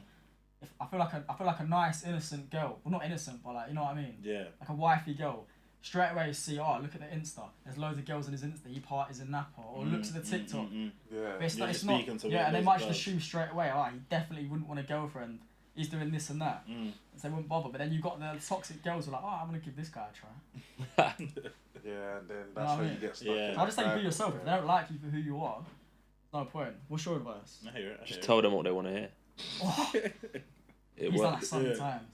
I feel like a nice innocent girl. Well, not innocent, but like, you know what I mean. Yeah. Like a wifey girl. Straight away you see, oh, look at the Insta. There's loads of girls on his Insta. He parties in Napa, or looks at the TikTok. Yeah. But it's You're not. just It's not. speaking to Yeah, and they loads might of just girls. assume straight away, oh, he definitely wouldn't want a girlfriend. He's doing this and that. So they wouldn't bother. But then you've got the toxic girls who are like, oh, I'm gonna give this guy a try. Yeah, and then You that's know what I when you mean? get stuck. Yeah. in I just say that be yourself. If they don't like you for who you are, there's no point. What's your advice? I hear it. I hear Just it. tell them what they want to hear. It He's done works. that so many Yeah. times.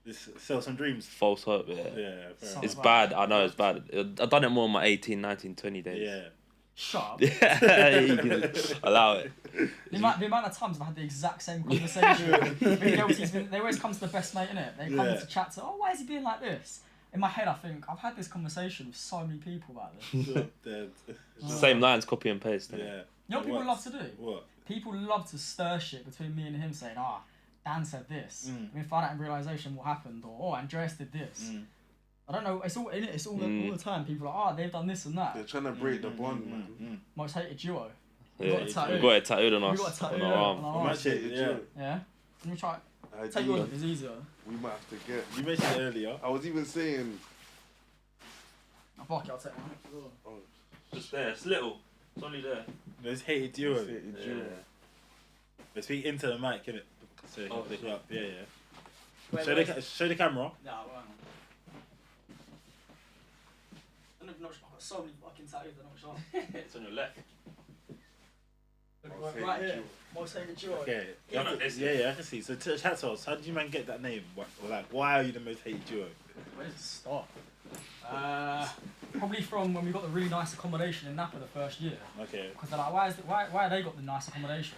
Just sell some dreams. False hope, yeah. Yeah, fair So- enough. It's bad. I know it's bad. I've done it more in my 18, 19, 20 days. Yeah. Shut up. Yeah, you can allow it. The amount of times I've had the exact same conversation with girls, they always come to the best mate, innit? They come Yeah. to chat to, oh, why is he being like this? In my head, I think, I've had this conversation with so many people about this. Dead. Same lines, copy and paste. innit? Yeah. You know what people What? love to do? What? People love to stir shit between me and him saying, Dan said this. And we find out in realisation what happened, or, oh, Andreas did this. I don't know, it's all in it, it's all the time. People are like, they've done this and that. They're trying to break the bond, man. Most hated duo. Yeah, got a tattoo. we got it tattooed on We us. got a tattoo on our arm. on our Well, arm. that's it, yeah. Yeah? Let me try. I Take do. yours, it's easier. We might have to get. You mentioned it earlier. I was even saying. Fuck it, I'll take one. Just there, it's little. It's only there. There's hated duo. Hated duo. They speak into the mic, innit? So you can pick it up. Yeah, yeah. Wait, Show wait. show the camera. Nah, I won't. I don't know, I've got so many fucking tattoos, I'm not sure. It's on your left. Right here, most hated duo. Okay. Yeah, no, this Yeah, yeah, I can see. So chat to us. How did you man get that name? Or like, why are you the most hated duo? Where does it start? Probably from when we got the really nice accommodation in Napa the first year. Okay. Because they're like, why have they got the nice accommodation?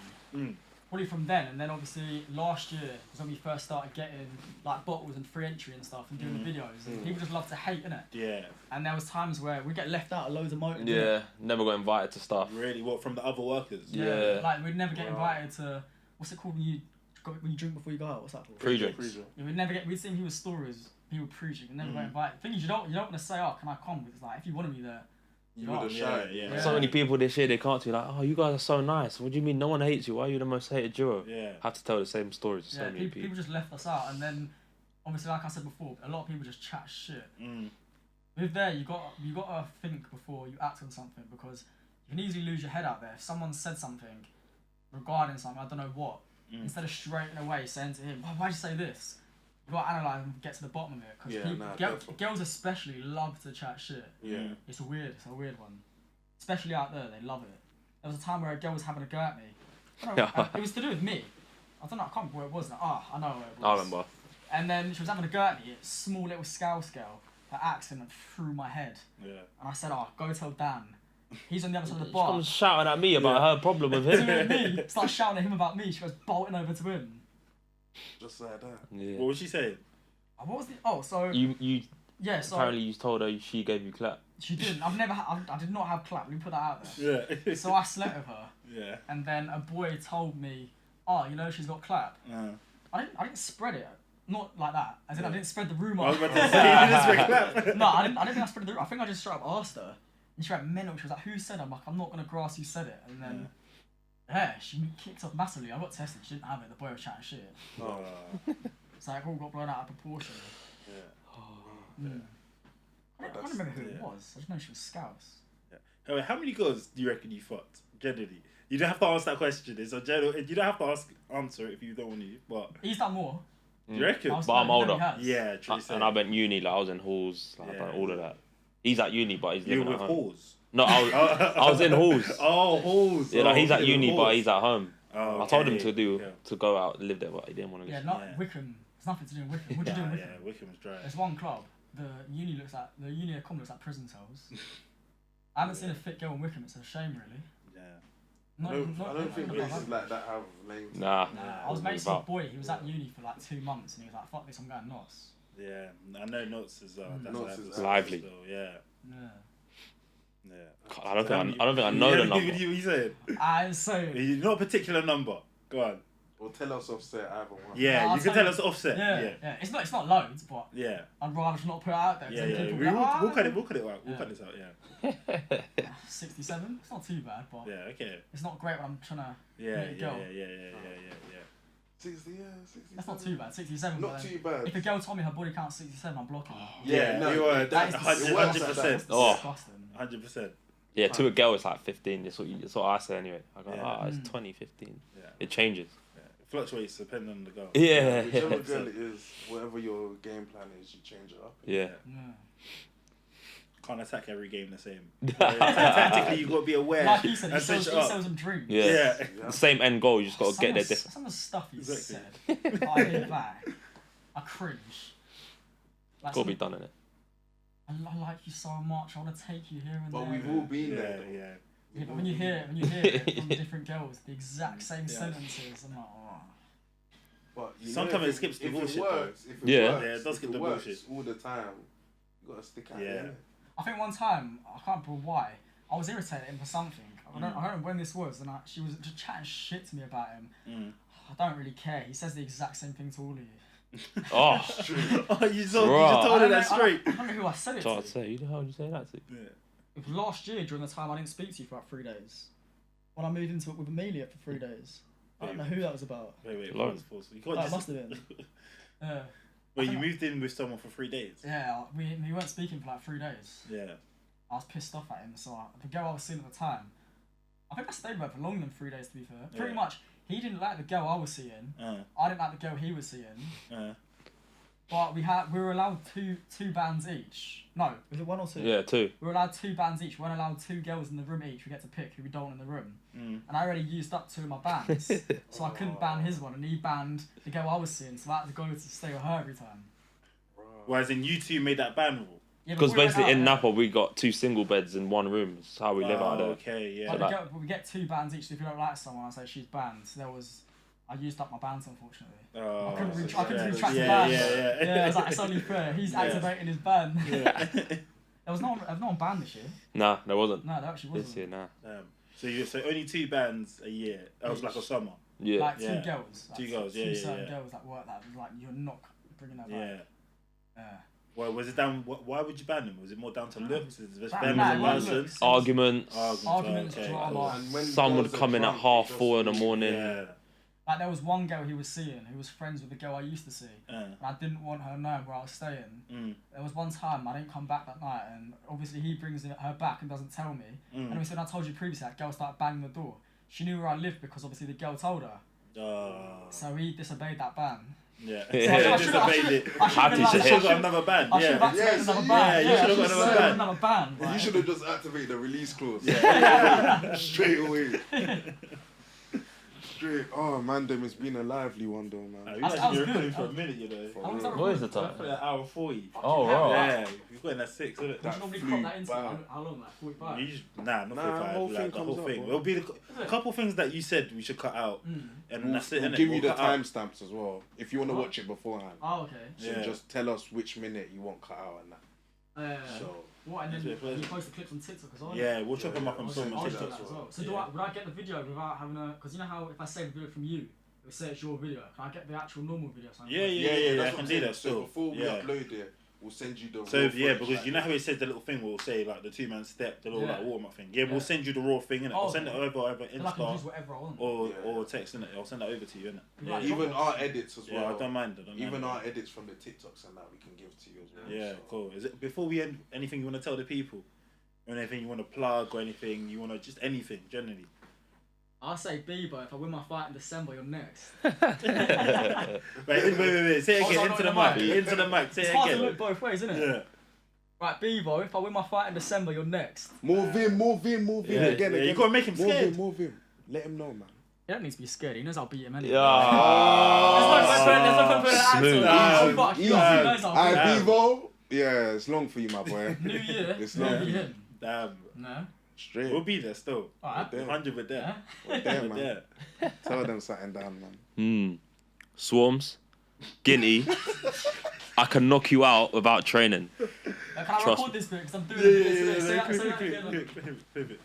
Probably from then, and then obviously last year was when we first started getting like bottles and free entry and stuff and doing the videos. And people just love to hate, innit? Yeah. And there was times where we get left out of loads of motives. innit? Yeah, never got invited to stuff. Really? What, from the other workers? Yeah. Like we'd never get invited to what's it called when you drink before you go out? What's that called? Pre-drinks. Yeah, we'd see people's stories, people preaching, and never got invited. The thing is, you don't want to say, oh, can I come? Because like if you wanted me there, You are. wouldn't Yeah, shy. yeah. So many people this year they can't do like, oh, you guys are so nice. What do you mean no one hates you? Why are you the most hated duo? Yeah. Have to tell the same stories to so Yeah, many people just left us out, and then obviously, like I said before, a lot of people just chat shit. With there, you got to think before you act on something, because you can easily lose your head out there. If someone said something regarding something, I don't know what, instead of straight away saying to him, why'd you say this? You got to analyse and get to the bottom of it, because definitely. girls especially love to chat shit. Yeah. It's a weird one. Especially out there, they love it. There was a time where a girl was having a go at me. I don't know, it was to do with me. I don't know, I can't remember where it was now. I know where it was. I remember. And then she was having a go at me, a small little scouse girl. Her accent went through my head. Yeah. And I said, go tell Dan. He's on the other side of the She bar. comes shouting at me about her problem with Doing him. me, starts shouting at him about me. She goes bolting over to him. Just like that. Yeah. What was she saying? What was the? Oh, so You yeah. So apparently you told her she gave you clap. she didn't. I did not have clap. Let me put that out there. Yeah. So I slept with her, Yeah. and then a boy told me, "Oh, you know she's got clap." I didn't spread it. Not like that. As in, I didn't spread the rumour. I was about to say, you just reclap. No, I didn't think I spread the rumour. I think I just straight up asked her. And she went mental. She was like, who said it? I'm like, I'm not going to grass who said it. And then, she kicked off massively. I got tested. She didn't have it. The boy was chatting shit. Oh. So it all got blown out of proportion. Yeah. I don't remember who it was. I just know she was Scouse. Yeah. How many girls do you reckon you fucked, generally? You don't have to ask that question. It's a general. You don't have to answer it if you don't want to. But He's done more. do you reckon? But I'm older. Yeah, true. And I went uni, like I was in halls, like I've done all of that. He's at uni, but he's You living with at home. halls? No, I was in halls. Oh, halls. Yeah, like he's at you uni, with but halls. he's at home. Oh, I told him okay. to go out and live there, but he didn't want to. Yeah, listen. not Wickham. There's nothing to do with Wickham. What do you do in Wickham? Yeah, Wickham's dry. There's one club. The uni accom looks like prison cells. I haven't seen a fit girl in Wickham. It's a shame, really. Yeah. I don't think places like that have lanes. Nah. I was mates with a boy. He was at uni for like 2 months, and he was like, "Fuck this, I'm going nuts." Yeah, I know Notes is Notes is lively. So, yeah. Yeah. Yeah. I don't think I know the number. What are you saying? So Not a particular number. Go on. Or tell us offset either one. Yeah, I'll you can tell tell you. us offset. yeah, Yeah. It's not loads, but Yeah. I'd rather just not put it out there. 'cause Yeah, then yeah. people We'll be like, cut it. We'll cut it out. We'll Yeah. cut this out. Yeah. 67. It's not too bad, but Yeah, okay. it's not great when I'm trying to Yeah. 60, yeah, 60. That's not too bad. 67. Not too bad. If a girl told me her body count's 67, I'm blocking her. Yeah, no, you are that is 100%. That's Oh. disgusting. 100%. Yeah, to a girl it's like 15. That's what I say anyway. I go, Yeah. it's 20, 15. Yeah. It changes. Yeah. It fluctuates depending on the girl. Yeah. Whichever girl it is, whatever your game plan is, you change it up. Yeah. Can't attack every game the same. Tactically, you got to be aware. Like he said, he and switch sells, it he up. sells them dreams. Yeah. Yeah. The same end goal. You just got to get there different. Some of the stuff he Exactly. said, I hear back. I cringe. Like, Got to be done in it. I like you so much. I want to take you here and But there. we've all been there. Yeah. Yeah, but when you hear it from different girls, the exact same sentences, I'm like, oh. But you Sometimes know, it skips the if bullshit, It works, if it Yeah. works, Yeah, it does skip if the works bullshit. all the time. You gotta stick out Yeah. there. I think one time, I can't remember why, I was irritated him for something. I don't know when this was, and she was just chatting shit to me about him. I don't really care. He says the exact same thing to all of you. Oh. Oh, you just told I her don't that know- straight. I don't know who I said it So to. I'd say, who the hell did you say that to? Yeah. It was last year during the time I didn't speak to you for about 3 days. When I moved into it with Amelia for 3 days. I don't know who that was about. Wait, Lauren. pause. You Oh, can't it must have been. Yeah. Wait, you moved in with someone for 3 days? Yeah, we weren't speaking for like 3 days. Yeah. I was pissed off at him, so the girl I was seeing at the time, I think I stayed with her for longer than 3 days to be fair. Pretty much, he didn't like the girl I was seeing. I didn't like the girl he was seeing. But we were allowed two bands each. No, was it 1 or 2? Yeah, 2. We were allowed 2 bands each. We weren't allowed 2 girls in the room each. We get to pick who we don't want in the room. And I already used up 2 of my bands, so I couldn't ban his one, and he banned the girl I was seeing, so I had to go to stay with her every time. Whereas in you two made that ban rule. Yeah, but Because we went basically out in there. Napa we got 2 single beds in 1 room. It's how we live out there. Okay, yeah. But So we get 2 bands each. So if you don't like someone, I say she's banned. So I used up my bands unfortunately. Oh, I couldn't retract yeah, the band. yeah. I was like, it's only fair. He's activating his ban. Yeah. There was no one banned this year. Nah, there wasn't. No, there actually wasn't. This year, nah. So only 2 bands a year. That was like a summer. Yeah. Like 2 Yeah. girls. Like 2 girls, two yeah, certain yeah. girls that work that like you're not bringing that back. Yeah. Yeah. Well, was it down? Why would you ban them? Was it more down to looks? Is it Nah, them nah, as a it wasn't person? looks. Arguments. Arguments, okay. drama. And when Some would girls are come in at drunk, half they 4 in the just- morning. Yeah. Like there was one girl he was seeing who was friends with the girl I used to see. And I didn't want her knowing where I was staying. There was one time I didn't come back that night, and obviously he brings her back and doesn't tell me. And we said, I told you previously, that girl started banging the door. She knew where I lived because obviously the girl told her. So he disobeyed that ban. Yeah. Yeah. So disobeyed it. I should have Happy been like, to You should have got another ban. I should have Yeah. activated Yeah, another yeah, ban. you should have I got should've another said ban. another ban. You Like, should have just activated the release clause. Yeah. Straight away. Straight. Oh man, them it's been a lively one though, man. We That actually was recording good. for a minute, you know. For How long's real. that What is the We're time? for an hour 40. Oh, wow. Yeah, we've got in at 6, isn't it? Would you normally flew cut that into by. how long? Like 45? Nah, not Nah, 45. whole Like thing the whole comes up, thing. bro. It'll be a couple things that you said we should cut out, and that's it. We'll innit? give you We'll the cut out. timestamps as well. If you want to What? watch it beforehand. Oh, okay. So Yeah. just tell us which minute you want cut out and that. So What, and That's then a bit pleasant. you post the clips on TikTok as well? Yeah, we'll chop them up and Yeah, put them I'll on do TikTok. that as well. So Yeah. would I get the video without having a... Because you know how if I save a video from you, it will say it's your video. Can I get the actual normal video? So I can Yeah, post it? yeah, I that's can what I'm do saying. that So still. before we Yeah. upload it, we'll send you the. So raw yeah, footage, because like, you know how it says the little thing will say like the 2-man step, the little Yeah. like warm up thing. Yeah, Yeah. we'll send you the raw thing innit? Oh, I'll send it okay. over Then I can use Insta whatever I want. or text innit? I'll send that over to you innit? Yeah. Yeah, Even our edits as well. yeah, I don't mind. I don't Even mind. our edits from the TikToks and that we can give to you as well. Yeah, so. cool. Is it before we end? Anything you want to tell the people? Or anything you want to plug or anything you want to just anything generally? I'll say Bieber, if I win my fight in December, you're next. Wait. Say it Oh, again no, into no, the no, mic. no. Into the mic. Say It's it hard to again. look both ways, isn't it? Yeah. Right, Bieber, if I win my fight in December, you're next. Move in. Yeah, Again. you gotta make him scared. Move in. Let him know, man. He don't need to be scared. He knows I'll beat him anyway. Yeah. There's no point putting an accent Smooth. on. Oh, fuck, Easy. he knows I'll beat him. Bevo. Yeah, it's long for you, my boy. New year, It's it'll not- be him. Damn. No? Straight. We'll be there still. Alright. There. 100 with Yeah? that. We're there, We're man. there. Tell them something down, man. Swarms. Guinea. I can knock you out without training. Can I Trust record this bit? Because I'm doing this. Say that again. Pivot.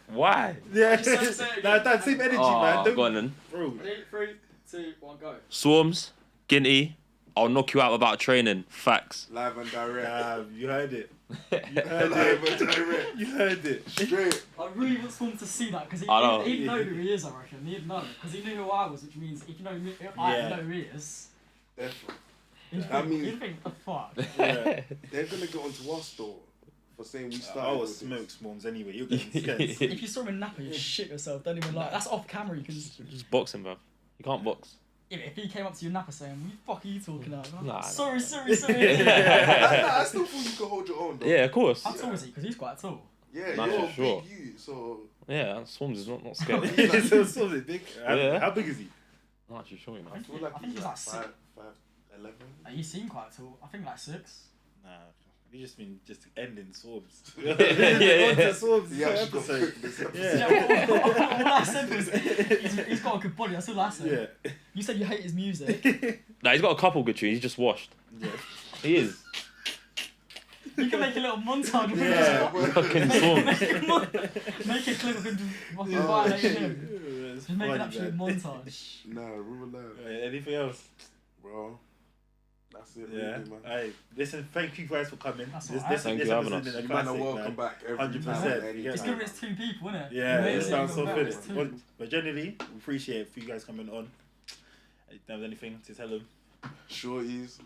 Why? Yeah. Say it again. Nah, that same energy, Oh, man. Don't go on then. Bro. 3, 2, 1, go. Swarms. Guinea. I'll knock you out without training. Facts. Live and direct. You heard it. You heard Live it. and direct. You heard it. Straight. I really want someone to see that because I know. he'd know who he is, I reckon. He'd know. Because he knew who I was, which means if you know me, if I know who he is, Definitely. he'd think, the fuck? Yeah. They're gonna get onto us though for saying we started. I with was this. smoke swarms anyway. You're getting scared. If you saw him in Napa, you'd shit yourself. Don't even like. That's off camera. You can Just boxing, bro. You can't box. Yeah, if he came up to you in Napa saying, "What the fuck are you talking about?" Nah, sorry. I still thought you could hold your own though. Yeah, of course. How tall is he? Because he's quite tall. Yeah, Nah, you're for sure. a big you, so Yeah, Swarms is not scary. So big. Yeah. How big is he? I'm not actually sure, you know. I feel like I think he's he's like like 6. 5'11". He seemed quite tall. I think like 6. Nah. You just been just ending swords. Yeah. Swords. He actually got episode. cooked this episode. Yeah, all I said was he's got a good body. That's all I said. Yeah. You said you hate his music. Nah, he's got a couple good tunes. He's just washed. Yeah. He is. You can make a little montage of Yeah, him. Fucking Swarms. Make a clip of him fucking violating him. It's Just make an funny, absolute man. montage. Nah, real life. Anything else? Bro. That's it, Yeah. really, man. Hey, listen, thank you guys for coming. That's This, alright. this, Thank this you for having episode's us. been a You man are classic, welcome man. back every 100%. time. Yeah. It's good when it's 2 people, isn't it? Yeah, it sounds so good. finished. But generally, we appreciate it for you guys coming on. If there's anything to tell them, Shorties,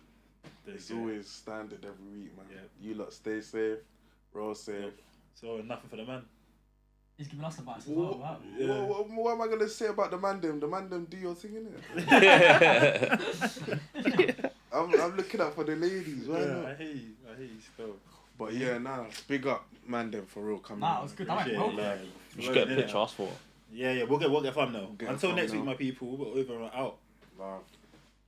there's it's always standard every week, man. Yeah. You lot stay safe, we're all safe. So nothing for the man. He's giving us advice as well. Wow. Yeah. What am I gonna say about the man them? The man them do your thing, innit? I'm looking out for the ladies, why Yeah, not? I hear you still. But yeah, nah, big up man them for real coming. Nah, it was good. That went Appreciate well. it, like, You should get a picture, ask for it. Yeah, we'll get fun now. Get Until fun next now. week, my people. We're over and out. Love.